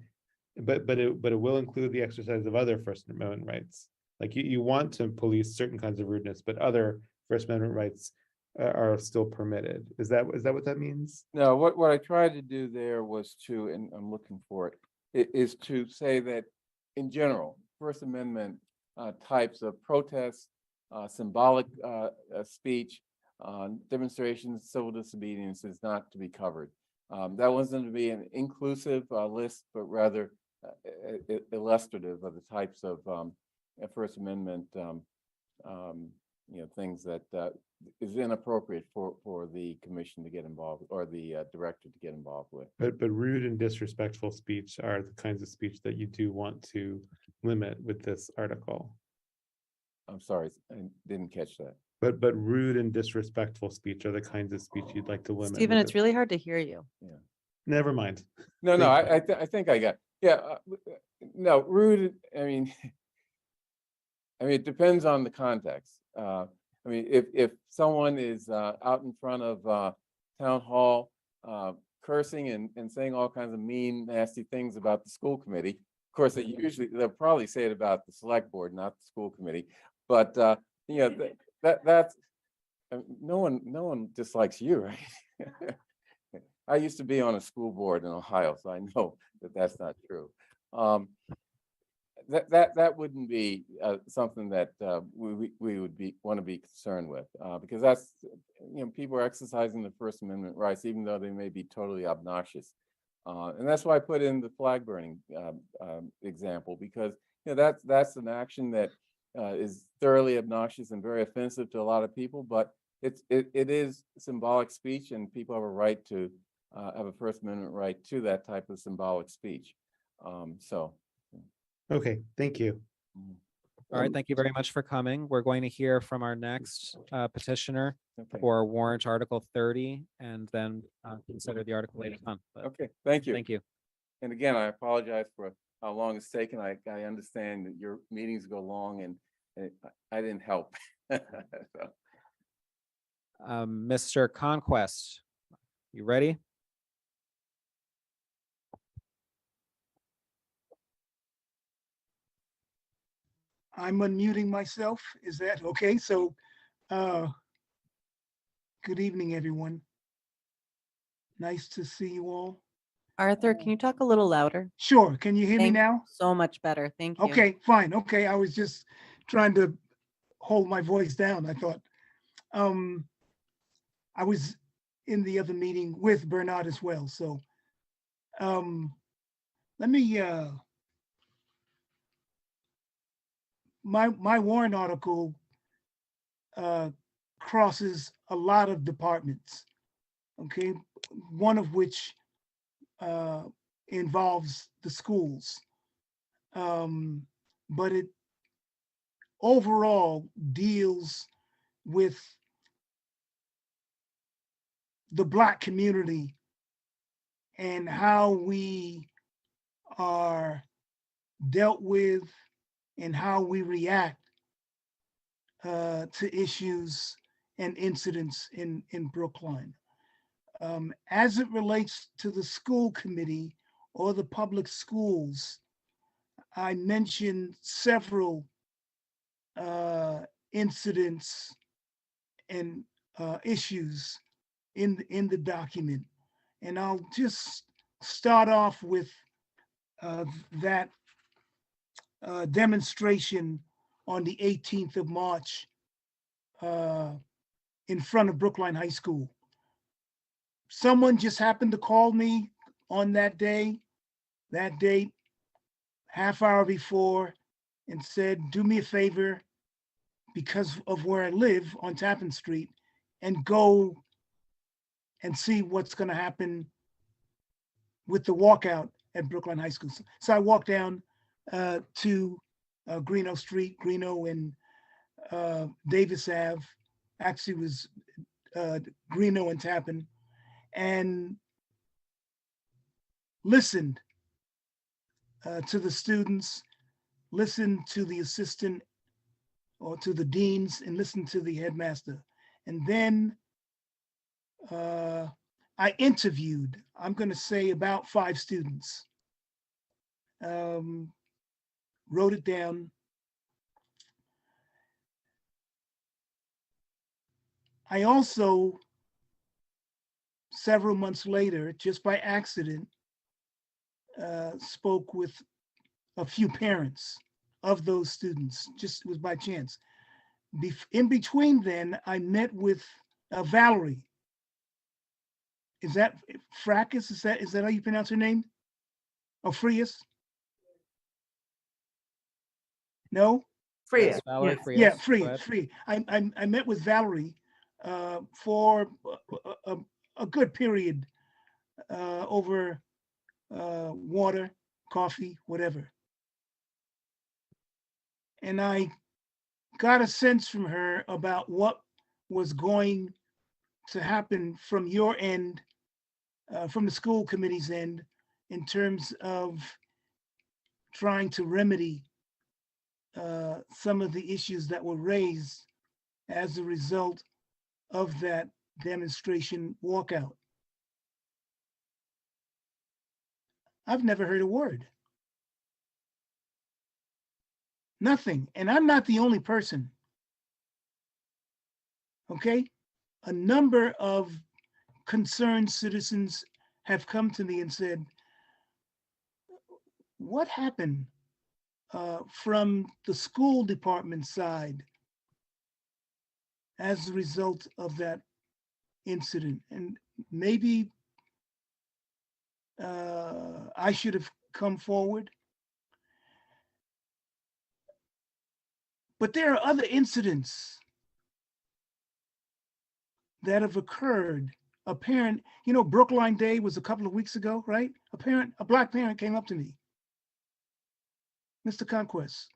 but it will include the exercise of other First Amendment rights. Like you want to police certain kinds of rudeness, but other First Amendment rights are still permitted. Is that what that means? No, what I tried to do there was to, and I'm looking for it, is to say that in general, First Amendment types of protests, symbolic speech, demonstrations, civil disobedience is not to be covered. That wasn't to be an inclusive list, but rather illustrative of the types of First Amendment things that is inappropriate for the commission to get involved or the director to get involved with. But rude and disrespectful speech are the kinds of speech that you do want to limit with this article. I'm sorry, I didn't catch that. But rude and disrespectful speech are the kinds of speech you'd like to limit. Stephen, it's really hard to hear you. Yeah. Never mind. No, I think I got. Yeah. No, rude. I mean, I mean, it depends on the context. I mean, if someone is out in front of town hall cursing and saying all kinds of mean, nasty things about the school committee, of course, they'll probably say it about the select board, not the school committee. But you know, that's no one dislikes you, right? I used to be on a school board in Ohio, so I know that that's not true. That wouldn't be something that we would want to be concerned with, because that's, you know, people are exercising the First Amendment rights, even though they may be totally obnoxious. And that's why I put in the flag burning example, because, you know, that's an action that is thoroughly obnoxious and very offensive to a lot of people, but it is symbolic speech, and people have a right to have a First Amendment right to that type of symbolic speech. So. Okay, thank you. All right, thank you very much for coming. We're going to hear from our next petitioner Okay. for warrant Article 30, and then consider the article later on. But Okay, thank you. thank you. And again, I apologize for how long it's taken. I understand that your meetings go long, and I didn't help. So, Mr. Conquest, you ready? I'm unmuting myself. Is that okay? So, good evening, everyone. Nice to see you all. Arthur, can you talk a little louder? Sure. Can you hear me Thank you now? so much better. Thank you. Okay, fine. Okay, I was just trying to hold my voice down. I thought, I was in the other meeting with Bernard as well. So, let me, my warrant article crosses a lot of departments. Okay, one of which involves the schools. But it overall deals with the Black community and how we are dealt with and how we react to issues and incidents in Brookline. As it relates to the school committee or the public schools, I mentioned several incidents and issues in the document, and I'll just start off with that demonstration on the 18th of March in front of Brookline High School. Someone just happened to call me on that day, that date, half hour before, and said, do me a favor, because of where I live on Tappan Street, and go and see what's going to happen with the walkout at Brookline High School. So I walked down to Greeno Street, Greeno and Davis Ave. Actually, was Greeno and Tappan, and listened to the students, listened to the assistant or to the deans, and listened to the headmaster. And then I interviewed, I'm going to say about 5 students. Wrote it down. I also, several months later, just by accident, spoke with a few parents of those students. Just was by chance. In between then, I met with Valerie. Is that Fracas? Is that how you pronounce her name? Oh, Frias? No? Freya. Valerie yes. Frias. Yeah, Go Freya. ahead. Freya. I met with Valerie for a good period over water, coffee, whatever. And I got a sense from her about what was going to happen from your end, from the school committee's end, in terms of trying to remedy some of the issues that were raised as a result of that demonstration walkout. I've never heard a word. Nothing. And I'm not the only person. Okay? A number of concerned citizens have come to me and said, what happened from the school department side as a result of that incident? And maybe I should have come forward. But there are other incidents that have occurred. A parent, you know, Brookline Day was a couple of weeks ago, right? A Black parent came up to me. Mr. Conquest,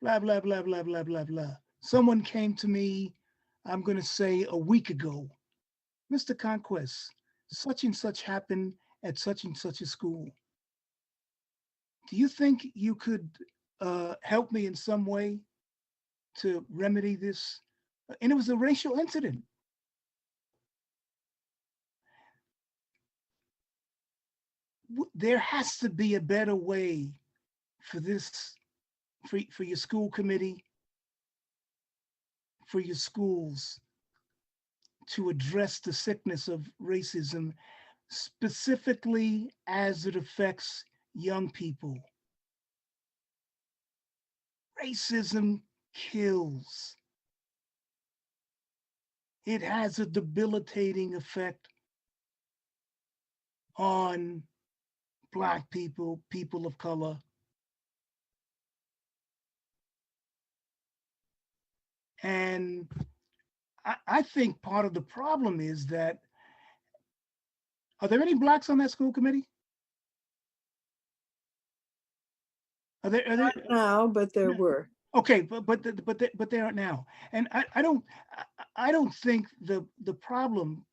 blah, blah, blah, blah, blah, blah, blah. Someone came to me, I'm going to say a week ago. Mr. Conquest, such and such happened at such and such a school. Do you think you could help me in some way to remedy this? And it was a racial incident. There has to be a better way for this, for your school committee, for your schools to address the sickness of racism, specifically as it affects young people. Racism kills. It has a debilitating effect on Black people, people of color. And I think part of the problem is that, are there any Blacks on that school committee? Are there Not now, but there were. Okay, but they aren't now. And I don't think the problem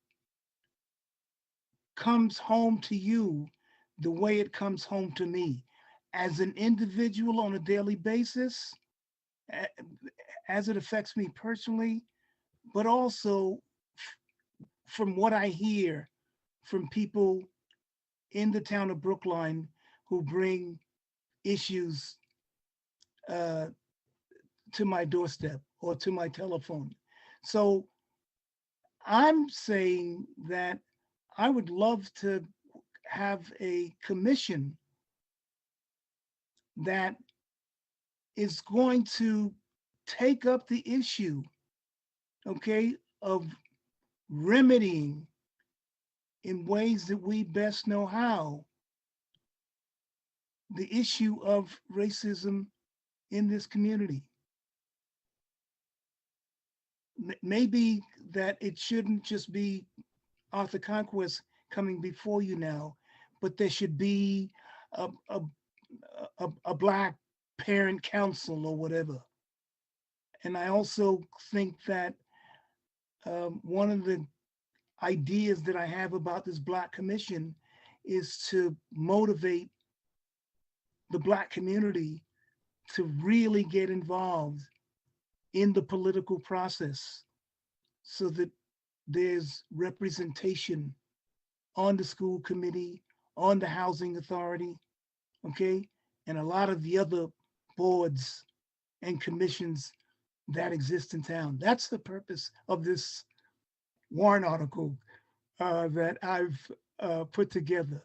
comes home to you the way it comes home to me as an individual on a daily basis, as it affects me personally, but also from what I hear from people in the town of Brookline who bring issues to my doorstep or to my telephone. So I'm saying that I would love to have a commission that is going to take up the issue, okay, of remedying in ways that we best know how the issue of racism in this community. Maybe that it shouldn't just be Arthur Conquest coming before you now, but there should be a Black parent council or whatever. And I also think that one of the ideas that I have about this Black commission is to motivate the Black community to really get involved in the political process so that there's representation on the school committee, on the housing authority, okay? And a lot of the other boards and commissions that exist in town. That's the purpose of this warrant article that I've put together.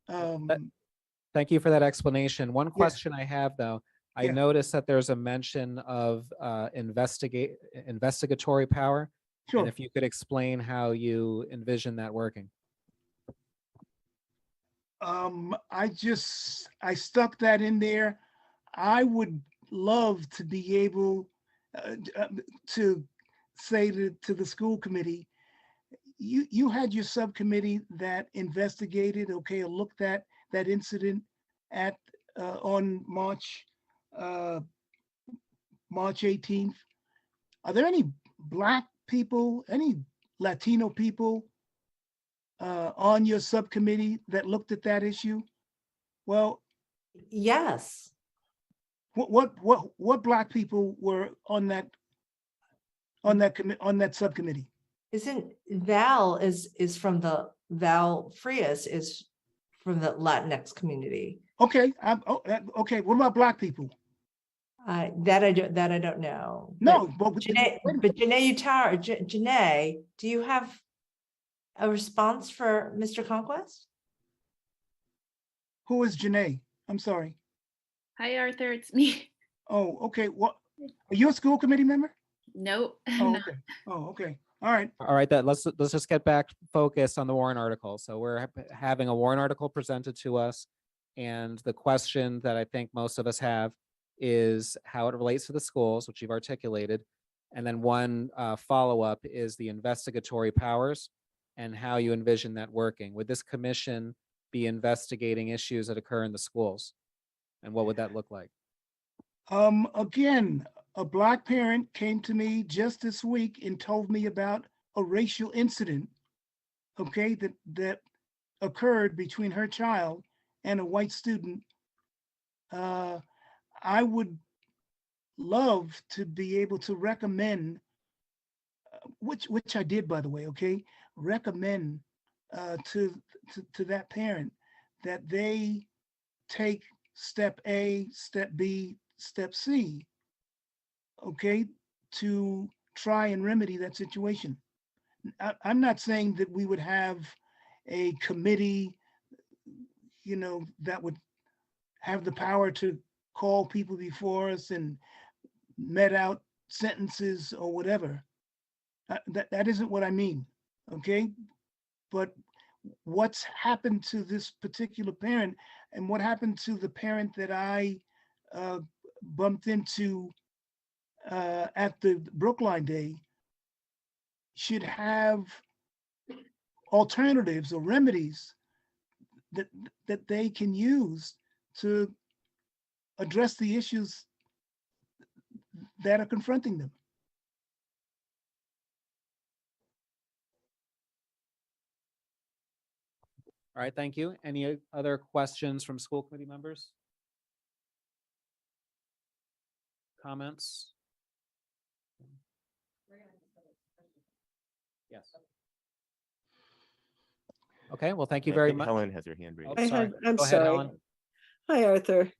Thank you for that explanation. One question I have though, I noticed that there's a mention of investigatory power. Sure. And if you could explain how you envision that working. I stuck that in there. I would love to be able to say to the school committee, you had your subcommittee that investigated, okay, or looked at that incident at on March 18th. Are there any Black people, any Latino people on your subcommittee that looked at that issue? Well, yes. What Black people were on that subcommittee? Isn't Val is from the Val Frias is from the Latinx community. Okay, okay. What about Black people? That I don't know. No, but Janae Utara, Janae, do you have a response for Mr. Conquest? Who is Janae? I'm sorry. Hi, Arthur, it's me. Oh, okay. What? Are you a school committee member? Nope. Oh, okay. Oh, okay. All right. All right, let's just get back focused on the warrant article. So we're having a warrant article presented to us. And the question that I think most of us have is how it relates to the schools, which you've articulated. And then one follow-up is the investigatory powers and how you envision that working. Would this commission be investigating issues that occur in the schools? And what would that look like? Again, a Black parent came to me just this week and told me about a racial incident, okay, that occurred between her child and a white student. I would love to be able to recommend, which I did, by the way, okay, recommend to that parent that they take step A, step B, step C, okay, to try and remedy that situation. I'm not saying that we would have a committee, you know, that would have the power to call people before us and met out sentences or whatever. That isn't what I mean, okay? But what's happened to this particular parent and what happened to the parent that I bumped into at the Brookline Day should have alternatives or remedies that they can use to address the issues that are confronting them. All right, thank you. Any other questions from school committee members? Comments? Yes. Okay, well, thank you I very think much. Helen has her hand raised. Oh, sorry. I'm Go ahead, sorry. Helen. Hi, Arthur.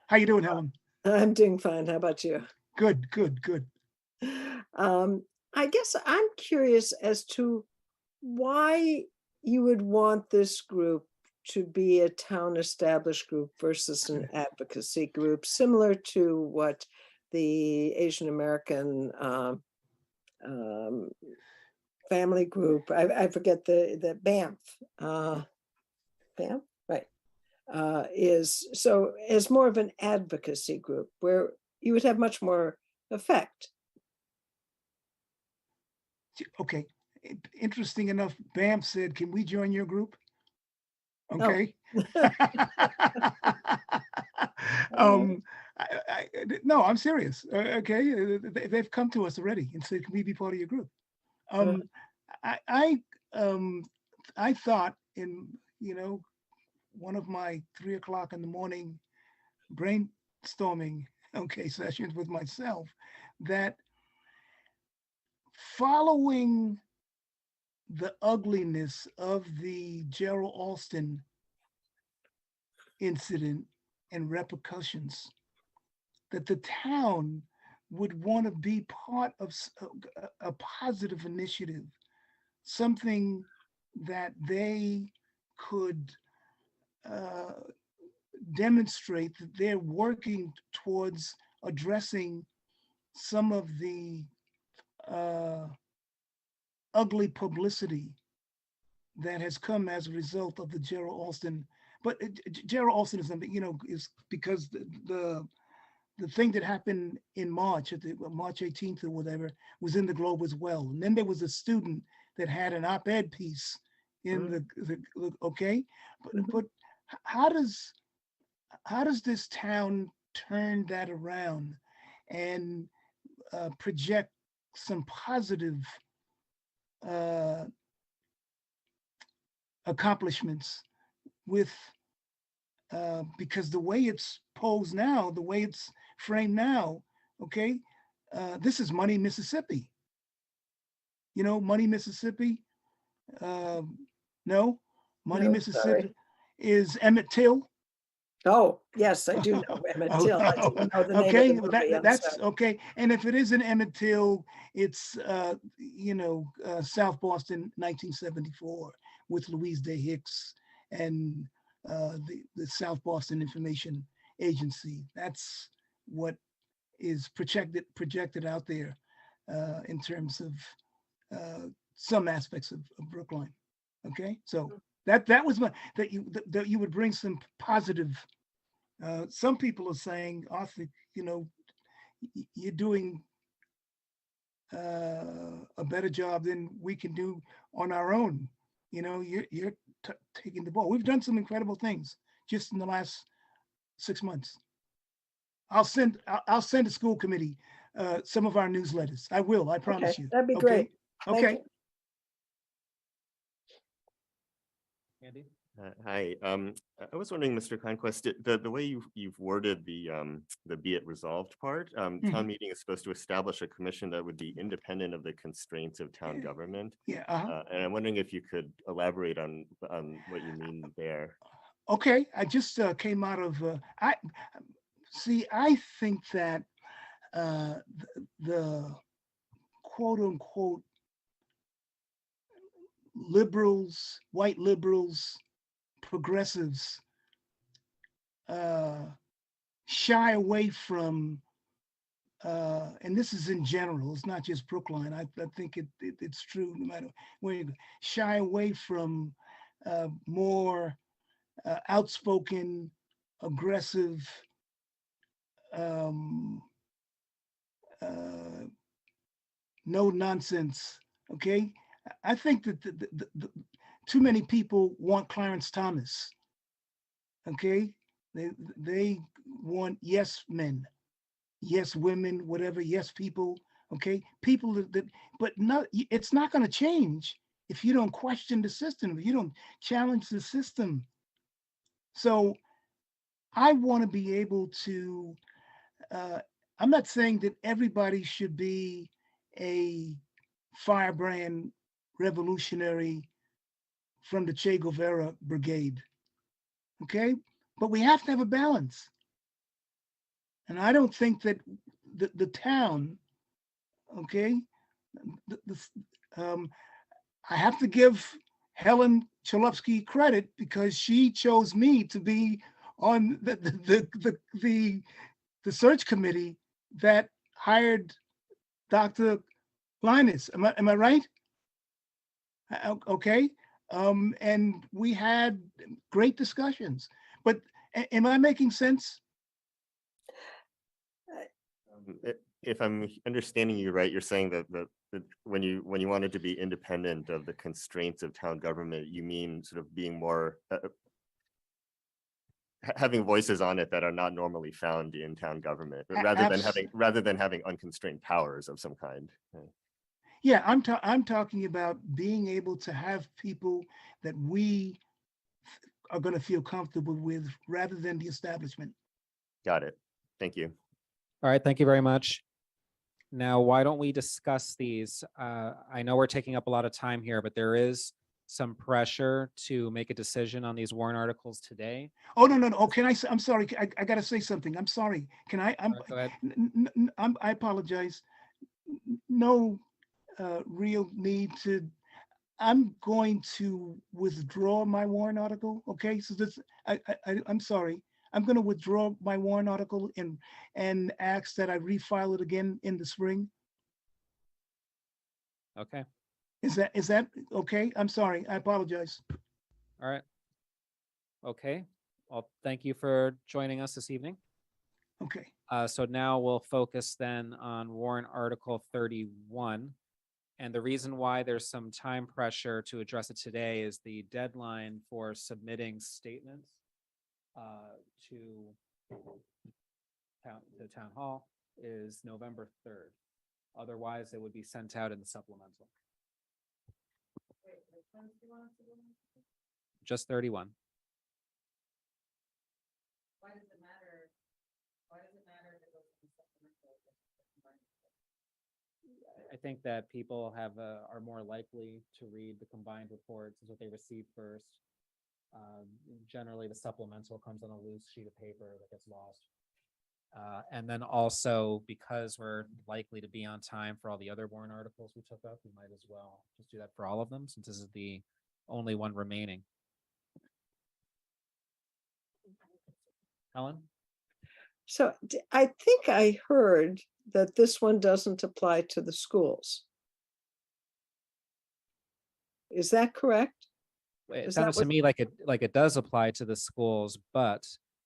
How you doing, Helen? I'm doing fine. How about you? Good, good, good. I guess I'm curious as to why you would want this group to be a town established group versus an advocacy group, similar to what the Asian American family group, I forget the BAMF, BAMF, right, is. So as more of an advocacy group where you would have much more effect. Okay, interesting enough, BAMF said, can we join your group? Okay. No, I'm serious. Okay, they've come to us already and said, can we be part of your group? I thought in, you know, one of my 3 o'clock in the morning brainstorming, okay, sessions with myself, that following the ugliness of the Gerald Alston incident and repercussions, that the town would want to be part of a positive initiative, something that they could demonstrate that they're working towards addressing some of the ugly publicity that has come as a result of the Gerald Alston. But Gerald Alston is, you know, is because the thing that happened in March, at the March 18th or whatever, was in the Globe as well. And then there was a student that had an op-ed piece in the okay, but how does this town turn that around and project some positive accomplishments with, because the way it's posed now, the way it's frame now, okay? This is Money, Mississippi. You know, Money, Mississippi? No, Money, No, Mississippi sorry. is Emmett Till. Oh, yes, I do know Emmett Till. I didn't know the name of Okay, the movie. I'm that's sorry. okay. And if it isn't Emmett Till, it's South Boston, 1974, with Louise Day Hicks and the South Boston Information Agency. That's what is projected out there in terms of some aspects of Brookline. Okay, so that was that you would bring some positive. Some people are saying, Arthur, you're doing a better job than we can do on our own. You're taking the ball. We've done some incredible things just in the last 6 months. I'll send the school committee some of our newsletters. I will. I promise Okay, you. that'd be Okay? great. Thank Okay. you. Andy? Hi, I was wondering, Mr. Conquest, the way you've worded the be it resolved part, town meeting is supposed to establish a commission that would be independent of the constraints of town government. Yeah. And I'm wondering if you could elaborate on what you mean there. Okay. I just came out of, I think that the quote unquote liberals, white liberals, progressives shy away from, and this is in general, it's not just Brookline, I think it's true no matter where you go, shy away from more outspoken, aggressive, no nonsense, okay? I think that too many people want Clarence Thomas, okay? They want yes men, yes women, whatever, yes people, okay? People but it's not gonna change if you don't question the system, if you don't challenge the system. So I wanna be able to, I'm not saying that everybody should be a firebrand revolutionary from the Che Guevara brigade, okay? But we have to have a balance. And I don't think that the town, okay, I have to give Helen Chalupsky credit because she chose me to be on the search committee that hired Dr. Linus. Am I right? Okay. And we had great discussions. But am I making sense? If I'm understanding you right, you're saying that when you wanted to be independent of the constraints of town government, you mean sort of being more having voices on it that are not normally found in town government, rather than having unconstrained powers of some kind. Yeah, I'm talking about being able to have people that we are going to feel comfortable with rather than the establishment. Got it. Thank you. All right, thank you very much. Now, why don't we discuss these? I know we're taking up a lot of time here, but there is some pressure to make a decision on these warrant articles today. Oh, no. Oh, can I say, I'm sorry. I got to say something. I'm sorry. Can I? Go ahead. I apologize. No real need to. I'm going to withdraw my warrant article. Okay, so this, I'm sorry. I'm going to withdraw my warrant article and ask that I refile it again in the spring. Okay. Is that okay? I'm sorry. I apologize. All right. Okay. Well, thank you for joining us this evening. Okay. So now we'll focus then on warrant article 31. And the reason why there's some time pressure to address it today is the deadline for submitting statements to the town hall is November 3rd. Otherwise, it would be sent out in the supplemental. Just 31. Why does it matter? Why does it matter if it goes think that people are more likely to read the combined reports, is what they receive first. Generally, the supplemental comes on a loose sheet of paper that gets lost. And then also, because we're likely to be on time for all the other warrant articles we took up, we might as well just do that for all of them, since this is the only one remaining. Helen? So I think I heard that this one doesn't apply to the schools. Is that correct? It Is sounded that to what- me like it does apply to the schools, but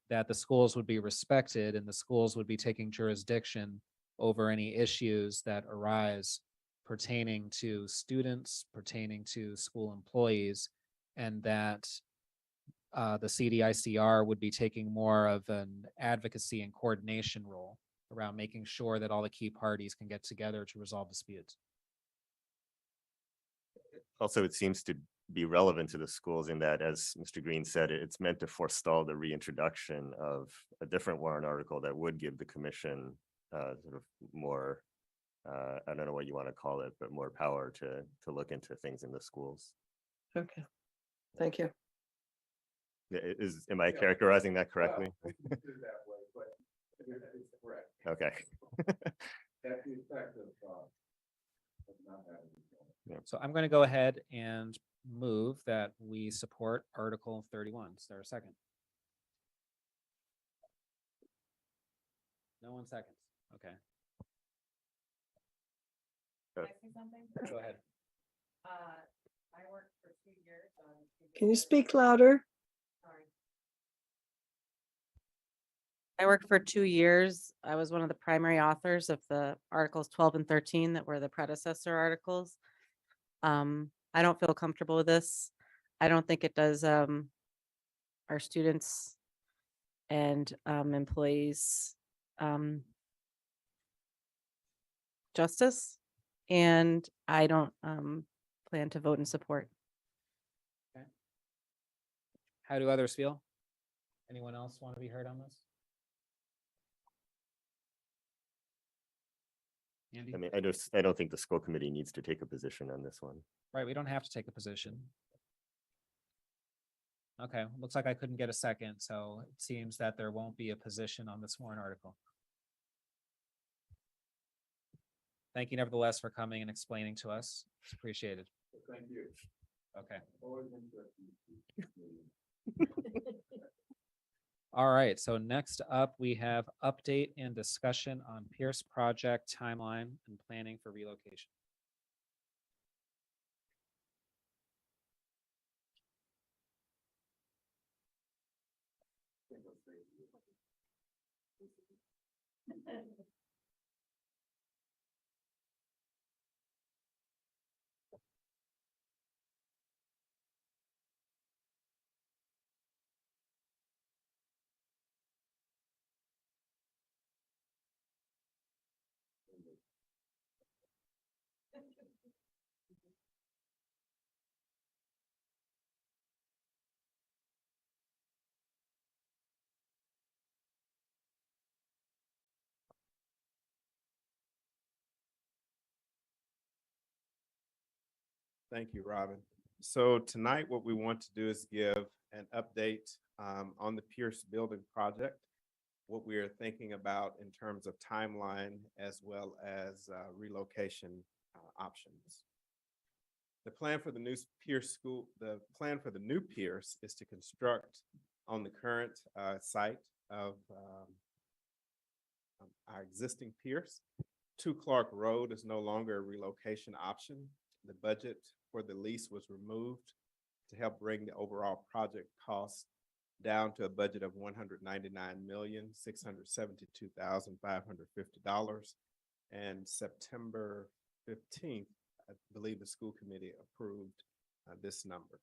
that the schools would be respected and the schools would be taking jurisdiction over any issues that arise pertaining to students, pertaining to school employees, and that the CDICR would be taking more of an advocacy and coordination role around making sure that all the key parties can get together to resolve disputes. Also, it seems to be relevant to the schools in that, as Mr. Green said, it's meant to forestall the reintroduction of a different warrant article that would give the commission sort of more, I don't know what you want to call it, but more power to look into things in the schools. Okay, thank you. Am I characterizing that correctly? Okay. So I'm going to go ahead and move that we support Article 31. Is there a second? No one seconds. Okay. Can I say something? Go ahead. I worked for 2 years on. Can you speak louder? Sorry. I worked for 2 years. I was one of the primary authors of the Articles 12 and 13 that were the predecessor articles. I don't feel comfortable with this. I don't think it does our students and employees justice, and I don't plan to vote in support. How do others feel? Anyone else want to be heard on this? Andy? I mean, I don't think the school committee needs to take a position on this one. Right, we don't have to take a position. Okay, looks like I couldn't get a second, so it seems that there won't be a position on this warrant article. Thank you nevertheless for coming and explaining to us. It's appreciated. Thank you. Okay. Always interesting. All right, so next up, we have update and discussion on Pierce project timeline and planning for relocation. Thank you, Robin. So tonight, what we want to do is give an update on the Pierce Building project, what we are thinking about in terms of timeline as well as relocation options. The plan for the new Pierce school, the plan for the new Pierce is to construct on the current site of our existing Pierce. 2 Clark Road is no longer a relocation option. The budget for the lease was removed to help bring the overall project cost down to a budget of $199,672,550. And September 15th, I believe the school committee approved this number.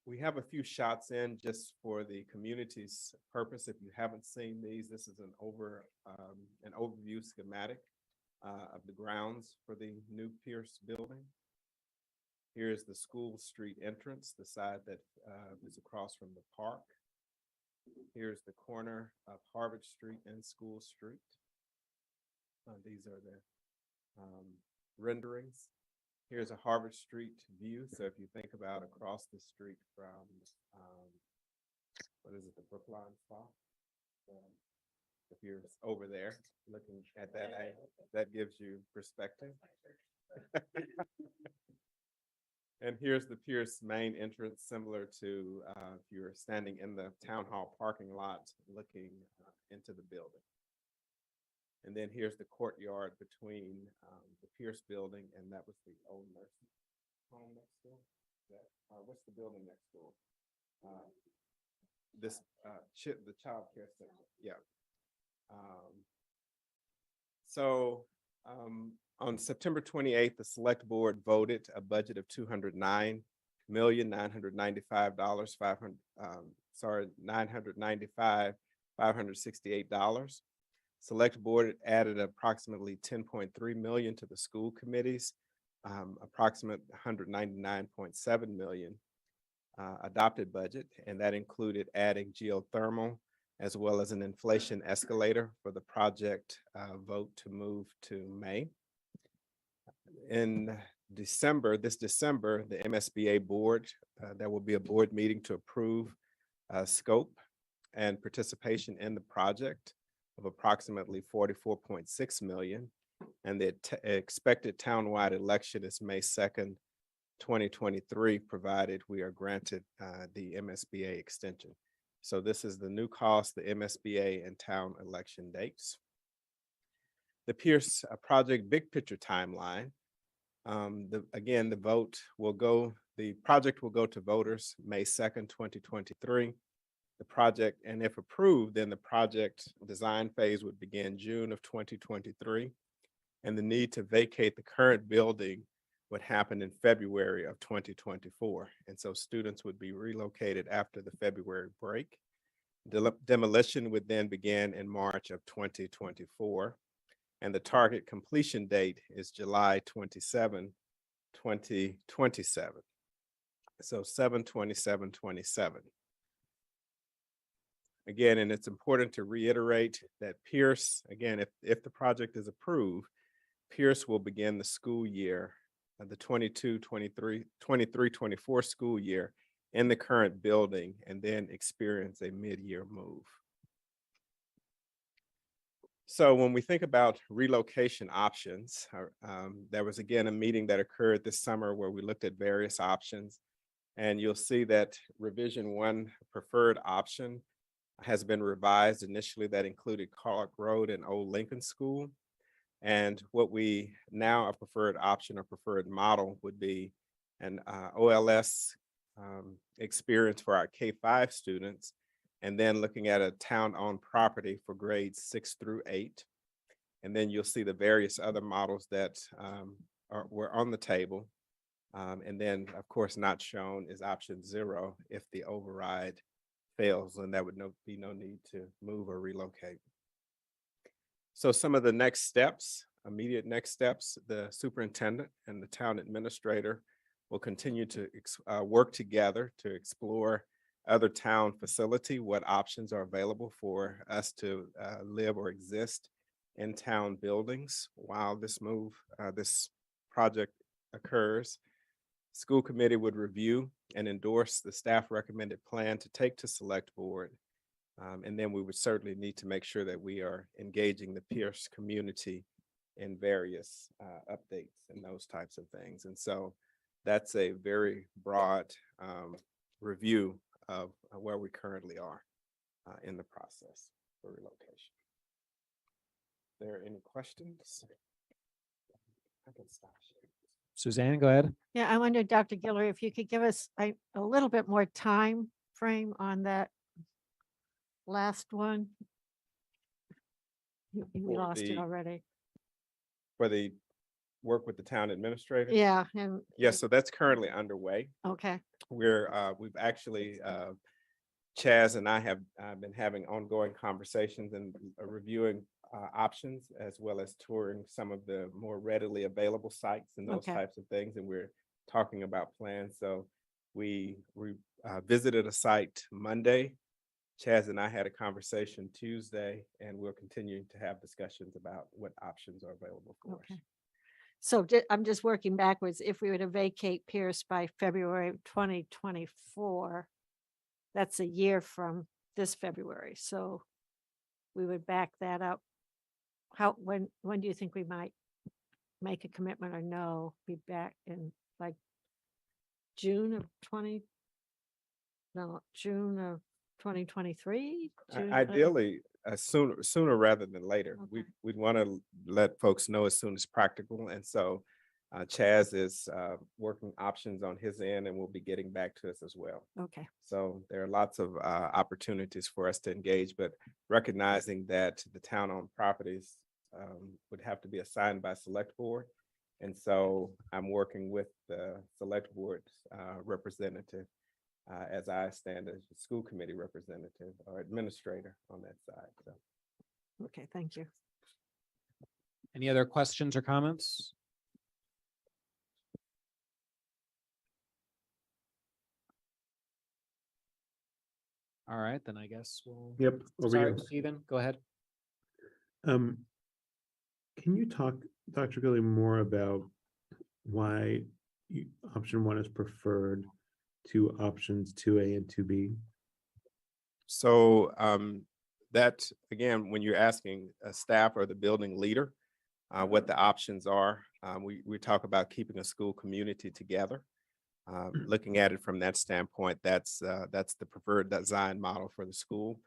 We have a few shots in just for the community's purpose. If you haven't seen these, this is an overview schematic of the grounds for the new Pierce building. Here's the school street entrance, the side that is across from the park. Here's the corner of Harvard Street and School Street. These are the renderings. Here's a Harvard Street view. So if you think about across the street from, what is it, the Brookline spot? If you're over there looking at that, that gives you perspective. And here's the Pierce main entrance, similar to if you're standing in the town hall parking lot looking into the building. And then here's the courtyard between the Pierce building, and that was the old nursing home next door. What's the building next door? The child care center. Yeah. On September 28th, the select board voted a budget of $209,995,568. Select board added approximately 10.3 million to the school committees, approximate 199.7 million adopted budget, and that included adding geothermal as well as an inflation escalator for the project vote to move to May. In this December, the MSBA board, there will be a board meeting to approve scope and participation in the project of approximately 44.6 million. And the expected townwide election is May 2nd, 2023, provided we are granted the MSBA extension. So this is the new cost, the MSBA and town election dates. The Pierce project big picture timeline. Again, the project will go to voters May 2nd, 2023. The project, and if approved, then the project design phase would begin June of 2023. And the need to vacate the current building would happen in February of 2024. And so students would be relocated after the February break. Demolition would then begin in March of 2024. And the target completion date is July 27, 2027. So 7/27/27. Again, and it's important to reiterate that Pierce, again, if the project is approved, Pierce will begin the school year, the 23-24 school year in the current building and then experience a mid-year move. So when we think about relocation options, there was again a meeting that occurred this summer where we looked at various options, and you'll see that revision 1 preferred option has been revised. Initially, that included Clark Road and Old Lincoln School. And what we now a preferred option or preferred model would be an OLS experience for our K-5 students, and then looking at a town-owned property for grades 6 through 8. And then you'll see the various other models that were on the table. And then, of course, not shown is option 0 if the override fails, and that would be no need to move or relocate. So some of the next steps, immediate next steps, the superintendent and the town administrator will continue to work together to explore other town facility, what options are available for us to live or exist in town buildings while this project occurs. School committee would review and endorse the staff recommended plan to take to select board. And then we would certainly need to make sure that we are engaging the Pierce community in various updates and those types of things. And so that's a very broad review of where we currently are in the process for relocation. Are there any questions? I can stop sharing. Suzanne, go ahead. Yeah, I wondered, Dr. Guillory, if you could give us a little bit more time frame on that last one. We lost it already. For the work with the town administrator? Yeah. And Yes, so that's currently underway. okay. We've actually, Chaz and I have been having ongoing conversations and reviewing options, as well as touring some of the more readily available sites and those Okay. types of things. And we're talking about plans. So we visited a site Monday Chaz and I had a conversation Tuesday, and we're continuing to have discussions about what options are available for us. Okay. So I'm just working backwards. If we were to vacate Pierce by February of 2024, that's a year from this February. So we would back that up. When do you think we might make a commitment or no, be back in like June of 2023? Ideally, sooner rather than later. We'd want to let folks know as soon as practical. And so Chaz is working options on his end and will be getting back to us as well. Okay. So there are lots of opportunities for us to engage, but recognizing that the town-owned properties would have to be assigned by select board. And so I'm working with the select board representative as I stand as the school committee representative or administrator on that side. So. Okay, thank you. Any other questions or comments? All right, then I guess we'll. Yep, over Sorry, here. Stephen, go ahead. Can you talk, Dr. Gilly, more about why option 1 is preferred to options 2A and 2B? So that, again, when you're asking a staff or the building leader what the options are, we talk about keeping a school community together. Looking at it from that standpoint, that's the preferred design model for the school.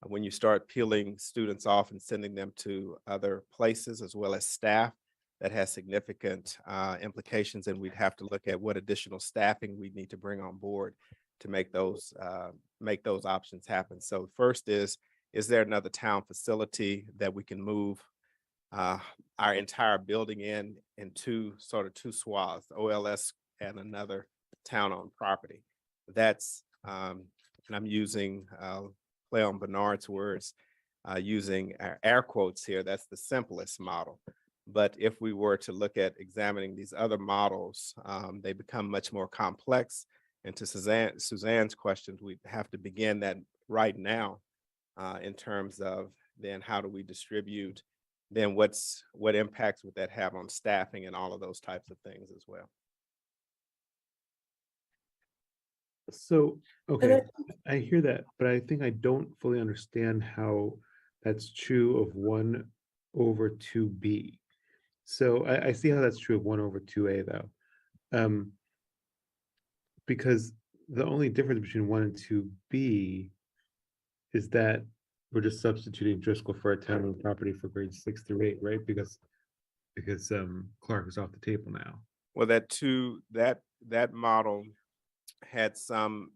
When you start peeling students off and sending them to other places as well as staff, that has significant implications, and we'd have to look at what additional staffing we need to bring on board to make those options happen. So first is there another town facility that we can move our entire building in two swaths, OLS and another town-owned property? That's, and I'm using play on Bernard's words, using air quotes here, that's the simplest model. But if we were to look at examining these other models, they become much more complex. And to Suzanne's questions, we have to begin that right now in terms of then how do we distribute, then what impacts would that have on staffing and all of those types of things as well. So, okay, I hear that, but I think I don't fully understand how that's true of 1 over 2B. So I see how that's true of 1 over 2A though. Because the only difference between 1 and 2B is that we're just substituting Driscoll for a town-owned property for grades 6 through 8, right? Because Clark is off the table now. Well, that model had some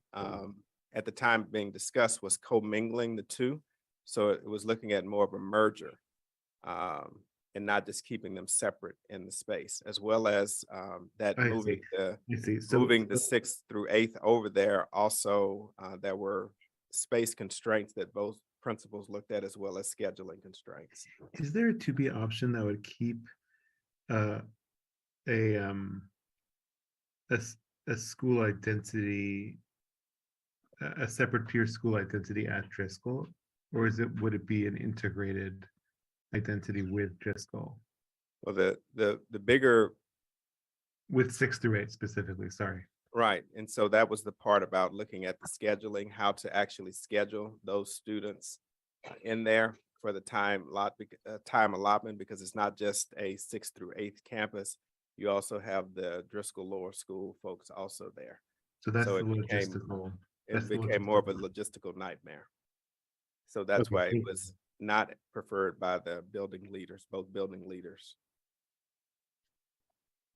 at the time being discussed was commingling the two. So it was looking at more of a merger and not just keeping them separate in the space, as well as that moving the 6th through 8th over there. Also, there were space constraints that both principals looked at, as well as scheduling constraints. Is there a 2B option that would keep a school identity, a separate peer school identity at Driscoll, or would it be an integrated identity with Driscoll? Well, the bigger with 6 through 8 specifically, sorry. Right, and so that was the part about looking at the scheduling, how to actually schedule those students in there for the time allotment, because it's not just a 6th through 8th campus. You also have the Driscoll Lower School folks also there. So that's the logistical. It became more of a logistical nightmare. So that's why it was not preferred by the building leaders, both building leaders.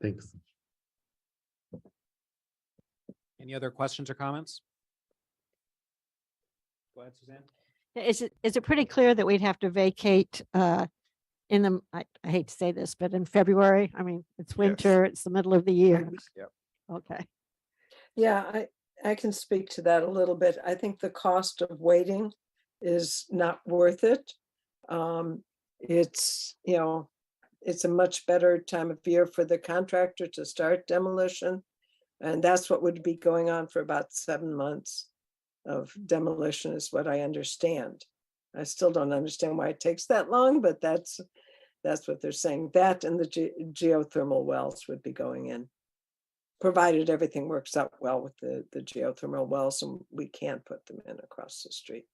Thanks. Any other questions or comments? Go ahead, Suzanne. Is it pretty clear that we'd have to vacate I hate to say this, but in February? I mean, it's winter, it's the middle of the year. Yep. Okay. Yeah, I can speak to that a little bit. I think the cost of waiting is not worth it. It's a much better time of year for the contractor to start demolition. And that's what would be going on for about 7 months. of demolition is what I understand. I still don't understand why it takes that long, but that's what they're saying. That and the geothermal wells would be going in, provided everything works out well with the geothermal wells and we can't put them in across the street.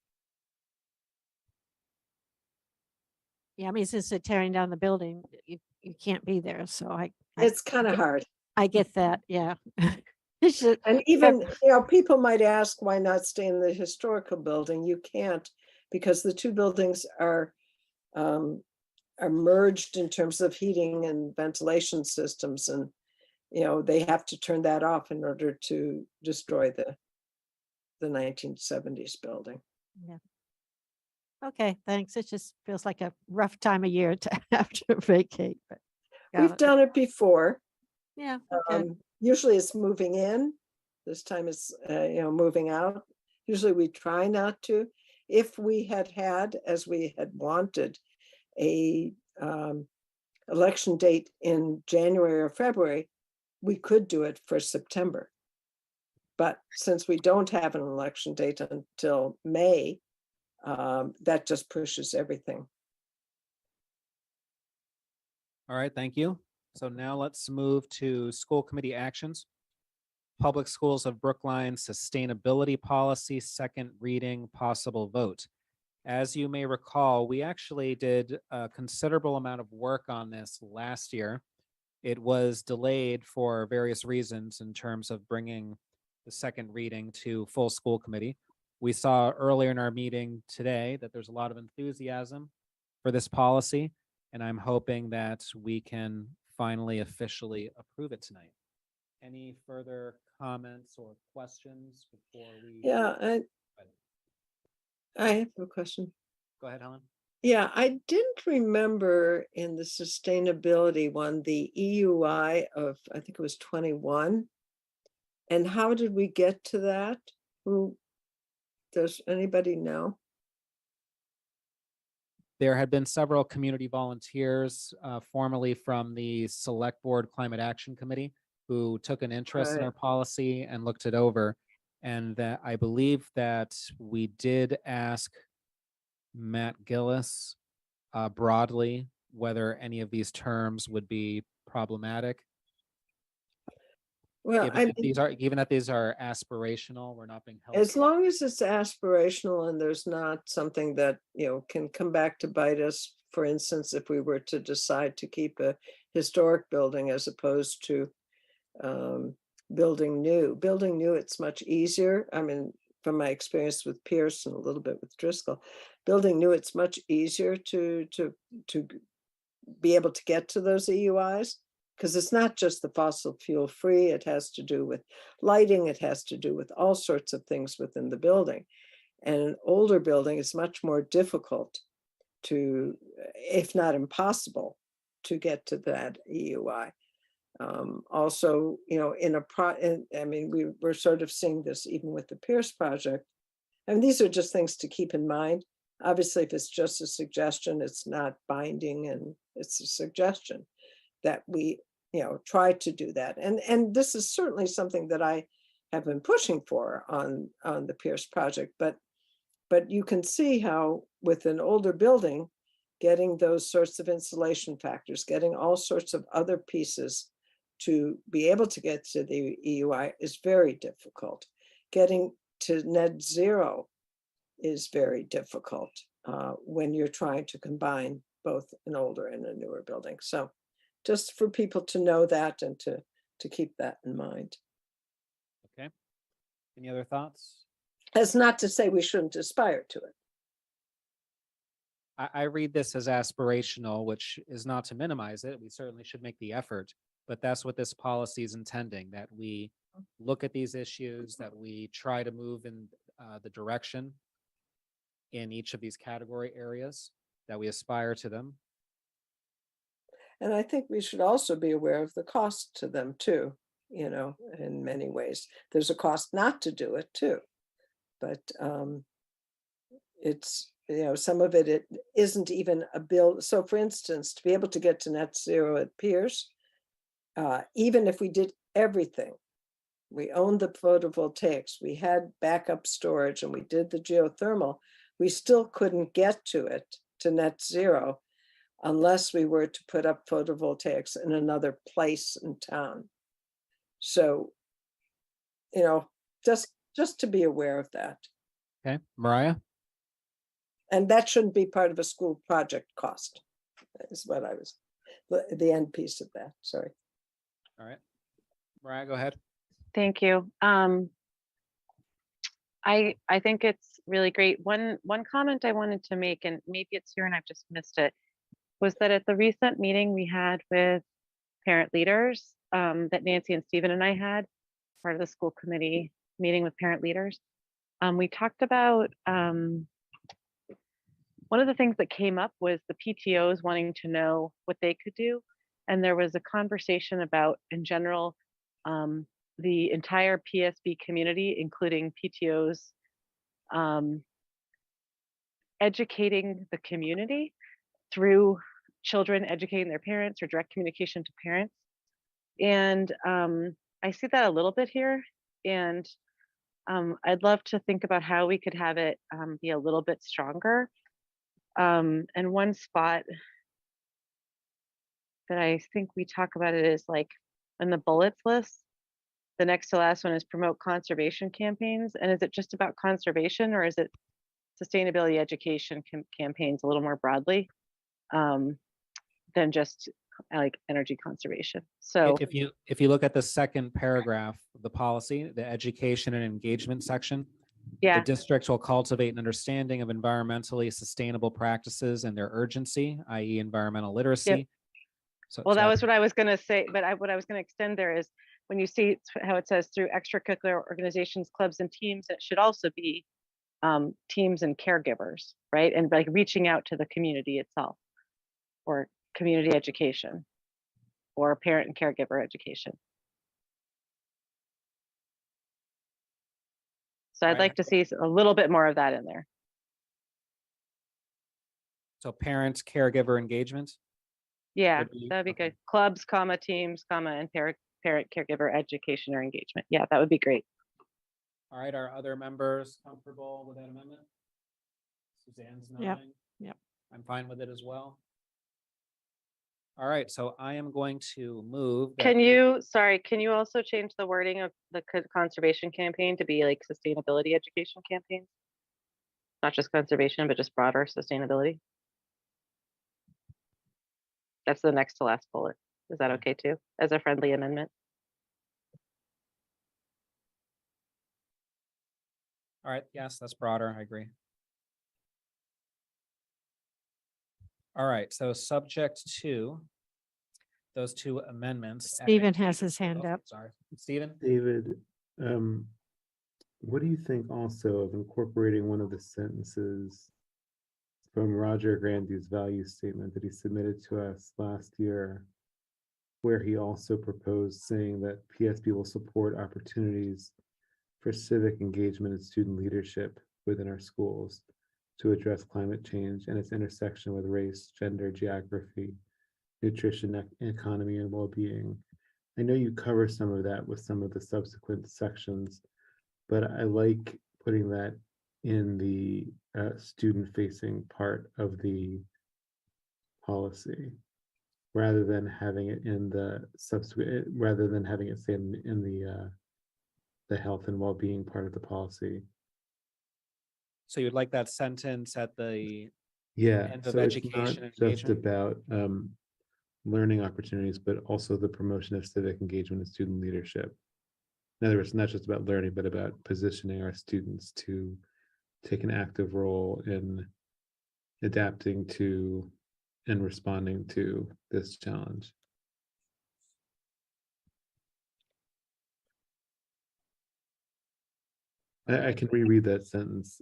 Yeah, I mean, since they're tearing down the building, you can't be there, so It's kind of hard. I get that, yeah. It's just- And even, people might ask, why not stay in the historical building? You can't, because the two buildings are merged in terms of heating and ventilation systems, and they have to turn that off in order to destroy the 1970s building. Yeah. Okay, thanks. It just feels like a rough time of year to have to vacate, but. got We've it. done it before. Yeah, okay. Usually it's moving in. This time it's moving out. Usually we try not to. If we had, as we had wanted, a election date in January or February, we could do it for September. But since we don't have an election date until May, that just pushes everything. All right, thank you. So now let's move to school committee actions. Public Schools of Brookline Sustainability Policy, second reading, possible vote. As you may recall, we actually did a considerable amount of work on this last year. It was delayed for various reasons in terms of bringing the second reading to full school committee. We saw earlier in our meeting today that there's a lot of enthusiasm for this policy, and I'm hoping that we can finally officially approve it tonight. Any further comments or questions before we? Yeah, I have a question. Go ahead, Helen. Yeah, I didn't remember in the sustainability one, the EUI of, I think it was 21. And how did we get to that? Does anybody know? There had been several community volunteers, formerly from the Select Board Climate Action Committee, who took an interest in our policy and looked it over. And that I believe that we did ask Matt Gillis broadly whether any of these terms would be problematic. Well, Given that these are aspirational, we're not being held. as long as it's aspirational and there's not something that, can come back to bite us. For instance, if we were to decide to keep a historic building as opposed to building new, it's much easier. I mean, from my experience with Pierce and a little bit with Driscoll, building new, it's much easier to be able to get to those EUIs, because it's not just the fossil fuel free, it has to do with lighting, it has to do with all sorts of things within the building. And an older building is much more difficult to, if not impossible, to get to that EUI. Also, we're sort of seeing this even with the Pierce project. And these are just things to keep in mind. Obviously, if it's just a suggestion, it's not binding, and it's a suggestion that we, try to do that. And this is certainly something that I have been pushing for on the Pierce project, but you can see how with an older building, getting those sorts of insulation factors, getting all sorts of other pieces to be able to get to the EUI is very difficult. Getting to net zero is very difficult when you're trying to combine both an older and a newer building. So just for people to know that and to keep that in mind. Okay. Any other thoughts? That's not to say we shouldn't aspire to it. I read this as aspirational, which is not to minimize it. We certainly should make the effort, but that's what this policy is intending, that we look at these issues, that we try to move in the direction in each of these category areas, that we aspire to them. And I think we should also be aware of the cost to them too, in many ways. There's a cost not to do it too. But it's, some of it isn't even a bill. So for instance, to be able to get to net zero at Pierce, even if we did everything we owned the photovoltaics, we had backup storage, and we did the geothermal, we still couldn't get to it, to net zero, unless we were to put up photovoltaics in another place in town. So, you know, just to be aware of that. Okay, Mariah? And that shouldn't be part of a school project cost, is what I was, the end piece of that, sorry. All right. Mariah, go ahead. Thank you. I think it's really great. One comment I wanted to make, and maybe it's here and I've just missed it, was that at the recent meeting we had with parent leaders, that Nancy and Stephen and I had, part of the school committee meeting with parent leaders, we talked about, one of the things that came up was the PTOs wanting to know what they could do. And there was a conversation about, in general, the entire PSB community, including PTOs, educating the community through children educating their parents or direct communication to parents. And I see that a little bit here. And I'd love to think about how we could have it be a little bit stronger. And one spot that I think we talk about it is like in the bullets list, the next to last one is promote conservation campaigns. And is it just about conservation, or is it sustainability education campaigns a little more broadly than just like energy conservation? So If you look at the second paragraph of the policy, the education and engagement section, yeah, the district will cultivate an understanding of environmentally sustainable practices and their urgency, i.e. environmental literacy. Yep. So, well, that was what I was going to say, but what I was going to extend there is when you see how it says through extracurricular organizations, clubs, and teams, it should also be teams and caregivers, right? And like reaching out to the community itself, or community education, or parent and caregiver education. So I'd like to see a little bit more of that in there. So parent caregiver engagement. Yeah, that'd be good. Clubs, comma, teams, comma, and parent caregiver education or engagement. Yeah, that would be great. All right, are other members comfortable with that amendment? Suzanne's nodding. Yep. I'm fine with it as well. All right, so I am going to move. that Can we- you also change the wording of the conservation campaign to be like sustainability education campaigns? Not just conservation, but just broader sustainability. That's the next to last bullet. Is that okay too, as a friendly amendment? All right, yes, that's broader, I agree. All right, so subject to those two amendments. Stephen has his hand up. Sorry, Stephen? David, what do you think also of incorporating one of the sentences from Roger Grandy's value statement that he submitted to us last year, where he also proposed saying that PSB will support opportunities for civic engagement and student leadership within our schools to address climate change and its intersection with race, gender, geography, nutrition, economy, and well-being. I know you cover some of that with some of the subsequent sections, but I like putting that in the student-facing part of the policy, rather than having it in the subsequent, rather than having it say in the health and well-being part of the policy. So you'd like that sentence at the Yeah, end of so it's education not and just engagement? about learning opportunities, but also the promotion of civic engagement and student leadership. In other words, not just about learning, but about positioning our students to take an active role in adapting to and responding to this challenge. I can reread that sentence.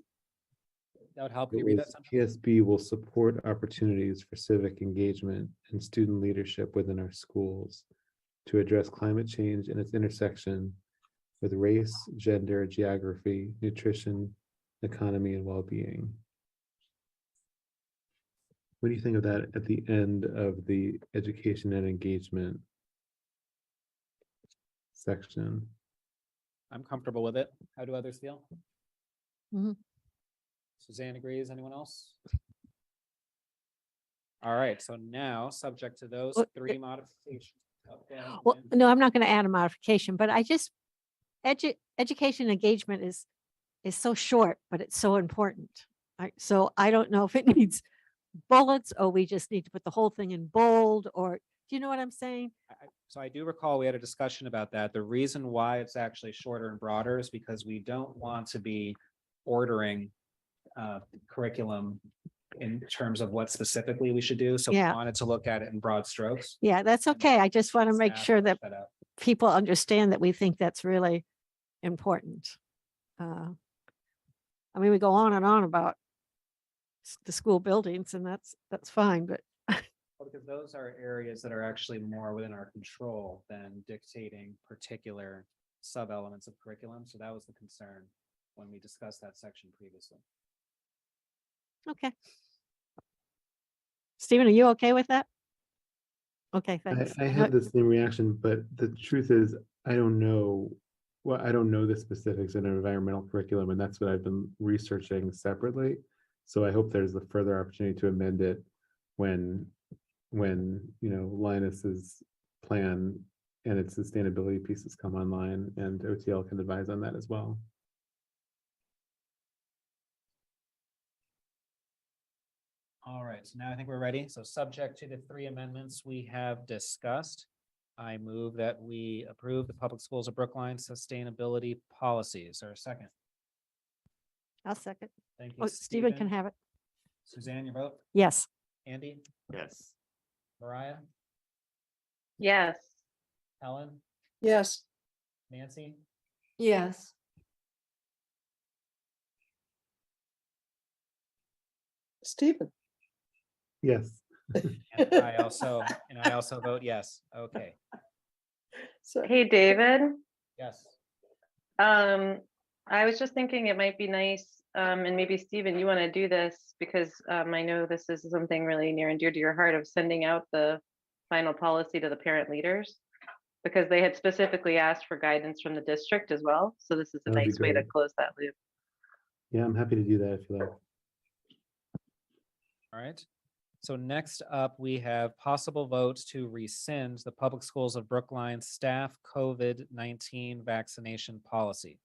That would help It you read that was, sentence? PSB will support opportunities for civic engagement and student leadership within our schools to address climate change and its intersection with race, gender, geography, nutrition, economy, and well-being. What do you think of that at the end of the education and engagement section? I'm comfortable with it. How do others feel? Mhm. Suzanne agrees. Anyone else? All right, so now, subject to those Well, three modifications. Oh, go ahead, Well, Suzanne. no, I'm not going to add a modification, but I just, education engagement is so short, but it's so important. So I don't know if it needs bullets or we just need to put the whole thing in bold, or, do you know what I'm saying? So I do recall we had a discussion about that. The reason why it's actually shorter and broader is because we don't want to be ordering curriculum in terms of what specifically we should do. So we Yeah. wanted to look at it in broad strokes. Yeah, that's okay. I just want to make Staff sure that pushed out. people understand that we think that's really important. I mean, we go on and on about the school buildings, and that's fine, but Well, because those are areas that are actually more within our control than dictating particular sub-elements of curriculum. So that was the concern when we discussed that section previously. okay. Stephen, are you okay with that? Okay, thanks. I had the same reaction, but the truth is, I don't know. Well, I don't know the specifics in an environmental curriculum, and that's what I've been researching separately. So I hope there's a further opportunity to amend it when Linus's plan and its sustainability pieces come online, and OTL can advise on that as well. All right, so now I think we're ready. So subject to the three amendments we have discussed, I move that we approve the Public Schools of Brookline sustainability policies. Or a second? I'll second. Thank you. Oh, Stephen can have it. Suzanne, your vote? Yes. Andy? Yes. Mariah? Yes. Helen? Yes. Nancy? Yes. Stephen. Yes. And I also vote yes. Okay, So Hey, David. yes. I was just thinking it might be nice, and maybe Stephen, you want to do this because I know this is something really near and dear to your heart of sending out the final policy to the parent leaders, because they had specifically asked for guidance from the district as well. So this is a That'd be nice way to great. close that loop. Yeah, I'm happy to do that if you like. All right. So next up, we have possible votes to rescind the Public Schools of Brookline staff COVID-19 vaccination policy.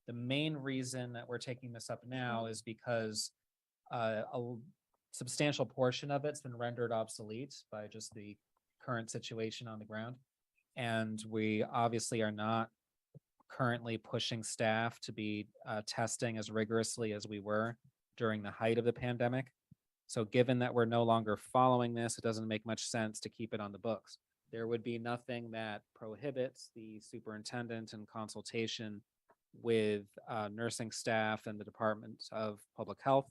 The main reason that we're taking this up now is because a substantial portion of it's been rendered obsolete by just the current situation on the ground. And we obviously are not currently pushing staff to be testing as rigorously as we were during the height of the pandemic. So given that we're no longer following this, it doesn't make much sense to keep it on the books. There would be nothing that prohibits the superintendent in consultation with nursing staff and the Department of Public Health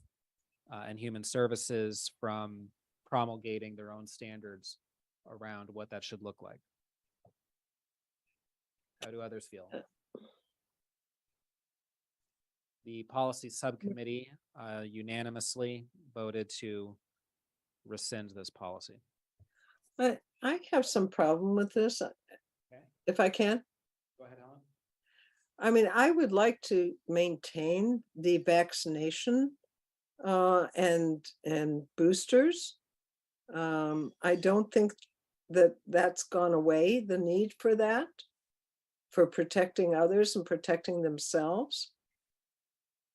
and Human Services from promulgating their own standards around what that should look like. How do others feel? The policy subcommittee unanimously voted to rescind this policy. I have some problem with this, if I can. Go ahead, Helen. I mean, I would like to maintain the vaccination and boosters. I don't think that that's gone away, the need for that, for protecting others and protecting themselves.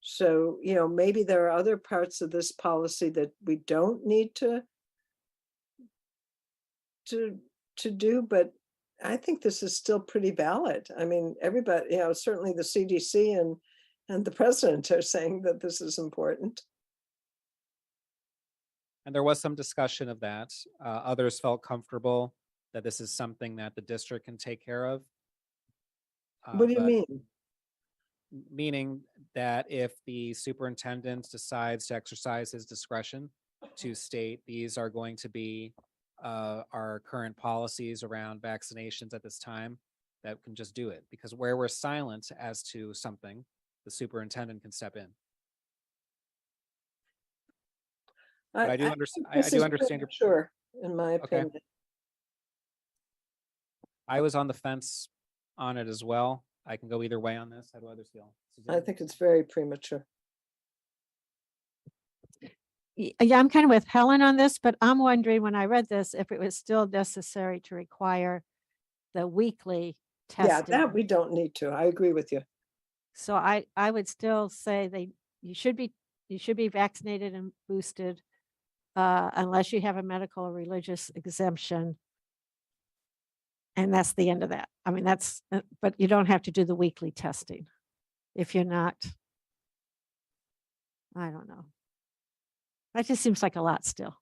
So, maybe there are other parts of this policy that we don't need to do, but I think this is still pretty valid. I mean, everybody, certainly the CDC and the president are saying that this is important. And there was some discussion of that. Others felt comfortable that this is something that the district can take care of. What do you but- mean? Meaning that if the superintendent decides to exercise his discretion to state these are going to be our current policies around vaccinations at this time, that can just do it. Because where we're silent as to something, the superintendent can step in. But I do understand your. Sure, in my Okay. opinion. I was on the fence on it as well. I can go either way on this. How do others feel? I think it's very premature. Yeah, I'm kind of with Helen on this, but I'm wondering when I read this, if it was still necessary to require the weekly Yeah, testing. that we don't need to. I agree with you. So I would still say you should be vaccinated and boosted unless you have a medical or religious exemption. And that's the end of that. I mean, but you don't have to do the weekly testing if you're not. I don't know. That just seems like a lot still.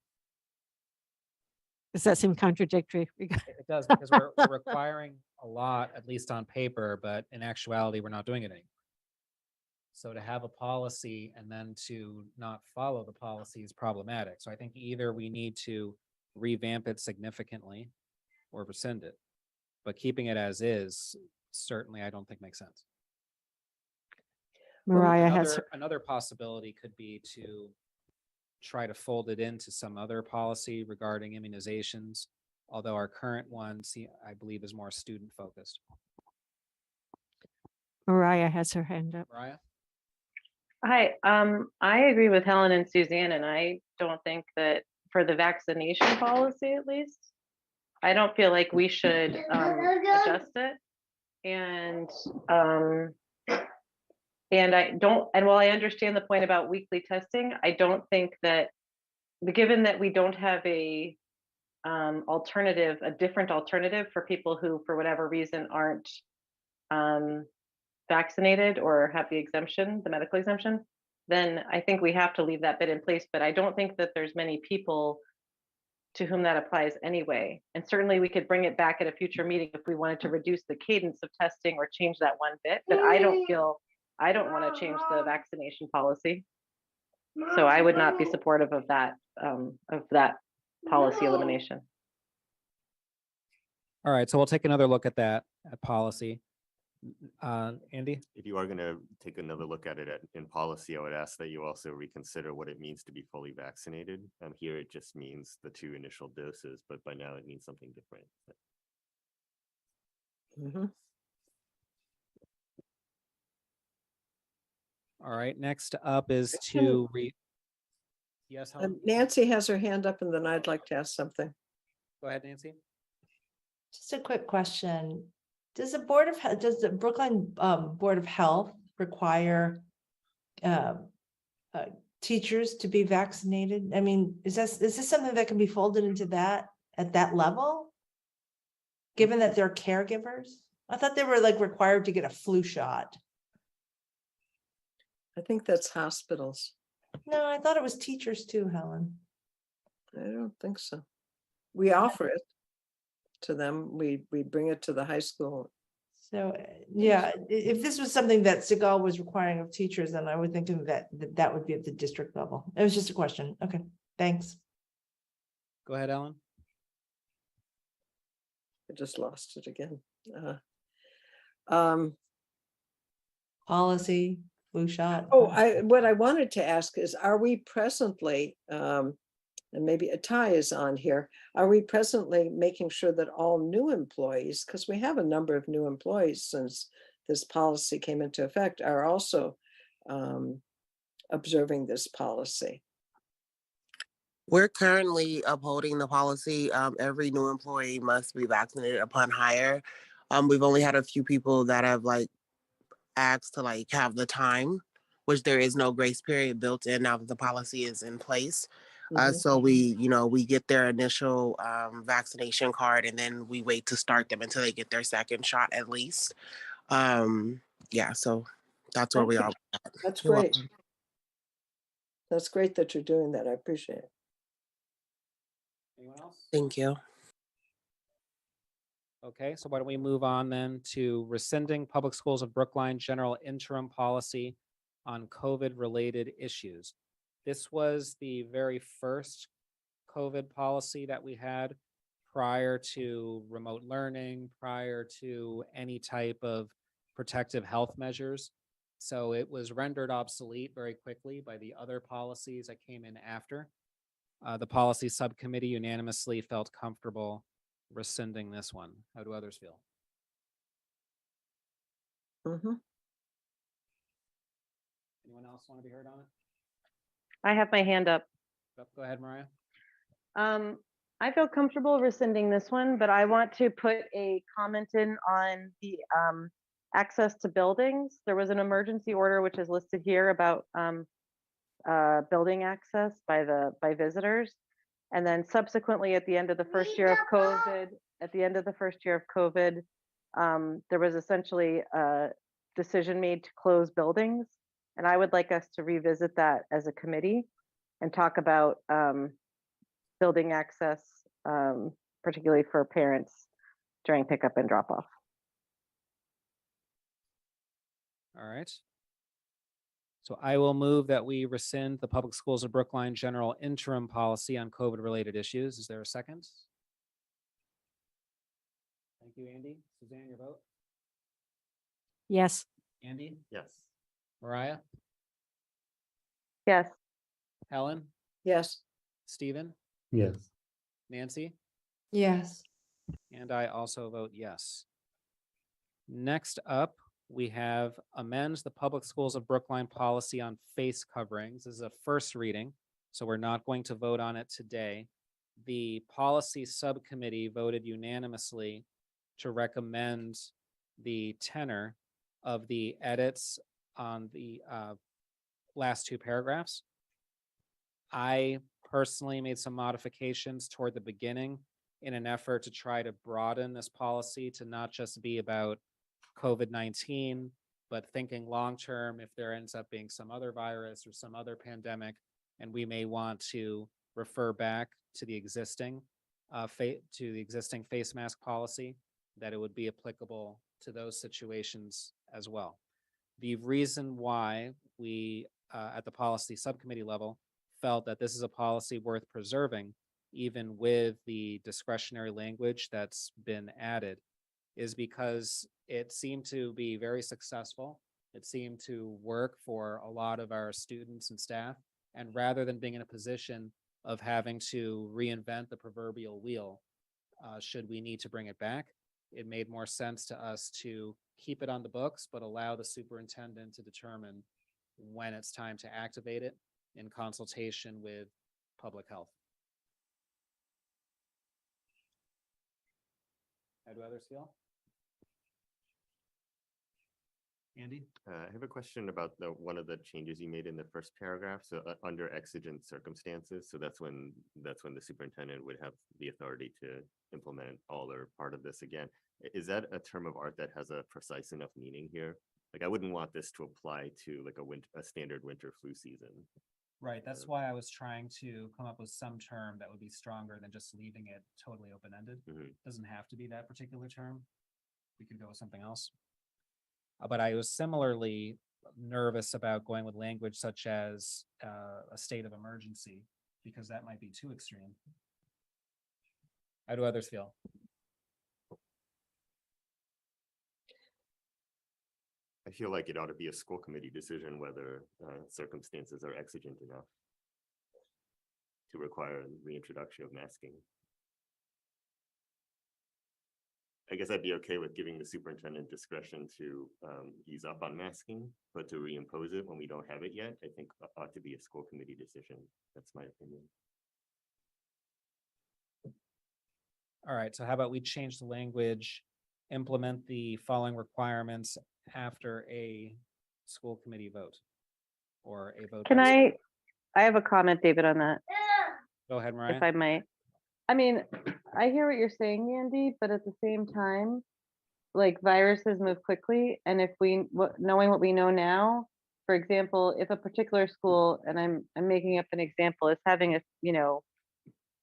Does that seem contradictory? It does, because we're requiring a lot, at least on paper, but in actuality, we're not doing it anymore. So to have a policy and then to not follow the policy is problematic. So I think either we need to revamp it significantly or rescind it. But keeping it as is, certainly I don't think makes sense. Mariah has Another possibility could be to try to fold it into some other policy regarding immunizations, although our current one, I believe, is more student focused. Mariah has her hand up. Mariah? Hi, I agree with Helen and Suzanne, and I don't think that for the vaccination policy, at least, I don't feel like we should adjust it. And I don't, and while I understand the point about weekly testing, I don't think that, given that we don't have a different alternative for people who, for whatever reason, aren't vaccinated or have the exemption, the medical exemption, then I think we have to leave that bit in place. But I don't think that there's many people to whom that applies anyway. And certainly we could bring it back at a future meeting if we wanted to reduce the cadence of testing or change that one bit. But I don't want to change the vaccination policy. So I would not be supportive of that policy elimination. All right, so we'll take another look at that policy. Andy? If you are going to take another look at it in policy, I would ask that you also reconsider what it means to be fully vaccinated. Here it just means the 2 initial doses, but by now it means something different. All right, next up is to Yes, Helen? Nancy has her hand up, and then I'd like to ask something. Go ahead, Nancy. Just a quick question. Does the Brookline Board of Health require teachers to be vaccinated? I mean, is this something that can be folded into that at that level? Given that they're caregivers? I thought they were required to get a flu shot. I think that's hospitals. No, I thought it was teachers too, Helen. I don't think so. We offer it to them. We bring it to the high school. So, yeah, if this was something that Segal was requiring of teachers, then I would think that would be at the district level. It was just a question. Okay, thanks. Go ahead, Ellen. I just lost it again. Policy, flu shot. What I wanted to ask is, are we presently, and maybe a tie is on here, are we presently making sure that all new employees, because we have a number of new employees since this policy came into effect, are also observing this policy? We're currently upholding the policy. Every new employee must be vaccinated upon hire. We've only had a few people that have asked to have the time, which there is no grace period built in now that the policy is in place. So we get their initial vaccination card, and then we wait to start them until they get their second shot at least. Yeah, so that's where we are. That's You're great. welcome. That's great that you're doing that. I appreciate it. Anyone else? Thank you. Okay, so why don't we move on then to rescinding Public Schools of Brookline General Interim Policy on COVID-related issues. This was the very first COVID policy that we had prior to remote learning, prior to any type of protective health measures. So it was rendered obsolete very quickly by the other policies that came in after. The policy subcommittee unanimously felt comfortable rescinding this one. How do others feel? Mhm. Anyone else want to be heard on it? I have my hand up. Go ahead, Mariah. I feel comfortable rescinding this one, but I want to put a comment in on the access to buildings. There was an emergency order which is listed here about building access by visitors. And then subsequently at the end of the first year of COVID, there was essentially a decision made to close buildings. And I would like us to revisit that as a committee and talk about building access, particularly for parents during pickup and drop off. All right. So I will move that we rescind the Public Schools of Brookline General Interim Policy on COVID-related issues. Is there a second? Thank you, Andy. Suzanne, your vote? Yes. Andy? Yes. Mariah? Yes. Helen? Yes. Stephen? Yes. Nancy? Yes. And I also vote yes. Next up, we have amends the Public Schools of Brookline policy on face coverings. This is a first reading, so we're not going to vote on it today. The policy subcommittee voted unanimously to recommend the tenor of the edits on the last two paragraphs. I personally made some modifications toward the beginning in an effort to try to broaden this policy to not just be about COVID-19, but thinking long-term if there ends up being some other virus or some other pandemic, and we may want to refer back to the existing face mask policy, that it would be applicable to those situations as well. The reason why we, at the policy subcommittee level, felt that this is a policy worth preserving, even with the discretionary language that's been added, is because it seemed to be very successful. It seemed to work for a lot of our students and staff. And rather than being in a position of having to reinvent the proverbial wheel, should we need to bring it back, it made more sense to us to keep it on the books, but allow the superintendent to determine when it's time to activate it in consultation with public health. How do others feel? Andy? I have a question about one of the changes you made in the first paragraph. So under exigent circumstances, so that's when the superintendent would have the authority to implement all or part of this again. Is that a term of art that has a precise enough meaning here? Like I wouldn't want this to apply to like a standard winter flu season. Right, that's why I was trying to come up with some term that would be stronger than just leaving it totally open-ended. Doesn't have to be that particular term. We could go with something else. But I was similarly nervous about going with language such as a state of emergency, because that might be too extreme. How do others feel? I feel like it ought to be a school committee decision whether circumstances are exigent enough to require reintroduction of masking. I guess I'd be okay with giving the superintendent discretion to ease up on masking, but to reimpose it when we don't have it yet, I think ought to be a school committee decision. That's my opinion. All right, so how about we change the language, implement the following requirements after a school committee vote or a vote. Can I have a comment, David, on that, Go ahead, Mariah. if I might. I mean, I hear what you're saying, Andy, but at the same time, like viruses move quickly. And if knowing what we know now, for example, if a particular school, and I'm making up an example, is having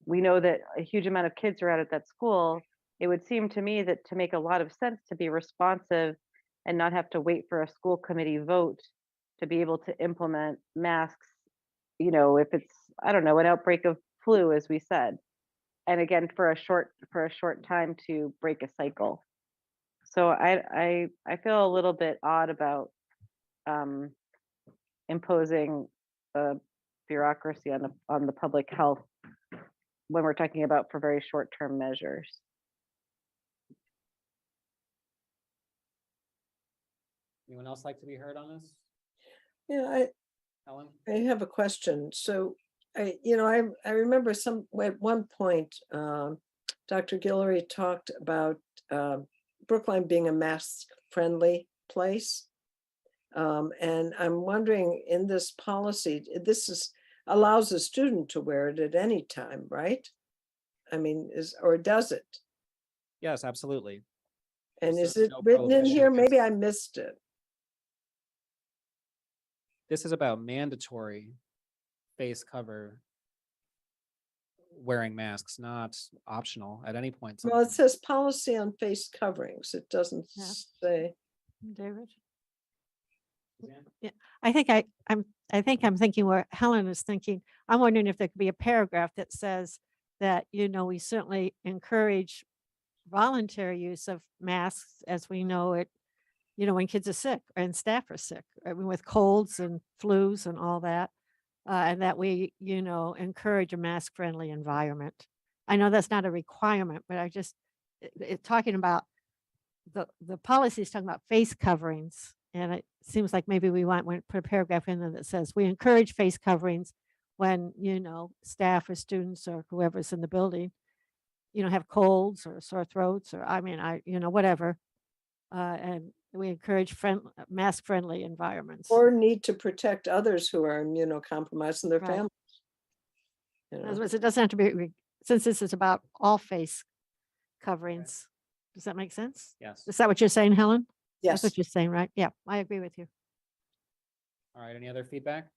we know that a huge amount of kids are out at that school, it would seem to me that to make a lot of sense to be responsive and not have to wait for a school committee vote to be able to implement masks, if it's, I don't know, an outbreak of flu, as we said. And again, for a short time to break a cycle. So I feel a little bit odd about imposing a bureaucracy on the public health when we're talking about for very short-term measures. Anyone else like to be heard on this? Yeah, Helen? I have a question. So I remember at one point, Dr. Guillory talked about Brookline being a mask-friendly place. And I'm wondering, in this policy, allows a student to wear it at any time, right? I mean, or does it? Yes, absolutely. And There's is it no written in prohibition here? against Maybe I missed it. This is about mandatory face cover wearing masks, not optional at any point. Well, it says policy on face coverings. It doesn't Yeah. say. David? Suzanne? Yeah, I think I'm thinking where Helen is thinking. I'm wondering if there could be a paragraph that says that, we certainly encourage voluntary use of masks as we know it, when kids are sick and staff are sick, I mean, with colds and flus and all that. And that we, encourage a mask-friendly environment. I know that's not a requirement, but I just, talking about the policy is talking about face coverings. And it seems like maybe we put a paragraph in there that says we encourage face coverings when, staff or students or whoever's in the building, have colds or sore throats or, whatever. And we encourage mask-friendly environments. Or need to protect others who are immunocompromised and their Right. families. In other words, it doesn't have to be, since this is about all face coverings. Does that make sense? Yes. Is that what you're saying, Helen? Yes. That's what you're saying, right? Yeah, I agree with you. All right, any other feedback?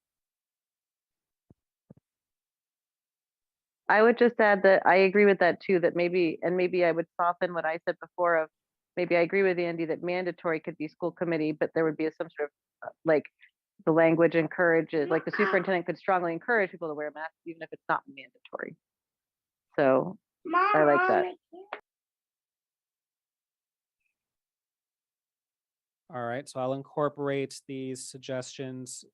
I would just add that I agree with that too, that maybe I would soften what I said before of, maybe I agree with Andy that mandatory could be school committee, but there would be some sort of like the language encourages, like the superintendent could strongly encourage people to wear masks, even if it's not mandatory. So I like that. All right, so I'll incorporate these suggestions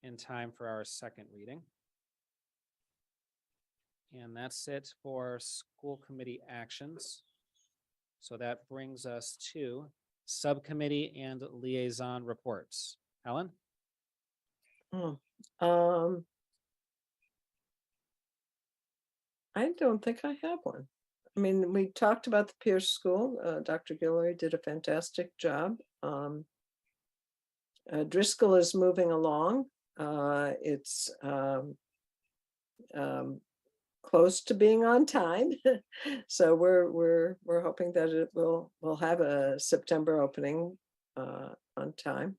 in time for our second reading. And that's it for school committee actions. So that brings us to subcommittee and liaison reports. Helen? I don't think I have one. I mean, we talked about the Pierce School. Dr. Guillory did a fantastic job. Driscoll is moving along. It's close to being on time. So we're hoping that we'll have a September opening on time.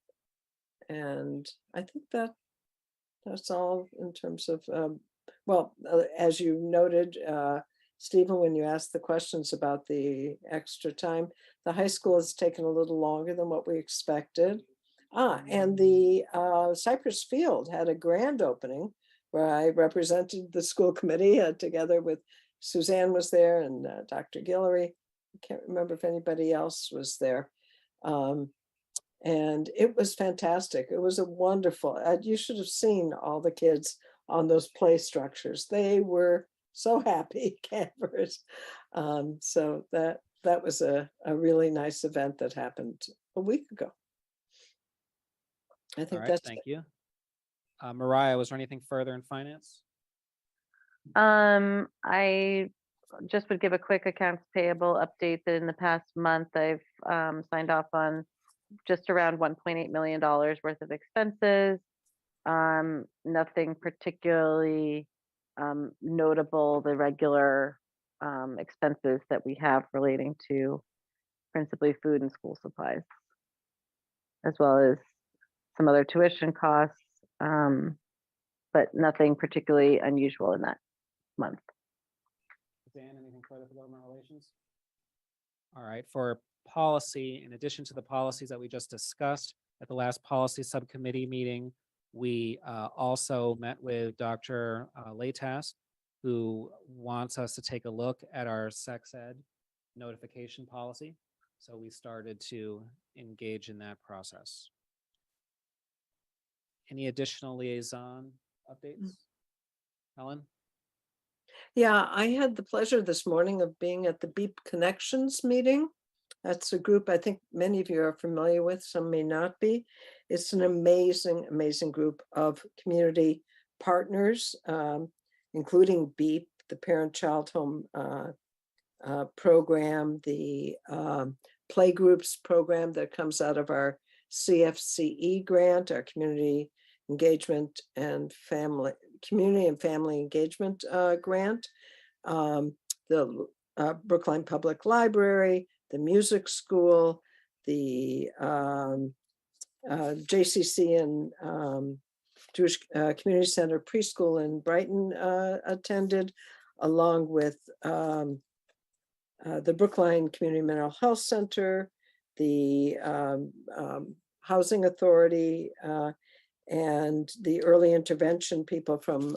And I think that's all in terms of as you noted, Stephen, when you asked the questions about the extra time, the high school has taken a little longer than what we expected. And the Cypress Field had a grand opening where I represented the school committee together with Suzanne was there and Dr. Guillory. I can't remember if anybody else was there. And it was fantastic. It was a wonderful, you should have seen all the kids on those play structures. They were so happy campers. So that was a really nice event that happened a week ago. I think All right, that's thank you. Mariah, was there anything further in finance? I just would give a quick accounts payable update that in the past month, I've signed off on just around $1.8 million worth of expenses. Nothing particularly notable, the regular expenses that we have relating to principally food and school supplies, as well as some other tuition costs, but nothing particularly unusual in that month. Dan, anything further for government relations? All right, for policy, in addition to the policies that we just discussed at the last policy subcommittee meeting, we also met with Dr. Latas, who wants us to take a look at our sex ed notification policy. So we started to engage in that process. Any additional liaison updates? Helen? Yeah, I had the pleasure this morning of being at the Beep Connections meeting That's a group I think many of you are familiar with, some may not be. It's an amazing, amazing group of community partners, including BEEP, the Parent-Child Home program, the Playgroups program that comes out of our CFCE grant, our Community Engagement and Family Engagement grant, the Brookline Public Library, the music school, the JCC and Jewish Community Center preschool in Brighton attended, along with the Brookline Community Mental Health Center, the Housing Authority, and the early intervention people from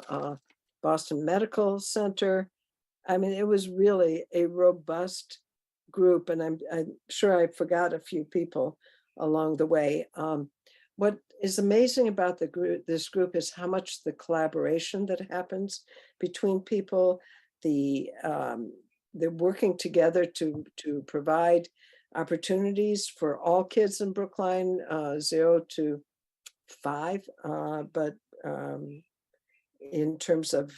Boston Medical Center. I mean, it was really a robust group, and I'm sure I forgot a few people along the way. What is amazing about this group is how much the collaboration that happens between people, they're working together to provide opportunities for all kids in Brookline, 0 to 5, but in terms of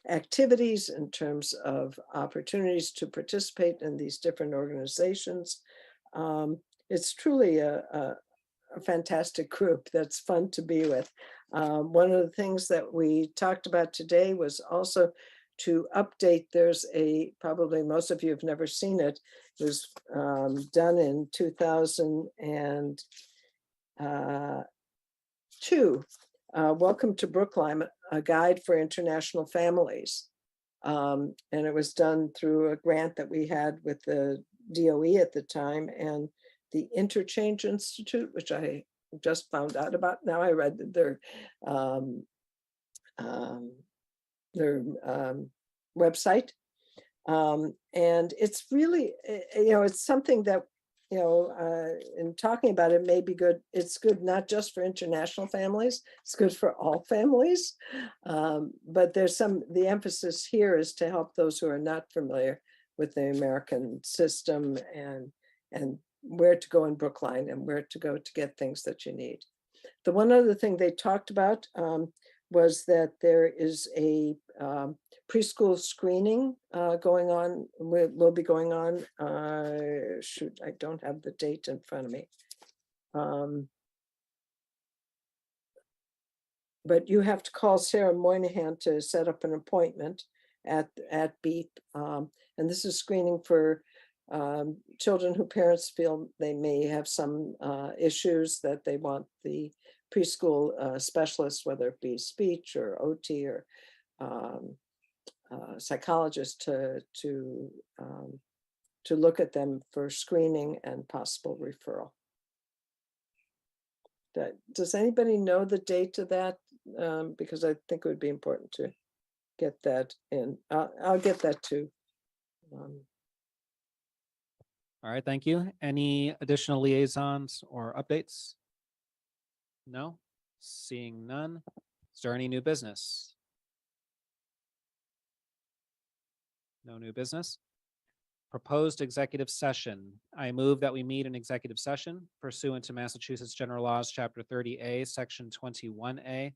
activities, in terms of opportunities to participate in these different organizations. It's truly a fantastic group that's fun to be with. One of the things that we talked about today was also to update. There's probably most of you have never seen it. It was done in 2002. Welcome to Brookline, a guide for international families. And it was done through a grant that we had with the DOE at the time and the Interchange Institute, which I just found out about. Now I read their website. And it's really, it's something that, in talking about it may be good. It's good not just for international families, it's good for all families. But the emphasis here is to help those who are not familiar with the American system and where to go in Brookline and where to go to get things that you need. The one other thing they talked about was that there is a preschool screening going on, will be going on. Shoot, I don't have the date in front of me. But you have to call Sarah Moynihan to set up an appointment at BEEP. And this is screening for children who parents feel they may have some issues that they want the preschool specialist, whether it be speech or OT or psychologist, to look at them for screening and possible referral. Does anybody know the date of that? Because I think it would be important to get that in. I'll get that too. All right, thank you. Any additional liaisons or updates? No? Seeing none. Is there any new business? No new business. Proposed executive session. I move that we meet in executive session pursuant to Massachusetts General Laws, Chapter 30A, Section 21A,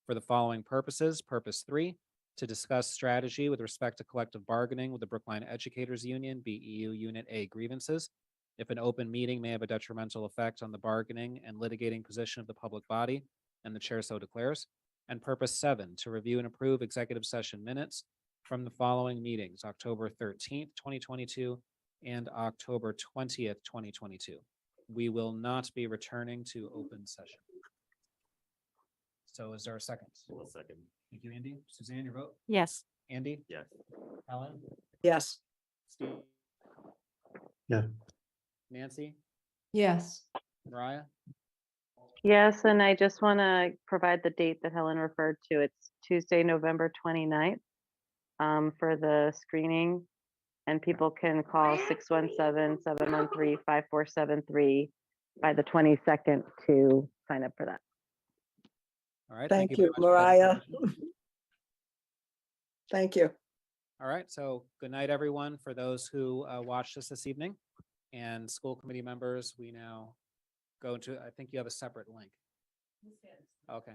for the following purposes. Purpose 3, to discuss strategy with respect to collective bargaining with the Brookline Educators Union, BEU Unit A grievances. If an open meeting may have a detrimental effect on the bargaining and litigating position of the public body, and the chair so declares. And purpose 7, to review and approve executive session minutes from the following meetings, October 13th, 2022 and October 20th, 2022. We will not be returning to open session. So is there a second? Well, second. Thank you, Andy. Suzanne, your vote? Yes. Andy? Yes. Helen? Yes. Steve? Yeah. Nancy? Yes. Mariah? Yes, and I just want to provide the date that Helen referred to. It's Tuesday, November 29th for the screening. And people can call 617-713-5473 by the 22nd to sign up for that. All right. Thank very you, much for that Mariah. information. Thank you. All right. So good night, everyone, for those who watched us this evening. And school committee members, we now go to, I think you have a separate link. Okay.